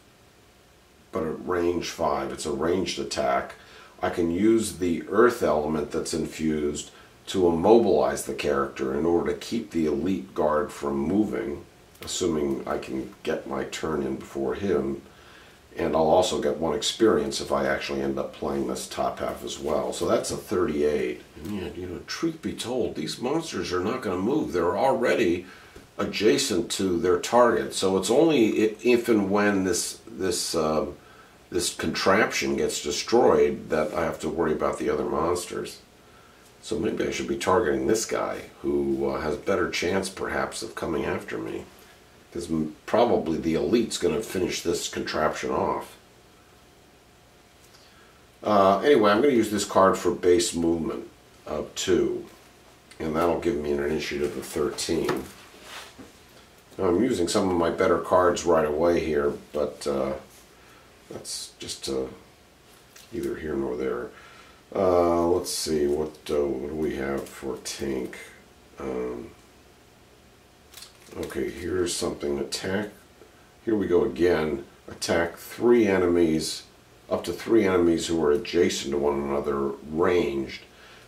but at range 5. It's a ranged attack. I can use the earth element that's infused to immobilize the character in order to keep the elite guard from moving, assuming I can get my turn in before him. And I'll also get 1 experience if I actually end up playing this top half as well. So that's a 38. And yet, you know, truth be told, these monsters are not going to move. They're already adjacent to their target. So it's only if and when this contraption gets destroyed that I have to worry about the other monsters. So maybe I should be targeting this guy, who has better chance perhaps of coming after me. Because probably the elite's going to finish this contraption off. Anyway, I'm going to use this card for base movement of 2. And that'll give me an initiative of 13. Now, I'm using some of my better cards right away here, but that's just neither here nor there. Let's see, what do we have for Tink? Okay, here's something. Attack. Here we go again. Attack 3 enemies, up to 3 enemies who are adjacent to one another, ranged.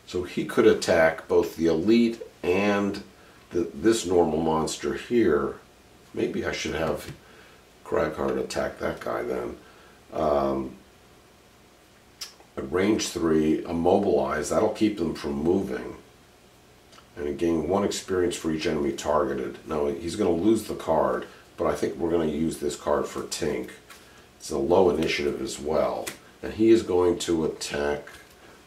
So he could attack both the elite and this normal monster here. Maybe I should have Kraghart attack that guy then. At range 3, immobilize. That'll keep them from moving. And gain 1 experience for each enemy targeted. Now, he's going to lose the card, but I think we're going to use this card for Tink. It's a low initiative as well. And he is going to attack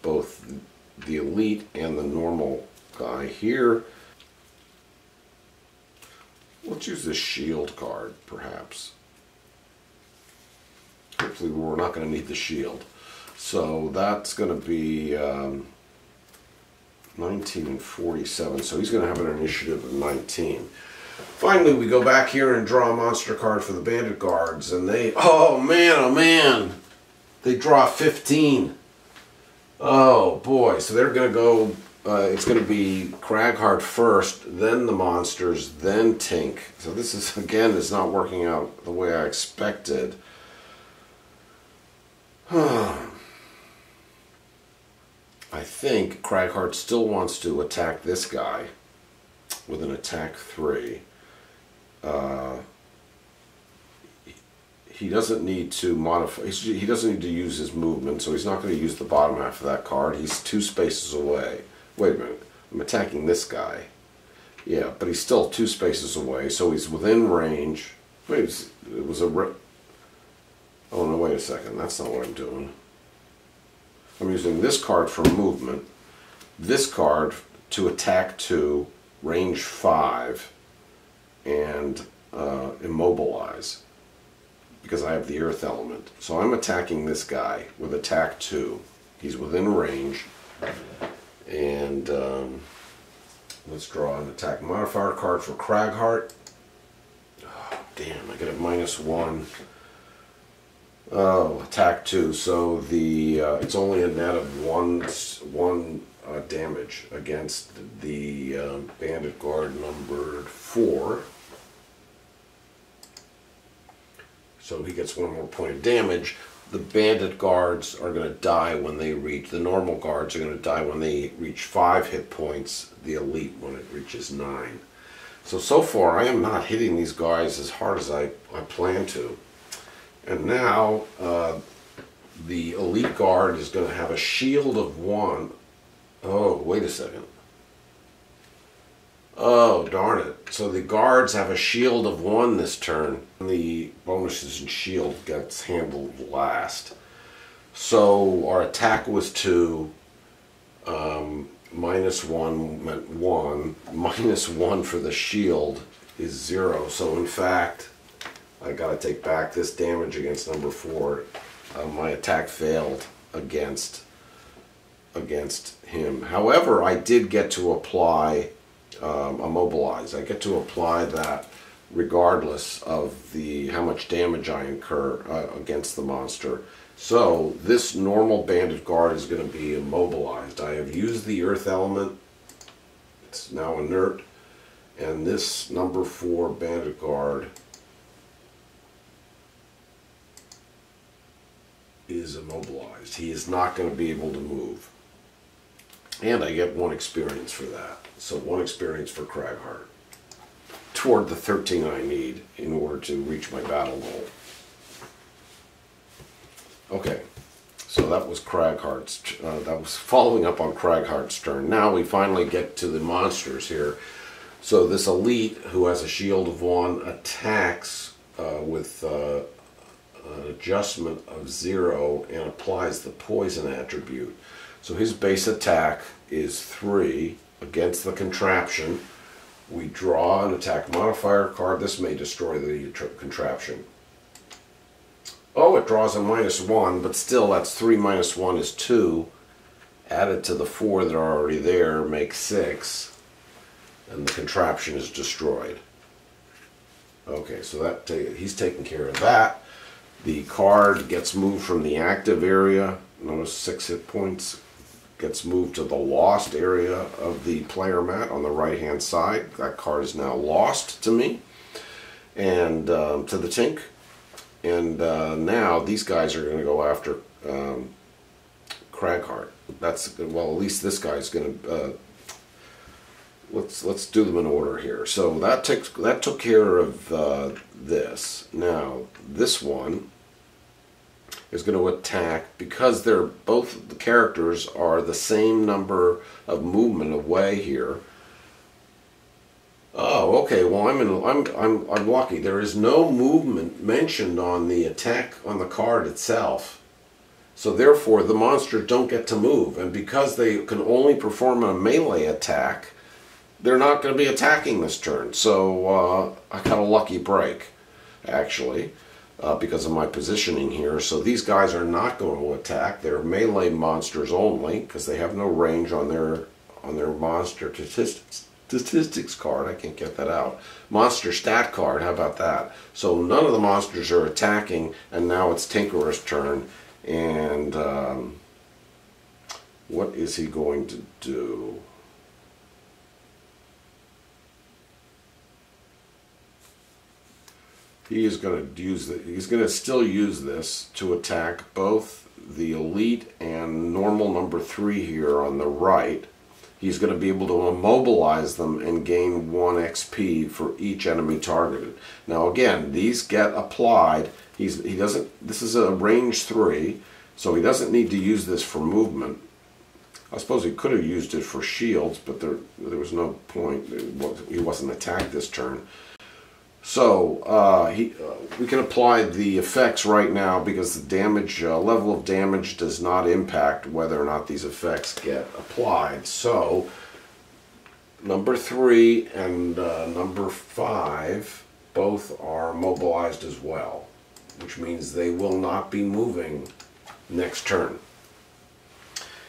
both the elite and the normal guy here. Let's use this shield card, perhaps. Hopefully we're not going to need the shield. So that's going to be 19 and 47, so he's going to have an initiative of 19. Finally, we go back here and draw a monster card for the Bandit Guards, and they, oh man, they draw 15. Oh boy, so they're going to go, it's going to be Kraghart first, then the monsters, then Tink. So this is, again, is not working out the way I expected. I think Kraghart still wants to attack this guy with an attack 3. He doesn't need to modify, he doesn't need to use his movement, so he's not going to use the bottom half of that card. He's 2 spaces away. Wait a minute, I'm attacking this guy. Yeah, but he's still 2 spaces away, so he's within range. Wait, it was a... Oh no, wait a second, that's not what I'm doing. I'm using this card for movement, this card to attack 2, range 5, and immobilize, because I have the earth element. So I'm attacking this guy with attack 2. He's within range, and let's draw an attack modifier card for Kraghart. Oh, damn, I get a -1. Oh, attack 2. So the it's only a net of one damage against the Bandit Guard numbered 4. So he gets 1 more point of damage. The Bandit Guards are going to die when they reach. The normal guards are going to die when they reach 5 hit points. The elite when it reaches 9. So far I am not hitting these guys as hard as I plan to. And now, the elite guard is going to have a shield of 1. Oh, wait a second. Oh, darn it. So the guards have a shield of 1 this turn. And the bonuses and shield gets handled last. So our attack was 2. -1 meant 1. -1 for the shield is 0. So in fact, I gotta take back this damage against number 4. My attack failed against him. However, I did get to apply immobilize. I get to apply that regardless of how much damage I incur against the monster. So this normal Bandit Guard is going to be immobilized. I have used the earth element. It's now inert, and this number 4 Bandit Guard is immobilized. He is not going to be able to move. And I get 1 experience for that. So 1 experience for Craghart. Toward the 13 I need in order to reach my battle goal. Okay, so that was Craghart's, that was following up on Craghart's turn. Now we finally get to the monsters here. So this elite, who has a shield of 1, attacks with an adjustment of 0 and applies the poison attribute. So his base attack is 3 against the contraption. We draw an attack modifier card. This may destroy the contraption. Oh, it draws a -1, but still that's 3 minus 1 is 2. Added to the 4 that are already there makes 6. And the contraption is destroyed. Okay, so that he's taking care of that. The card gets moved from the active area. Notice 6 hit points. Gets moved to the lost area of the player mat on the right hand side. That card is now lost to me. And to the Tink. And now these guys are going to go after Craghart. That's, well, at least this guy's going to... Let's do them in order here. So that took care of this. Now this one is going to attack because they're both the characters are the same number of movement away here. Oh, okay. Well, I'm lucky. There is no movement mentioned on the attack on the card itself. So therefore, the monsters don't get to move, and because they can only perform a melee attack, they're not going to be attacking this turn. So I got a lucky break, actually, because of my positioning here. So these guys are not going to attack. They're melee monsters only because they have no range on their monster statistics card. I can't get that out. Monster stat card. How about that? So none of the monsters are attacking, and now it's Tinkerer's turn. And what is he going to do? He is going to use he's going to still use this to attack both the elite and normal number 3 here on the right. He's going to be able to immobilize them and gain 1 XP for each enemy targeted. Now again, these get applied. He doesn't. This is a range 3, so he doesn't need to use this for movement. I suppose he could have used it for shields, but there was no point. He wasn't attacked this turn. So we can apply the effects right now because the damage level of damage does not impact whether or not these effects get applied. So number 3 and number 5 both are mobilized as well, which means they will not be moving next turn.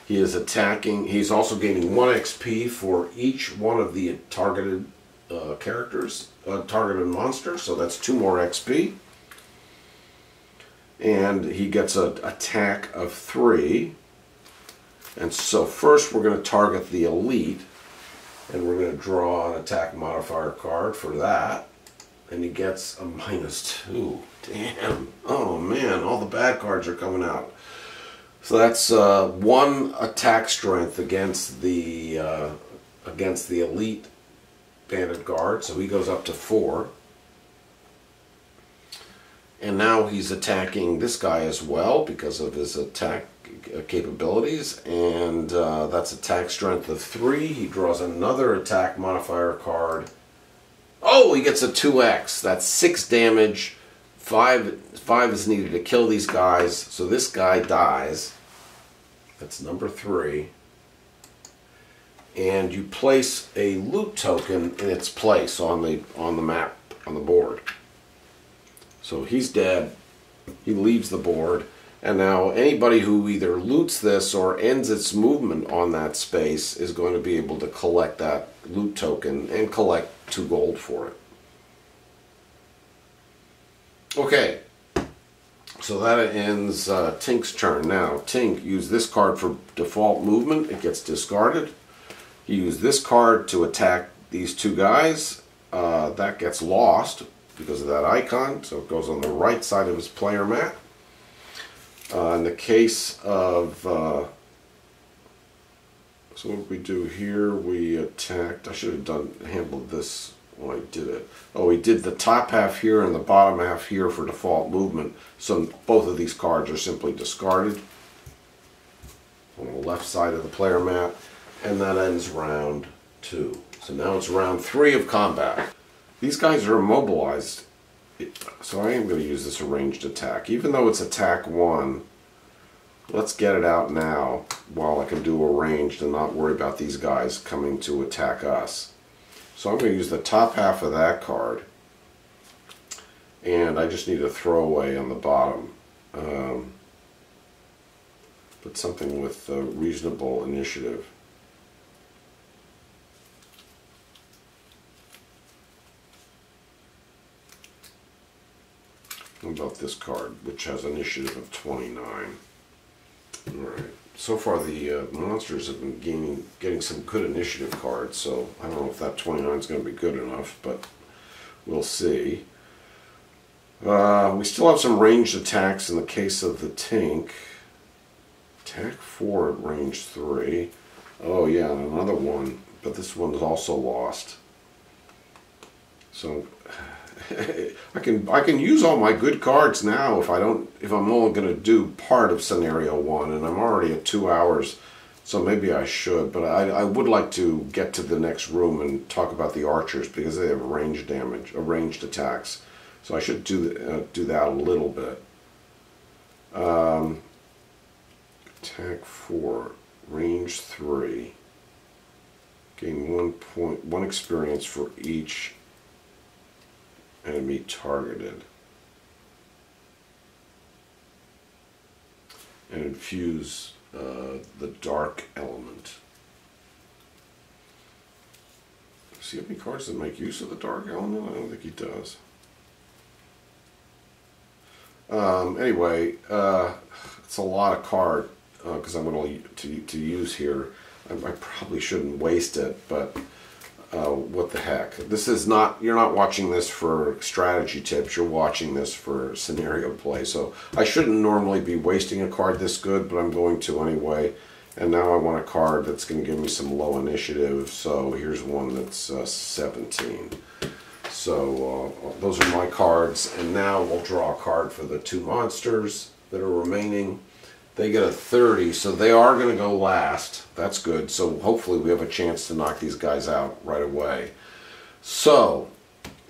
He is attacking. He's also gaining 1 XP for each one of the targeted characters, targeted monsters, so that's 2 more XP. And he gets an attack of 3. And so first we're going to target the elite, and we're going to draw an attack modifier card for that. And he gets a -2. Damn. Oh man, all the bad cards are coming out. So that's 1 attack strength against the elite bandit guard, so he goes up to 4. And now he's attacking this guy as well because of his attack capabilities, and that's attack strength of 3. He draws another attack modifier card. Oh, he gets a 2x. That's 6 damage. 5 is needed to kill these guys, so this guy dies. That's number 3. And you place a loot token in its place on the map, on the board. So he's dead. He leaves the board, and now anybody who either loots this or ends its movement on that space is going to be able to collect that loot token and collect 2 gold for it. Okay, so that ends Tink's turn. Now Tink used this card for default movement. It gets discarded. He used this card to attack these 2 guys. That gets lost because of that icon, so it goes on the right side of his player mat. In the case of, so what did we do here? We attacked, I should have handled this when I did it. Oh, we did the top half here and the bottom half here for default movement. So both of these cards are simply discarded on the left side of the player mat. And that ends round 2. So now it's round 3 of combat. These guys are immobilized. So I am going to use this arranged attack. Even though it's attack 1, let's get it out now while I can do a ranged and not worry about these guys coming to attack us. So I'm going to use the top half of that card, and I just need a throwaway on the bottom. Put something with reasonable initiative. What about this card, which has initiative of 29? Alright, so far the monsters have been getting some good initiative cards, so I don't know if that 29 is going to be good enough, but we'll see. We still have some ranged attacks in the case of the Tink. Attack 4 at range 3. Oh yeah, another one, but this one's also lost. So I can use all my good cards now if I'm only going to do part of scenario 1, and I'm already at 2 hours, so maybe I should. But I would like to get to the next room and talk about the archers because they have ranged damage, ranged attacks. So I should do that a little bit. Attack 4, range 3. Gain 1 experience for each enemy targeted. And infuse the dark element. Does he have any cards that make use of the dark element? I don't think he does. Anyway, it's a lot of card because I'm going to use here. I probably shouldn't waste it, but what the heck. This is not, you're not watching this for strategy tips, you're watching this for scenario play. So I shouldn't normally be wasting a card this good, but I'm going to anyway. And now I want a card that's going to give me some low initiative, so here's one that's 17. So those are my cards, and now we'll draw a card for the 2 monsters that are remaining. They get a 30, so they are going to go last. That's good. So hopefully we have a chance to knock these guys out right away. So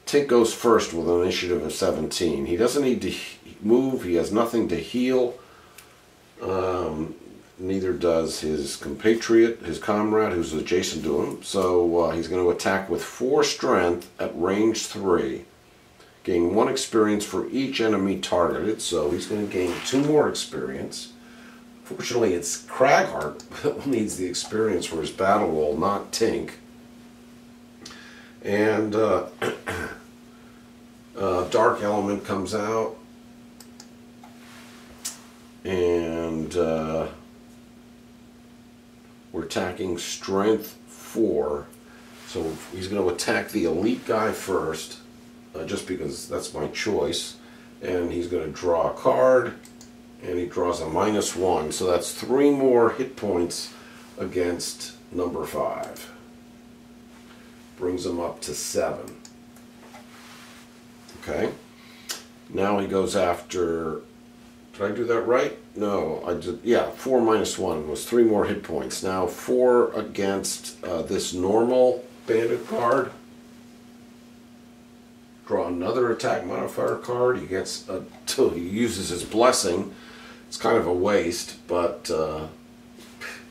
Tink goes first with an initiative of 17. He doesn't need to move. He has nothing to heal. Neither does his compatriot, his comrade, who's adjacent to him. So he's going to attack with 4 strength at range 3. Gain 1 experience for each enemy targeted. So he's going to gain 2 more experience. Fortunately, it's Craghart who needs the experience for his battle roll, not Tink. And Dark Element comes out. And we're attacking Strength 4. So he's going to attack the elite guy first, just because that's my choice. And he's going to draw a card. And he draws a -1, so that's 3 more hit points against number 5. Brings him up to 7. Okay. Now he goes after. Did I do that right? No, I did. Yeah, 4 -1 was 3 more hit points. Now 4 against this normal bandit card. Draw another attack modifier card. He gets until he uses his blessing. It's kind of a waste, but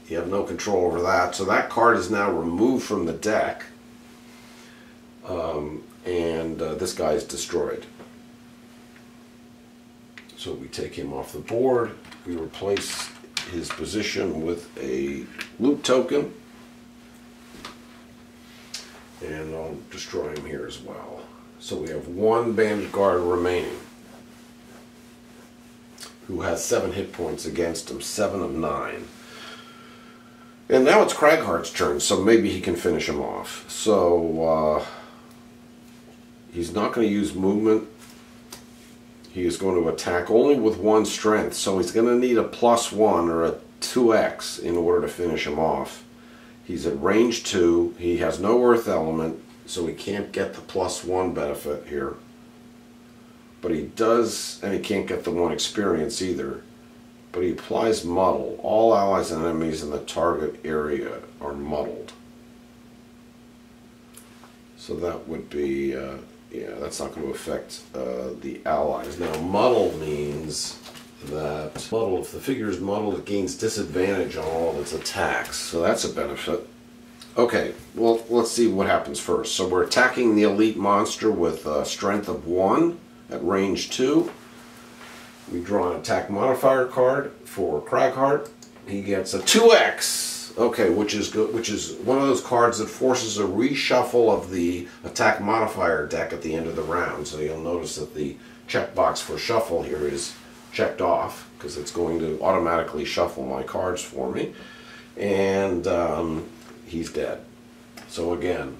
you have no control over that. So that card is now removed from the deck, and this guy is destroyed. So we take him off the board. We replace his position with a loot token, and I'll destroy him here as well. So we have 1 bandit guard remaining, who has 7 hit points against him, 7 of 9. And now it's Craghart's turn, so maybe he can finish him off. So he's not going to use movement. he is going to attack only with 1 strength, so he's going to need a +1 or a 2x in order to finish him off. He's at range 2, he has no earth element, so he can't get the +1 benefit here. But he does, and he can't get the 1 experience either. But he applies muddle. All allies and enemies in the target area are muddled. So that would be, yeah, that's not going to affect the allies. Now, muddle means that if the figure is muddled, it gains disadvantage on all of its attacks. So that's a benefit. Okay, well, let's see what happens first. So we're attacking the elite monster with a strength of 1 at range 2. We draw an attack modifier card for Cragheart. He gets a 2x. Okay, which is good, which is one of those cards that forces a reshuffle of the attack modifier deck at the end of the round. So you'll notice that the checkbox for shuffle here is checked off because it's going to automatically shuffle my cards for me. And he's dead. So again,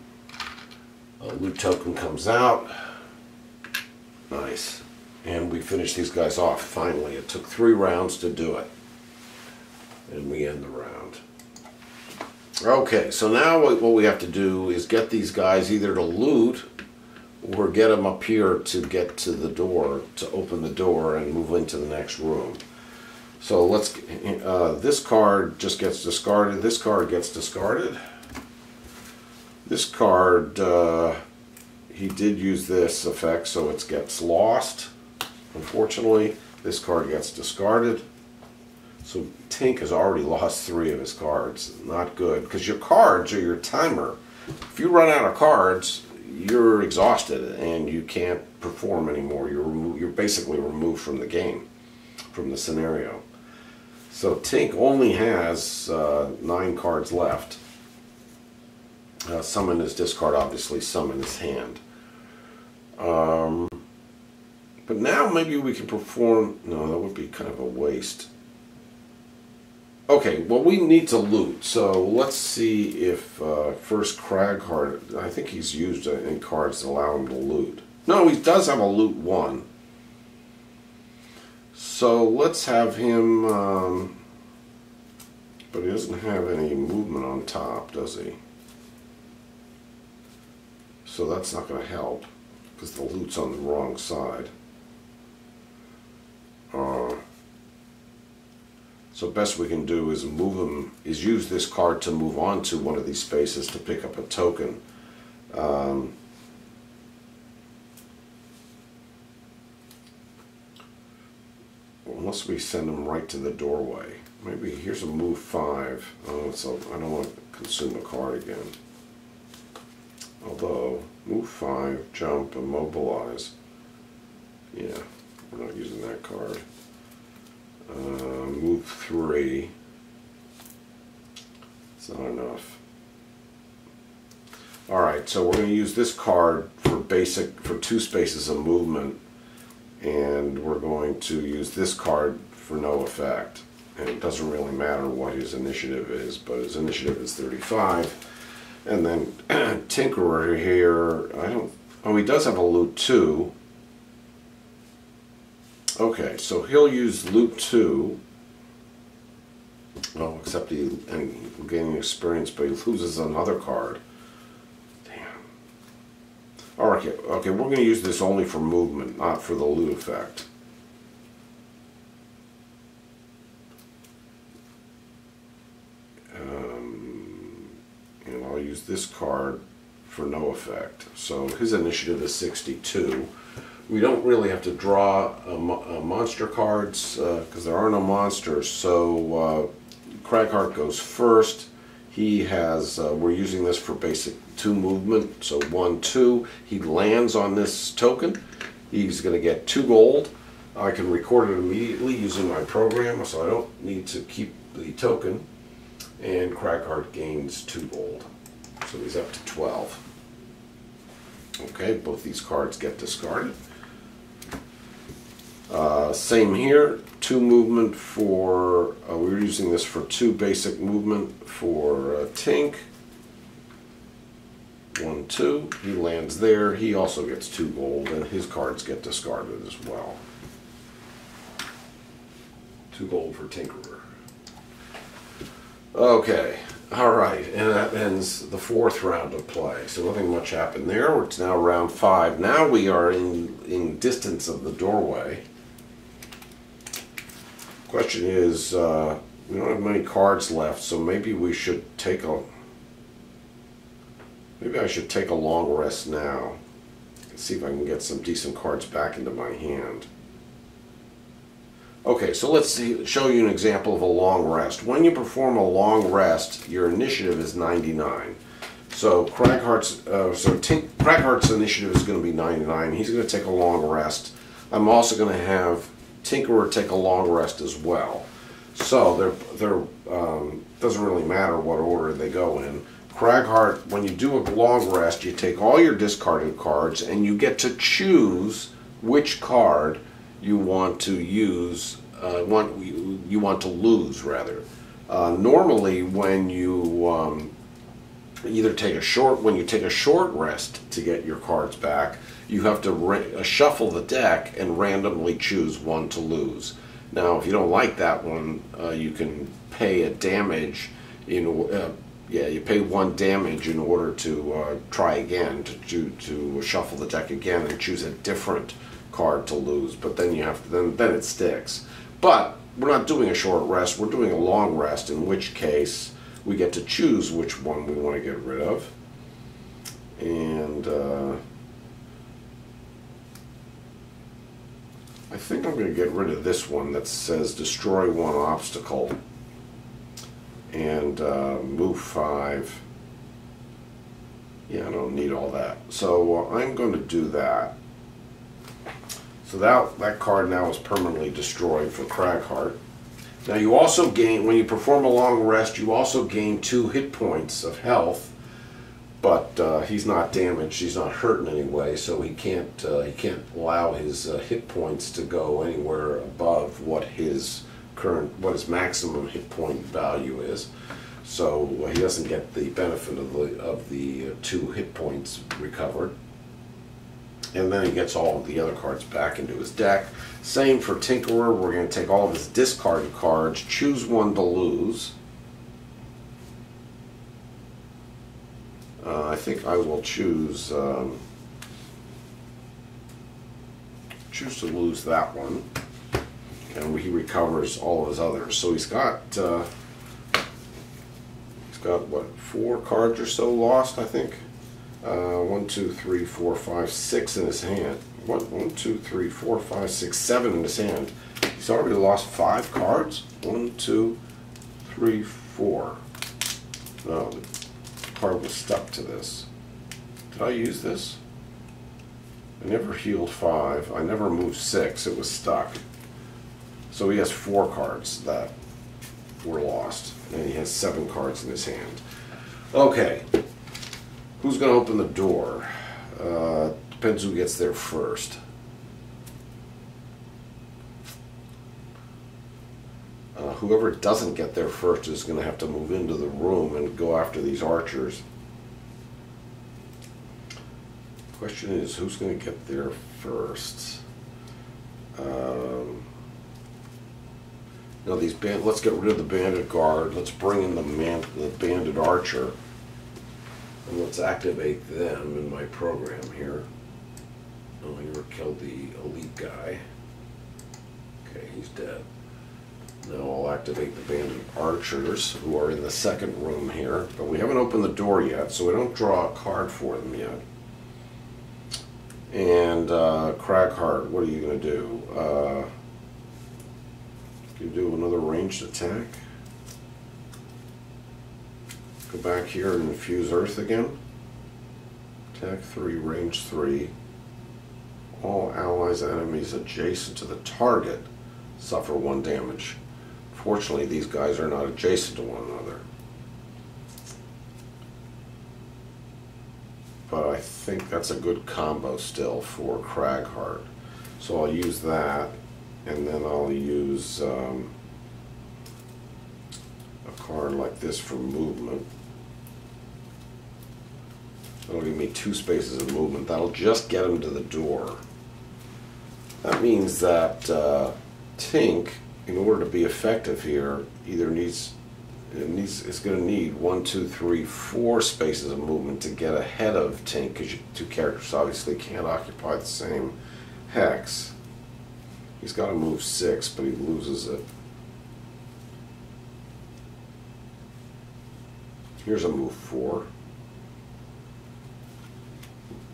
a loot token comes out. Nice. And we finish these guys off finally. It took 3 rounds to do it. And we end the round. Okay, so now what we have to do is get these guys either to loot or get them up here to get to the door, to open the door and move into the next room. So let's, this card just gets discarded, this card gets discarded. This card, he did use this effect, so it gets lost. Unfortunately, this card gets discarded. So Tink has already lost 3 of his cards. Not good, because your cards are your timer. If you run out of cards, you're exhausted and you can't perform anymore. You're basically removed from the game, from the scenario. So Tink only has 9 cards left. Some in his discard, obviously, some in his hand. But now maybe we can perform... No, that would be kind of a waste. Okay, well, we need to loot. So let's see if first Cragheart... I think he's used in cards to allow him to loot. No, he does have a loot 1. So let's have him... but he doesn't have any movement on top, does he? So that's not going to help, because the loot's on the wrong side. So best we can do is move him, is use this card to move on to one of these spaces to pick up a token. Unless we send him right to the doorway. Maybe here's a move 5. Oh, so I don't want to consume a card again. Although, move 5, jump, immobilize. Yeah, we're not using that card. Move 3. It's not enough. Alright, so we're going to use this card for 2 spaces of movement. And we're going to use this card for no effect. And it doesn't really matter what his initiative is, but his initiative is 35. And then Tinkerer here, oh, he does have a loot 2. Okay, so he'll use loot 2. Oh, except he's gaining experience, but he loses another card. Damn. Alright, okay, we're going to use this only for movement, not for the loot effect. And I'll use this card for no effect. So his initiative is 62. We don't really have to draw monster cards because there are no monsters. So Cragheart goes first. He has, we're using this for basic 2 movement. So 1, 2. He lands on this token. He's going to get 2 gold. I can record it immediately using my program, so I don't need to keep the token. And Cragheart gains 2 gold. So he's up to 12. Okay, both these cards get discarded. Same here, 2 movement for, we're using this for 2 basic movement for Tink. 1, 2, he lands there, he also gets 2 gold, and his cards get discarded as well. 2 gold for Tinkerer. Okay, alright, and that ends the 4th round of play. So nothing much happened there. It's now round 5. Now we are in distance of the doorway. Question is, we don't have many cards left, so maybe we should take a... Maybe I should take a long rest now. See if I can get some decent cards back into my hand. Okay, so let's show you an example of a long rest. When you perform a long rest, your initiative is 99. So Cragheart's initiative is going to be 99. He's going to take a long rest. I'm also going to have Tinkerer take a long rest as well. So doesn't really matter what order they go in. Cragheart, when you do a long rest, you take all your discarded cards and you get to choose which card you want to use, you want to lose rather. Normally, when you take a short rest to get your cards back, you have to shuffle the deck and randomly choose one to lose. Now, if you don't like that one, you can pay a damage you pay 1 damage in order to try again, to shuffle the deck again and choose a different card to lose. But then you have to, then it sticks. But we're not doing a short rest, we're doing a long rest, in which case we get to choose which one we want to get rid of. And I think I'm going to get rid of this one that says destroy 1 obstacle. And move 5. Yeah, I don't need all that. So I'm going to do that. So that card now is permanently destroyed for Cragheart. Now you also gain, when you perform a long rest, you also gain 2 hit points of health. But he's not damaged, he's not hurt in any way, so he can't allow his hit points to go anywhere above what his maximum hit point value is. So he doesn't get the benefit of the 2 hit points recovered. And then he gets all of the other cards back into his deck. Same for Tinkerer. We're going to take all of his discarded cards, choose one to lose. I think I will choose to lose that one. And he recovers all of his others. So he's got what, 4 cards or so lost, I think. 1, 2, 3, 4, 5, 6 in his hand. 1, 2, 3, 4, 5, 6, 7 in his hand. He's already lost 5 cards. 1, 2, 3, 4. No, the card was stuck to this. Did I use this? I never healed 5. I never moved 6. It was stuck. So he has 4 cards that were lost, and he has 7 cards in his hand. Okay, who's going to open the door? Depends who gets there first. Whoever doesn't get there first is going to have to move into the room and go after these archers. The question is, who's going to get there first? Now let's get rid of the bandit guard. Let's bring in the bandit archer, and let's activate them in my program here. Oh, he killed the elite guy. Okay, he's dead. Now I'll activate the bandit archers, who are in the second room here, but we haven't opened the door yet, so we don't draw a card for them yet. And Cragheart, what are you going to do? You do another ranged attack. Go back here and infuse Earth again. Attack 3, range 3. All allies and enemies adjacent to the target suffer 1 damage. Fortunately, these guys are not adjacent to one another. But I think that's a good combo still for Cragheart. So I'll use that. And then I'll use a card like this for movement. That'll give me 2 spaces of movement. That'll just get him to the door. That means that Tink in order to be effective here, it's going to need 1, 2, 3, 4 spaces of movement to get ahead of Tink, because two characters obviously can't occupy the same hex. He's got to move 6, but he loses it. Here's a move 4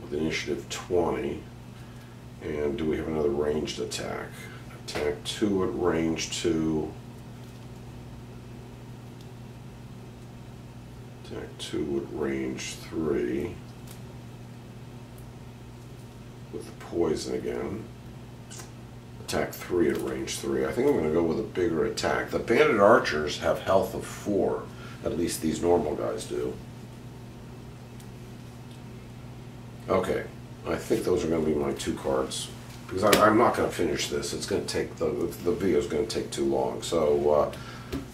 with initiative 20. And do we have another ranged attack? Attack 2 at range 2. Attack 2 at range 3. With the poison again. Attack 3 at range 3. I think I'm going to go with a bigger attack. The banded archers have health of 4. At least these normal guys do. Okay, I think those are going to be my 2 cards. Because I'm not going to finish this. It's going to take, the video is going to take too long. So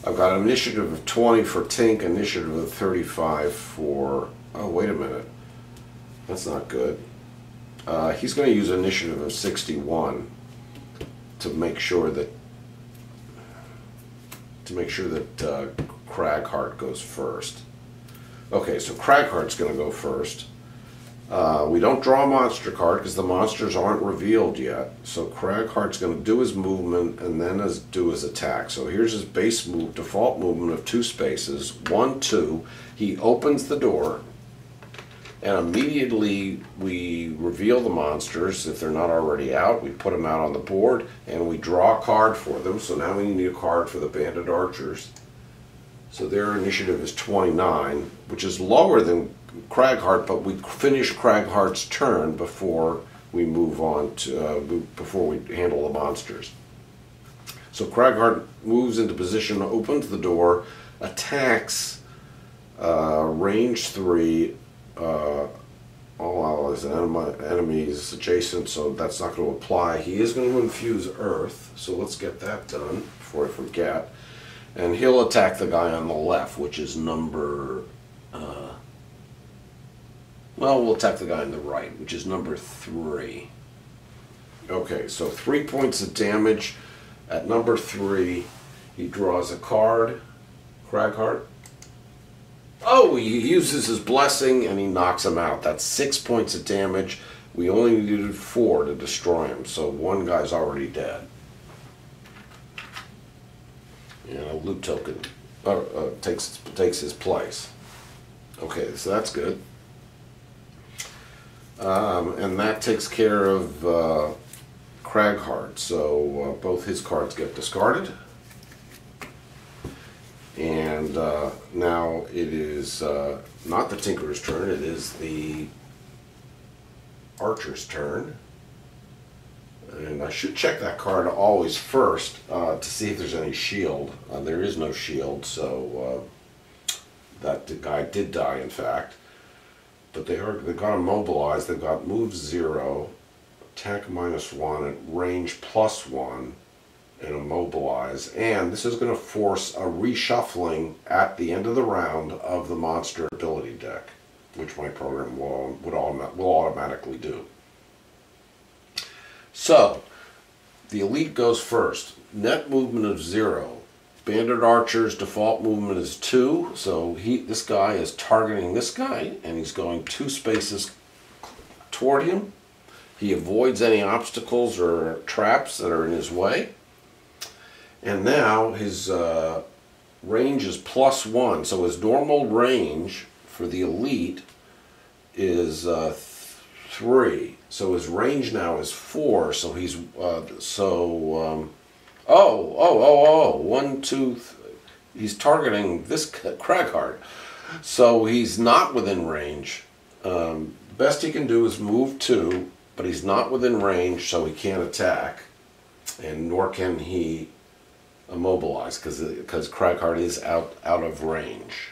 I've got an initiative of 20 for Tink, initiative of 35 for, oh wait a minute. That's not good. He's going to use initiative of 61 to make sure that Cragheart goes first. Okay, so Cragheart's going to go first. We don't draw a monster card because the monsters aren't revealed yet. So Cragheart's going to do his movement and then do his attack. So here's his base move, default movement of 2 spaces. 1, 2. He opens the door, and immediately we reveal the monsters. If they're not already out, we put them out on the board, and we draw a card for them. So now we need a card for the banded archers. So their initiative is 29, which is lower than Cragheart, but we finish Cragheart's turn before we move on to before we handle the monsters. So Cragheart moves into position, opens the door, attacks range 3. All allies and enemies adjacent, so that's not going to apply. He is going to infuse Earth, so let's get that done before I forget. And he'll attack the guy on the left, which is number... well, we'll attack the guy on the right, which is number 3. Okay, so 3 points of damage. At number 3, he draws a card. Cragheart. Oh, he uses his blessing and he knocks him out. That's 6 points of damage. We only needed 4 to destroy him, so one guy's already dead. And a loot token takes his place. Okay, so that's good. And that takes care of Cragheart. So both his cards get discarded. And now it is not the Tinker's turn, it is the Archer's turn. And I should check that card always first to see if there's any shield. There is no shield, so that guy did die, in fact. But they got immobilized. They've got move 0, attack -1, at range +1, and immobilize. And this is going to force a reshuffling at the end of the round of the monster ability deck, which my program will automatically do. So, the elite goes first. Net movement of 0. Banded Archer's default movement is 2, so this guy is targeting this guy, and he's going 2 spaces toward him. He avoids any obstacles or traps that are in his way. And now his range is +1, so his normal range for the elite is 3. So his range now is 4. So he's 1, 2. He's targeting this Cragheart. So he's not within range. Best he can do is move 2, but he's not within range, so he can't attack, and nor can he immobilize because Cragheart is out of range.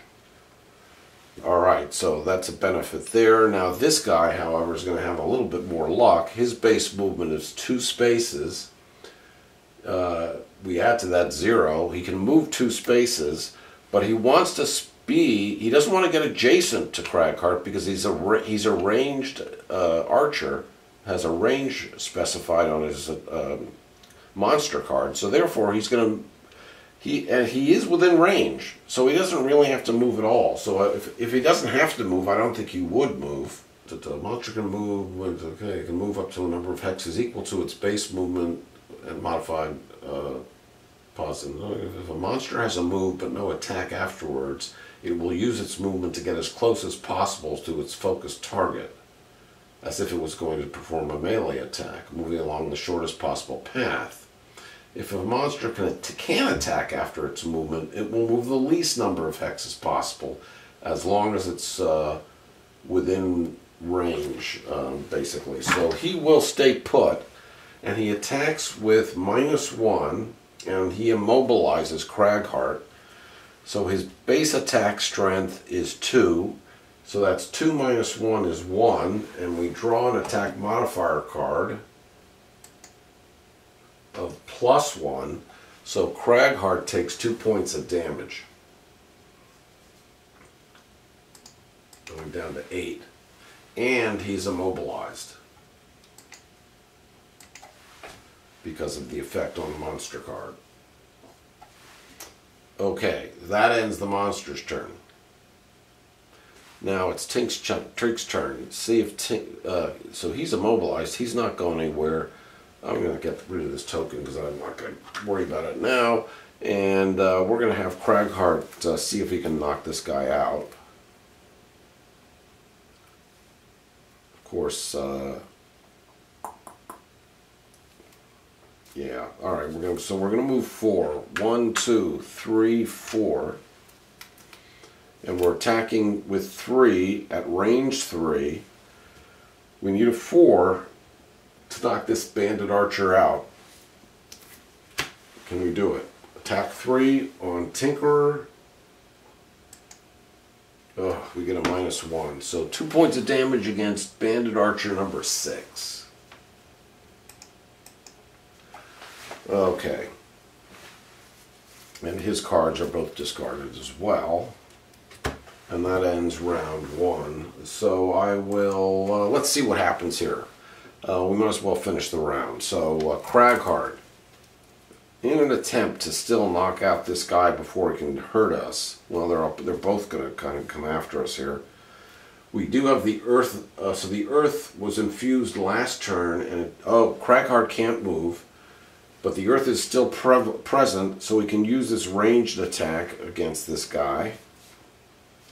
Alright, so that's a benefit there. Now this guy, however, is going to have a little bit more luck. His base movement is 2 spaces. We add to that 0. He can move 2 spaces, but he wants to he doesn't want to get adjacent to Cragheart because he's a ranged archer, has a range specified on his monster card. So therefore, he's going to he is within range, so he doesn't really have to move at all. So if he doesn't have to move, I don't think he would move. The monster can move. Okay, it can move up to a number of hexes equal to its base movement and modified. Positive. If a monster has a move but no attack afterwards, it will use its movement to get as close as possible to its focused target, as if it was going to perform a melee attack, moving along the shortest possible path. If a monster can attack after its movement, it will move the least number of hexes possible, as long as it's within range, basically. So he will stay put, and he attacks with -1, and he immobilizes Cragheart. So his base attack strength is 2, so that's 2 minus 1 is 1, and we draw an attack modifier card of +1, so Cragheart takes 2 points of damage, going down to 8, and he's immobilized because of the effect on the monster card. Okay, that ends the monster's turn. Now it's Trink's turn. See if Tink, so he's immobilized. He's not going anywhere. I'm going to get rid of this token because I'm not going to worry about it now. And we're going to have Cragheart see if he can knock this guy out. Of course, yeah. All right. We're gonna move 4. 1, 2, 3, 4, and we're attacking with 3 at range 3. We need a 4 to knock this bandit archer out. Can we do it? Attack 3 on Tinkerer. Oh, we get a -1. So 2 points of damage against bandit archer number 6. Okay, and his cards are both discarded as well, and that ends round 1. So I will, let's see what happens here. We might as well finish the round. So Cragheart, in an attempt to still knock out this guy before he can hurt us, well, they're both going to kind of come after us here. We do have the earth, so the earth was infused last turn, and Cragheart can't move. But the earth is still present, so we can use this ranged attack against this guy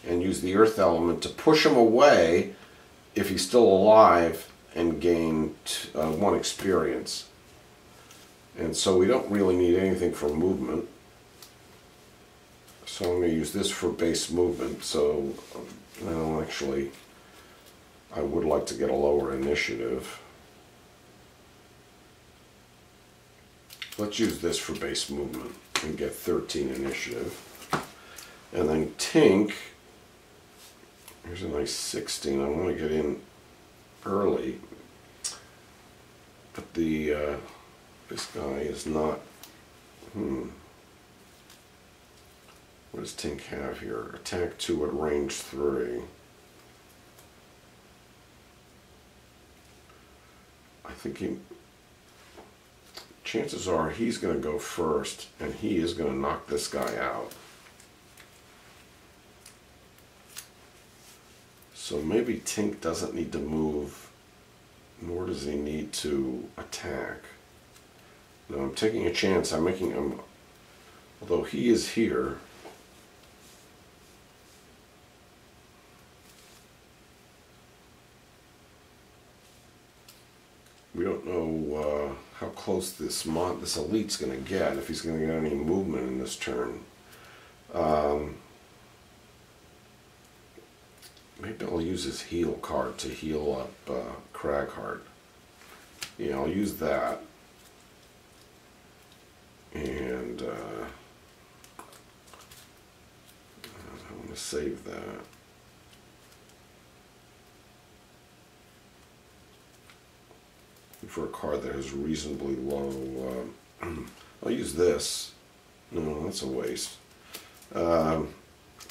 and use the earth element to push him away if he's still alive and gain 1 experience. And so we don't really need anything for movement. So I'm going to use this for base movement. So, no, actually, I would like to get a lower initiative. Let's use this for base movement and get 13 initiative. And then Tink, here's a nice 16. I want to get in early. But this guy is not, what does Tink have here? Attack 2 at range 3. I think chances are he's going to go first, and he is going to knock this guy out. So maybe Tink doesn't need to move, nor does he need to attack. No, I'm taking a chance. I'm making him, although he is here. We don't know how close this elite's going to get, if he's going to get any movement in this turn. Maybe I'll use his heal card to heal up Cragheart. Yeah, I'll use that. And I want to save that. For a card that has reasonably low, I'll use this. No, that's a waste.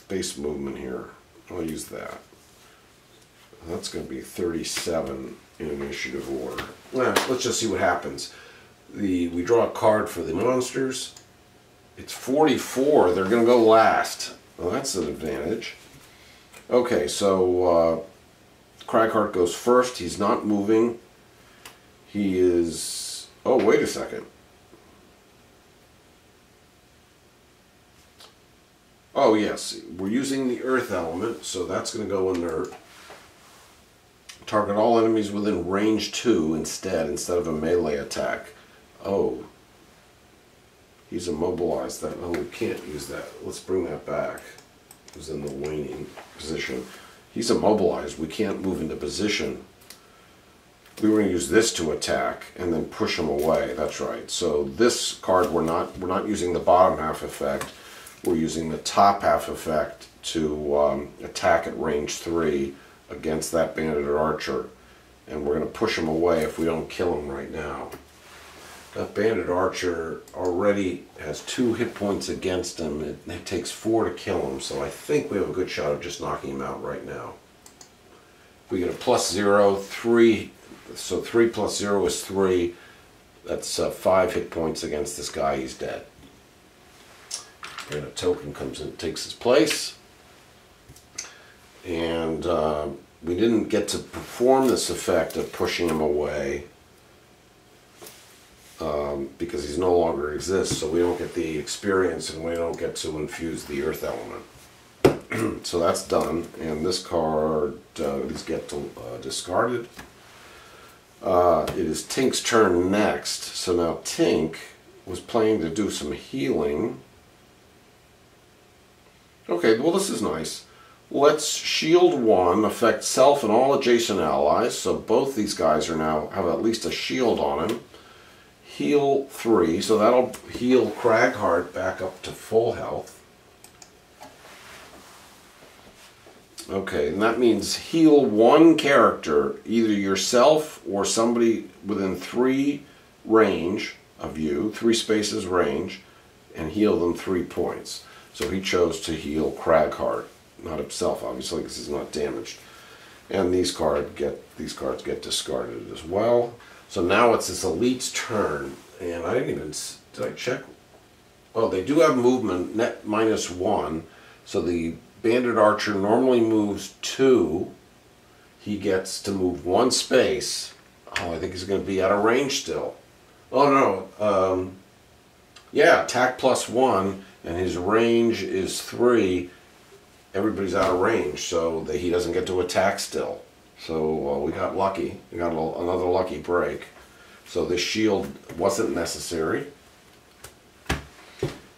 Base movement here. I'll use that. That's going to be 37 in initiative order. Well, let's just see what happens. we draw a card for the monsters. It's 44. They're going to go last. Well, that's an advantage. Okay, so Cragheart goes first. He's not moving. He is... Oh, wait a second. Oh, yes. We're using the earth element, so that's going to go inert. Target all enemies within range 2 instead of a melee attack. Oh. He's immobilized. That. Oh, we can't use that. Let's bring that back. He was in the waning position. He's immobilized. We can't move into position. We were going to use this to attack and then push him away. That's right. So this card we're not using the bottom half effect. We're using the top half effect to attack at range 3 against that bandit archer, and we're going to push him away if we don't kill him right now. That bandit archer already has 2 hit points against him. It takes 4 to kill him, so I think we have a good shot of just knocking him out right now. If we get a +0, 3, so 3 plus 0 is 3. That's 5 hit points against this guy. He's dead. And a token comes in and takes his place. And we didn't get to perform this effect of pushing him away because he's no longer exists, so we don't get the experience and we don't get to infuse the earth element. So that's done, and this card is discarded. It is Tink's turn next, so now Tink was planning to do some healing. Okay, well this is nice. Let's shield 1, affect self and all adjacent allies, so both these guys are now have at least a shield on him. Heal 3, so that'll heal Cragheart back up to full health. Okay, and that means heal 1 character, either yourself or somebody within 3 range of you, 3 spaces range, and heal them 3 points. So he chose to heal Cragheart, not himself, obviously, because he's not damaged. And these cards get discarded as well. So now it's this elite's turn, and I didn't even, did I check? Oh, they do have movement, net -1, so the bandit archer normally moves 2. He gets to move 1 space. Oh, I think he's going to be out of range still. Oh no, yeah, attack +1, and his range is 3. Everybody's out of range, so he doesn't get to attack still. So we got lucky. We got another lucky break. So this shield wasn't necessary.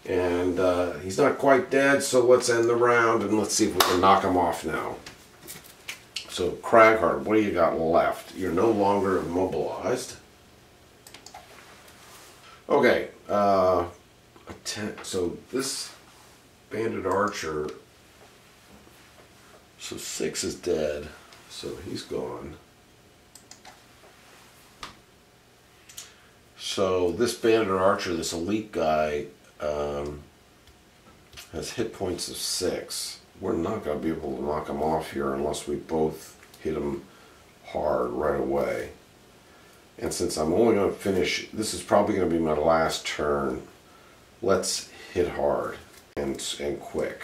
And he's not quite dead, so let's end the round and let's see if we can knock him off now. So Cragheart, what do you got left? You're no longer immobilized. Okay, so this bandit archer, so 6 is dead, so he's gone. So this bandit archer, this elite guy, has hit points of 6. We're not going to be able to knock him off here unless we both hit him hard right away. And since I'm only going to finish, this is probably going to be my last turn, let's hit hard and quick.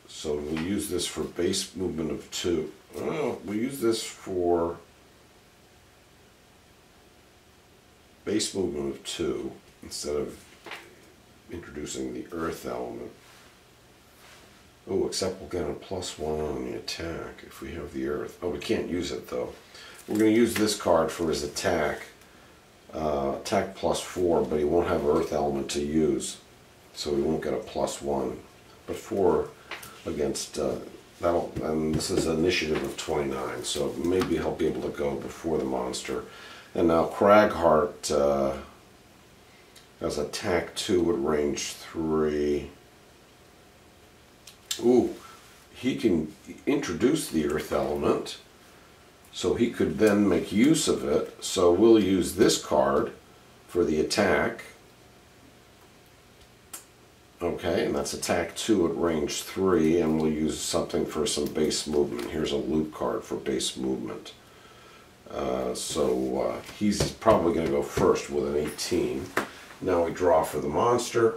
So we'll use this for base movement of 2. Well, we'll use this for base movement of 2 instead of introducing the earth element. Oh, except we'll get a +1 on the attack if we have the earth. Oh, we can't use it though. We're going to use this card for his attack. Attack +4, but he won't have earth element to use, so he won't get a +1. But 4 against that'll, and this is initiative of 29, so maybe he'll be able to go before the monster. And now Cragheart has attack 2 at range 3. Ooh, he can introduce the earth element, so he could then make use of it. So we'll use this card for the attack. Okay, and that's attack 2 at range 3, and we'll use something for some base movement. Here's a loot card for base movement. So he's probably going to go first with an 18. Now we draw for the monster.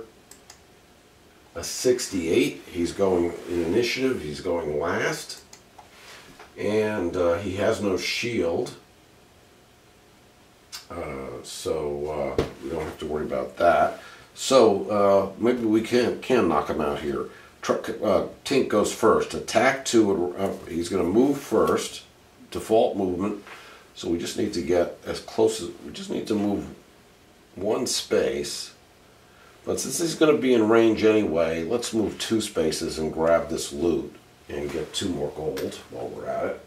A 68. He's going in initiative. He's going last. And he has no shield. So we don't have to worry about that. So maybe we can knock him out here. Tink goes first. Attack 2. He's going to move first. Default movement. So we just need to get as close as, we just need to move one space. But since he's going to be in range anyway, let's move 2 spaces and grab this loot and get 2 more gold while we're at it.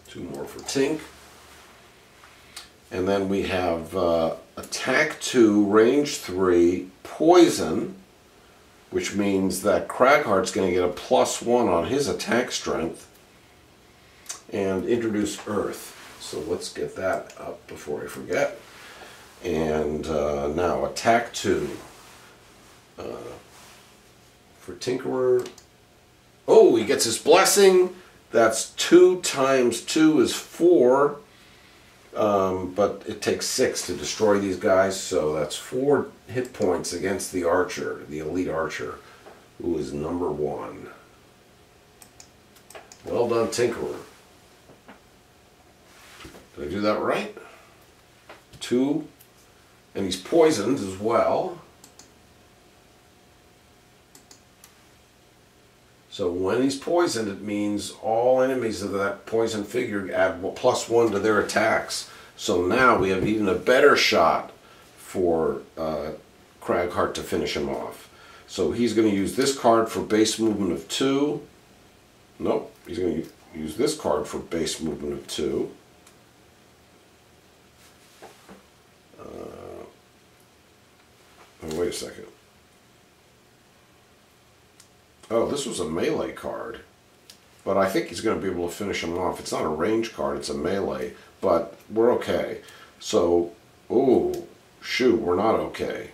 2 more for Tink. And then we have attack 2, range 3, poison, which means that Craghart's going to get a +1 on his attack strength. And introduce Earth. So let's get that up before I forget. And now attack 2 for Tinkerer. Oh, he gets his blessing. That's 2 times 2 is 4. But it takes 6 to destroy these guys. So that's 4 hit points against the archer, the elite archer, who is number 1. Well done, Tinkerer. Did I do that right? 2. And he's poisoned as well. So when he's poisoned, it means all enemies of that poison figure add +1 to their attacks. So now we have even a better shot for Craghart to finish him off. So he's going to use this card for base movement of 2. Nope, he's going to use this card for base movement of 2. Oh, wait a second. Oh, this was a melee card. But I think he's going to be able to finish him off. It's not a range card, it's a melee. But we're okay. So, ooh, shoot, we're not okay.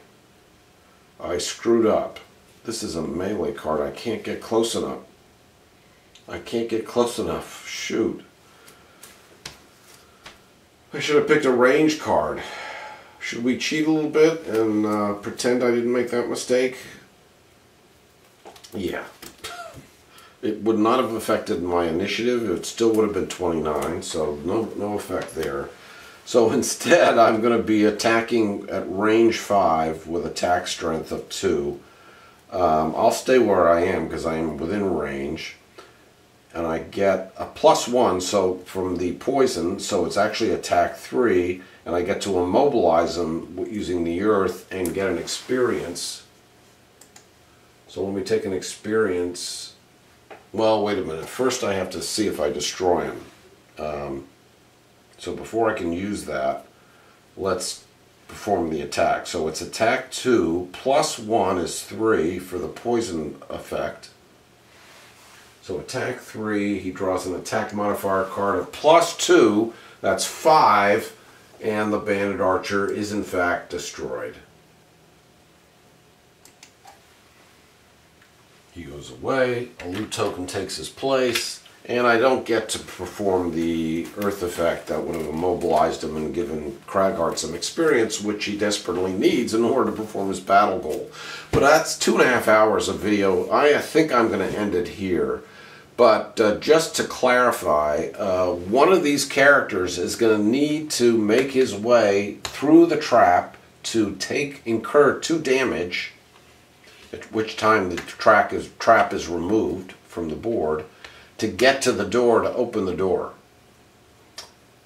I screwed up. This is a melee card. I can't get close enough. I can't get close enough. Shoot. I should have picked a range card. Should we cheat a little bit and pretend I didn't make that mistake? Yeah. It would not have affected my initiative. It still would have been 29, so no effect there. So instead, I'm going to be attacking at range 5 with attack strength of 2. I'll stay where I am because I am within range. And I get a +1 so from the poison, so it's actually attack 3. And I get to immobilize him using the earth and get an experience. So let me take an experience. Well, wait a minute. First I have to see if I destroy him. So before I can use that, let's perform the attack. So it's attack 2, +1 is 3 for the poison effect. So attack 3, he draws an attack modifier card of +2, that's 5. And the bandit archer is in fact destroyed. He goes away, a loot token takes his place, and I don't get to perform the earth effect that would have immobilized him and given Craghart some experience, which he desperately needs in order to perform his battle goal. But that's 2.5 hours of video. I think I'm going to end it here. But just to clarify, one of these characters is going to need to make his way through the trap to incur 2 damage, at which time the trap is removed from the board, to get to the door to open the door.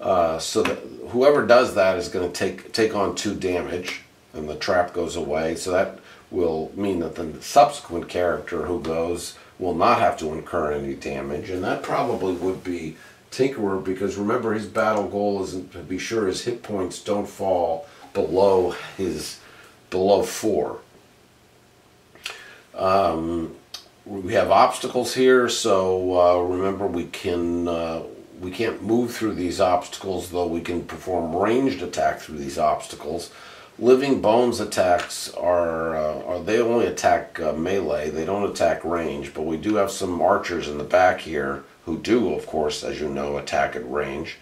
So that whoever does that is going to take on 2 damage, and the trap goes away. So that will mean that the subsequent character who goes will not have to incur any damage, and that probably would be Tinkerer, because remember his battle goal is to be sure his hit points don't fall below 4. We have obstacles here, so remember we can't move through these obstacles, though we can perform ranged attack through these obstacles. Living Bones attacks they only attack melee, they don't attack range, but we do have some archers in the back here who do, of course, as you know, attack at range.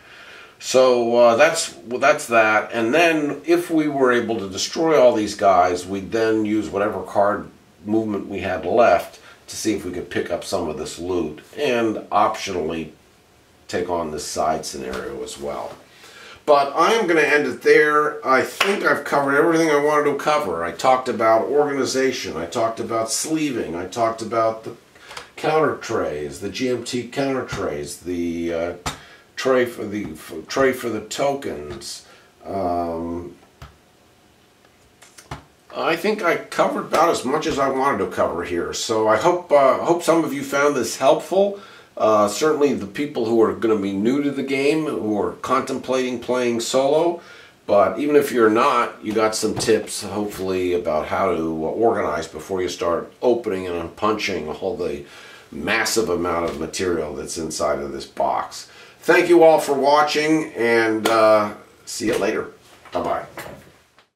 So that's that. And then if we were able to destroy all these guys, we'd then use whatever card movement we had left to see if we could pick up some of this loot, and optionally take on this side scenario as well. But I am going to end it there. I think I've covered everything I wanted to cover. I talked about organization, I talked about sleeving, I talked about the counter trays, the GMT counter trays, the tray for the tokens. I think I covered about as much as I wanted to cover here. So I hope some of you found this helpful. Certainly the people who are going to be new to the game, who are contemplating playing solo. But even if you're not, you got some tips, hopefully, about how to organize before you start opening and punching all the massive amount of material that's inside of this box. Thank you all for watching, and see you later. Bye-bye.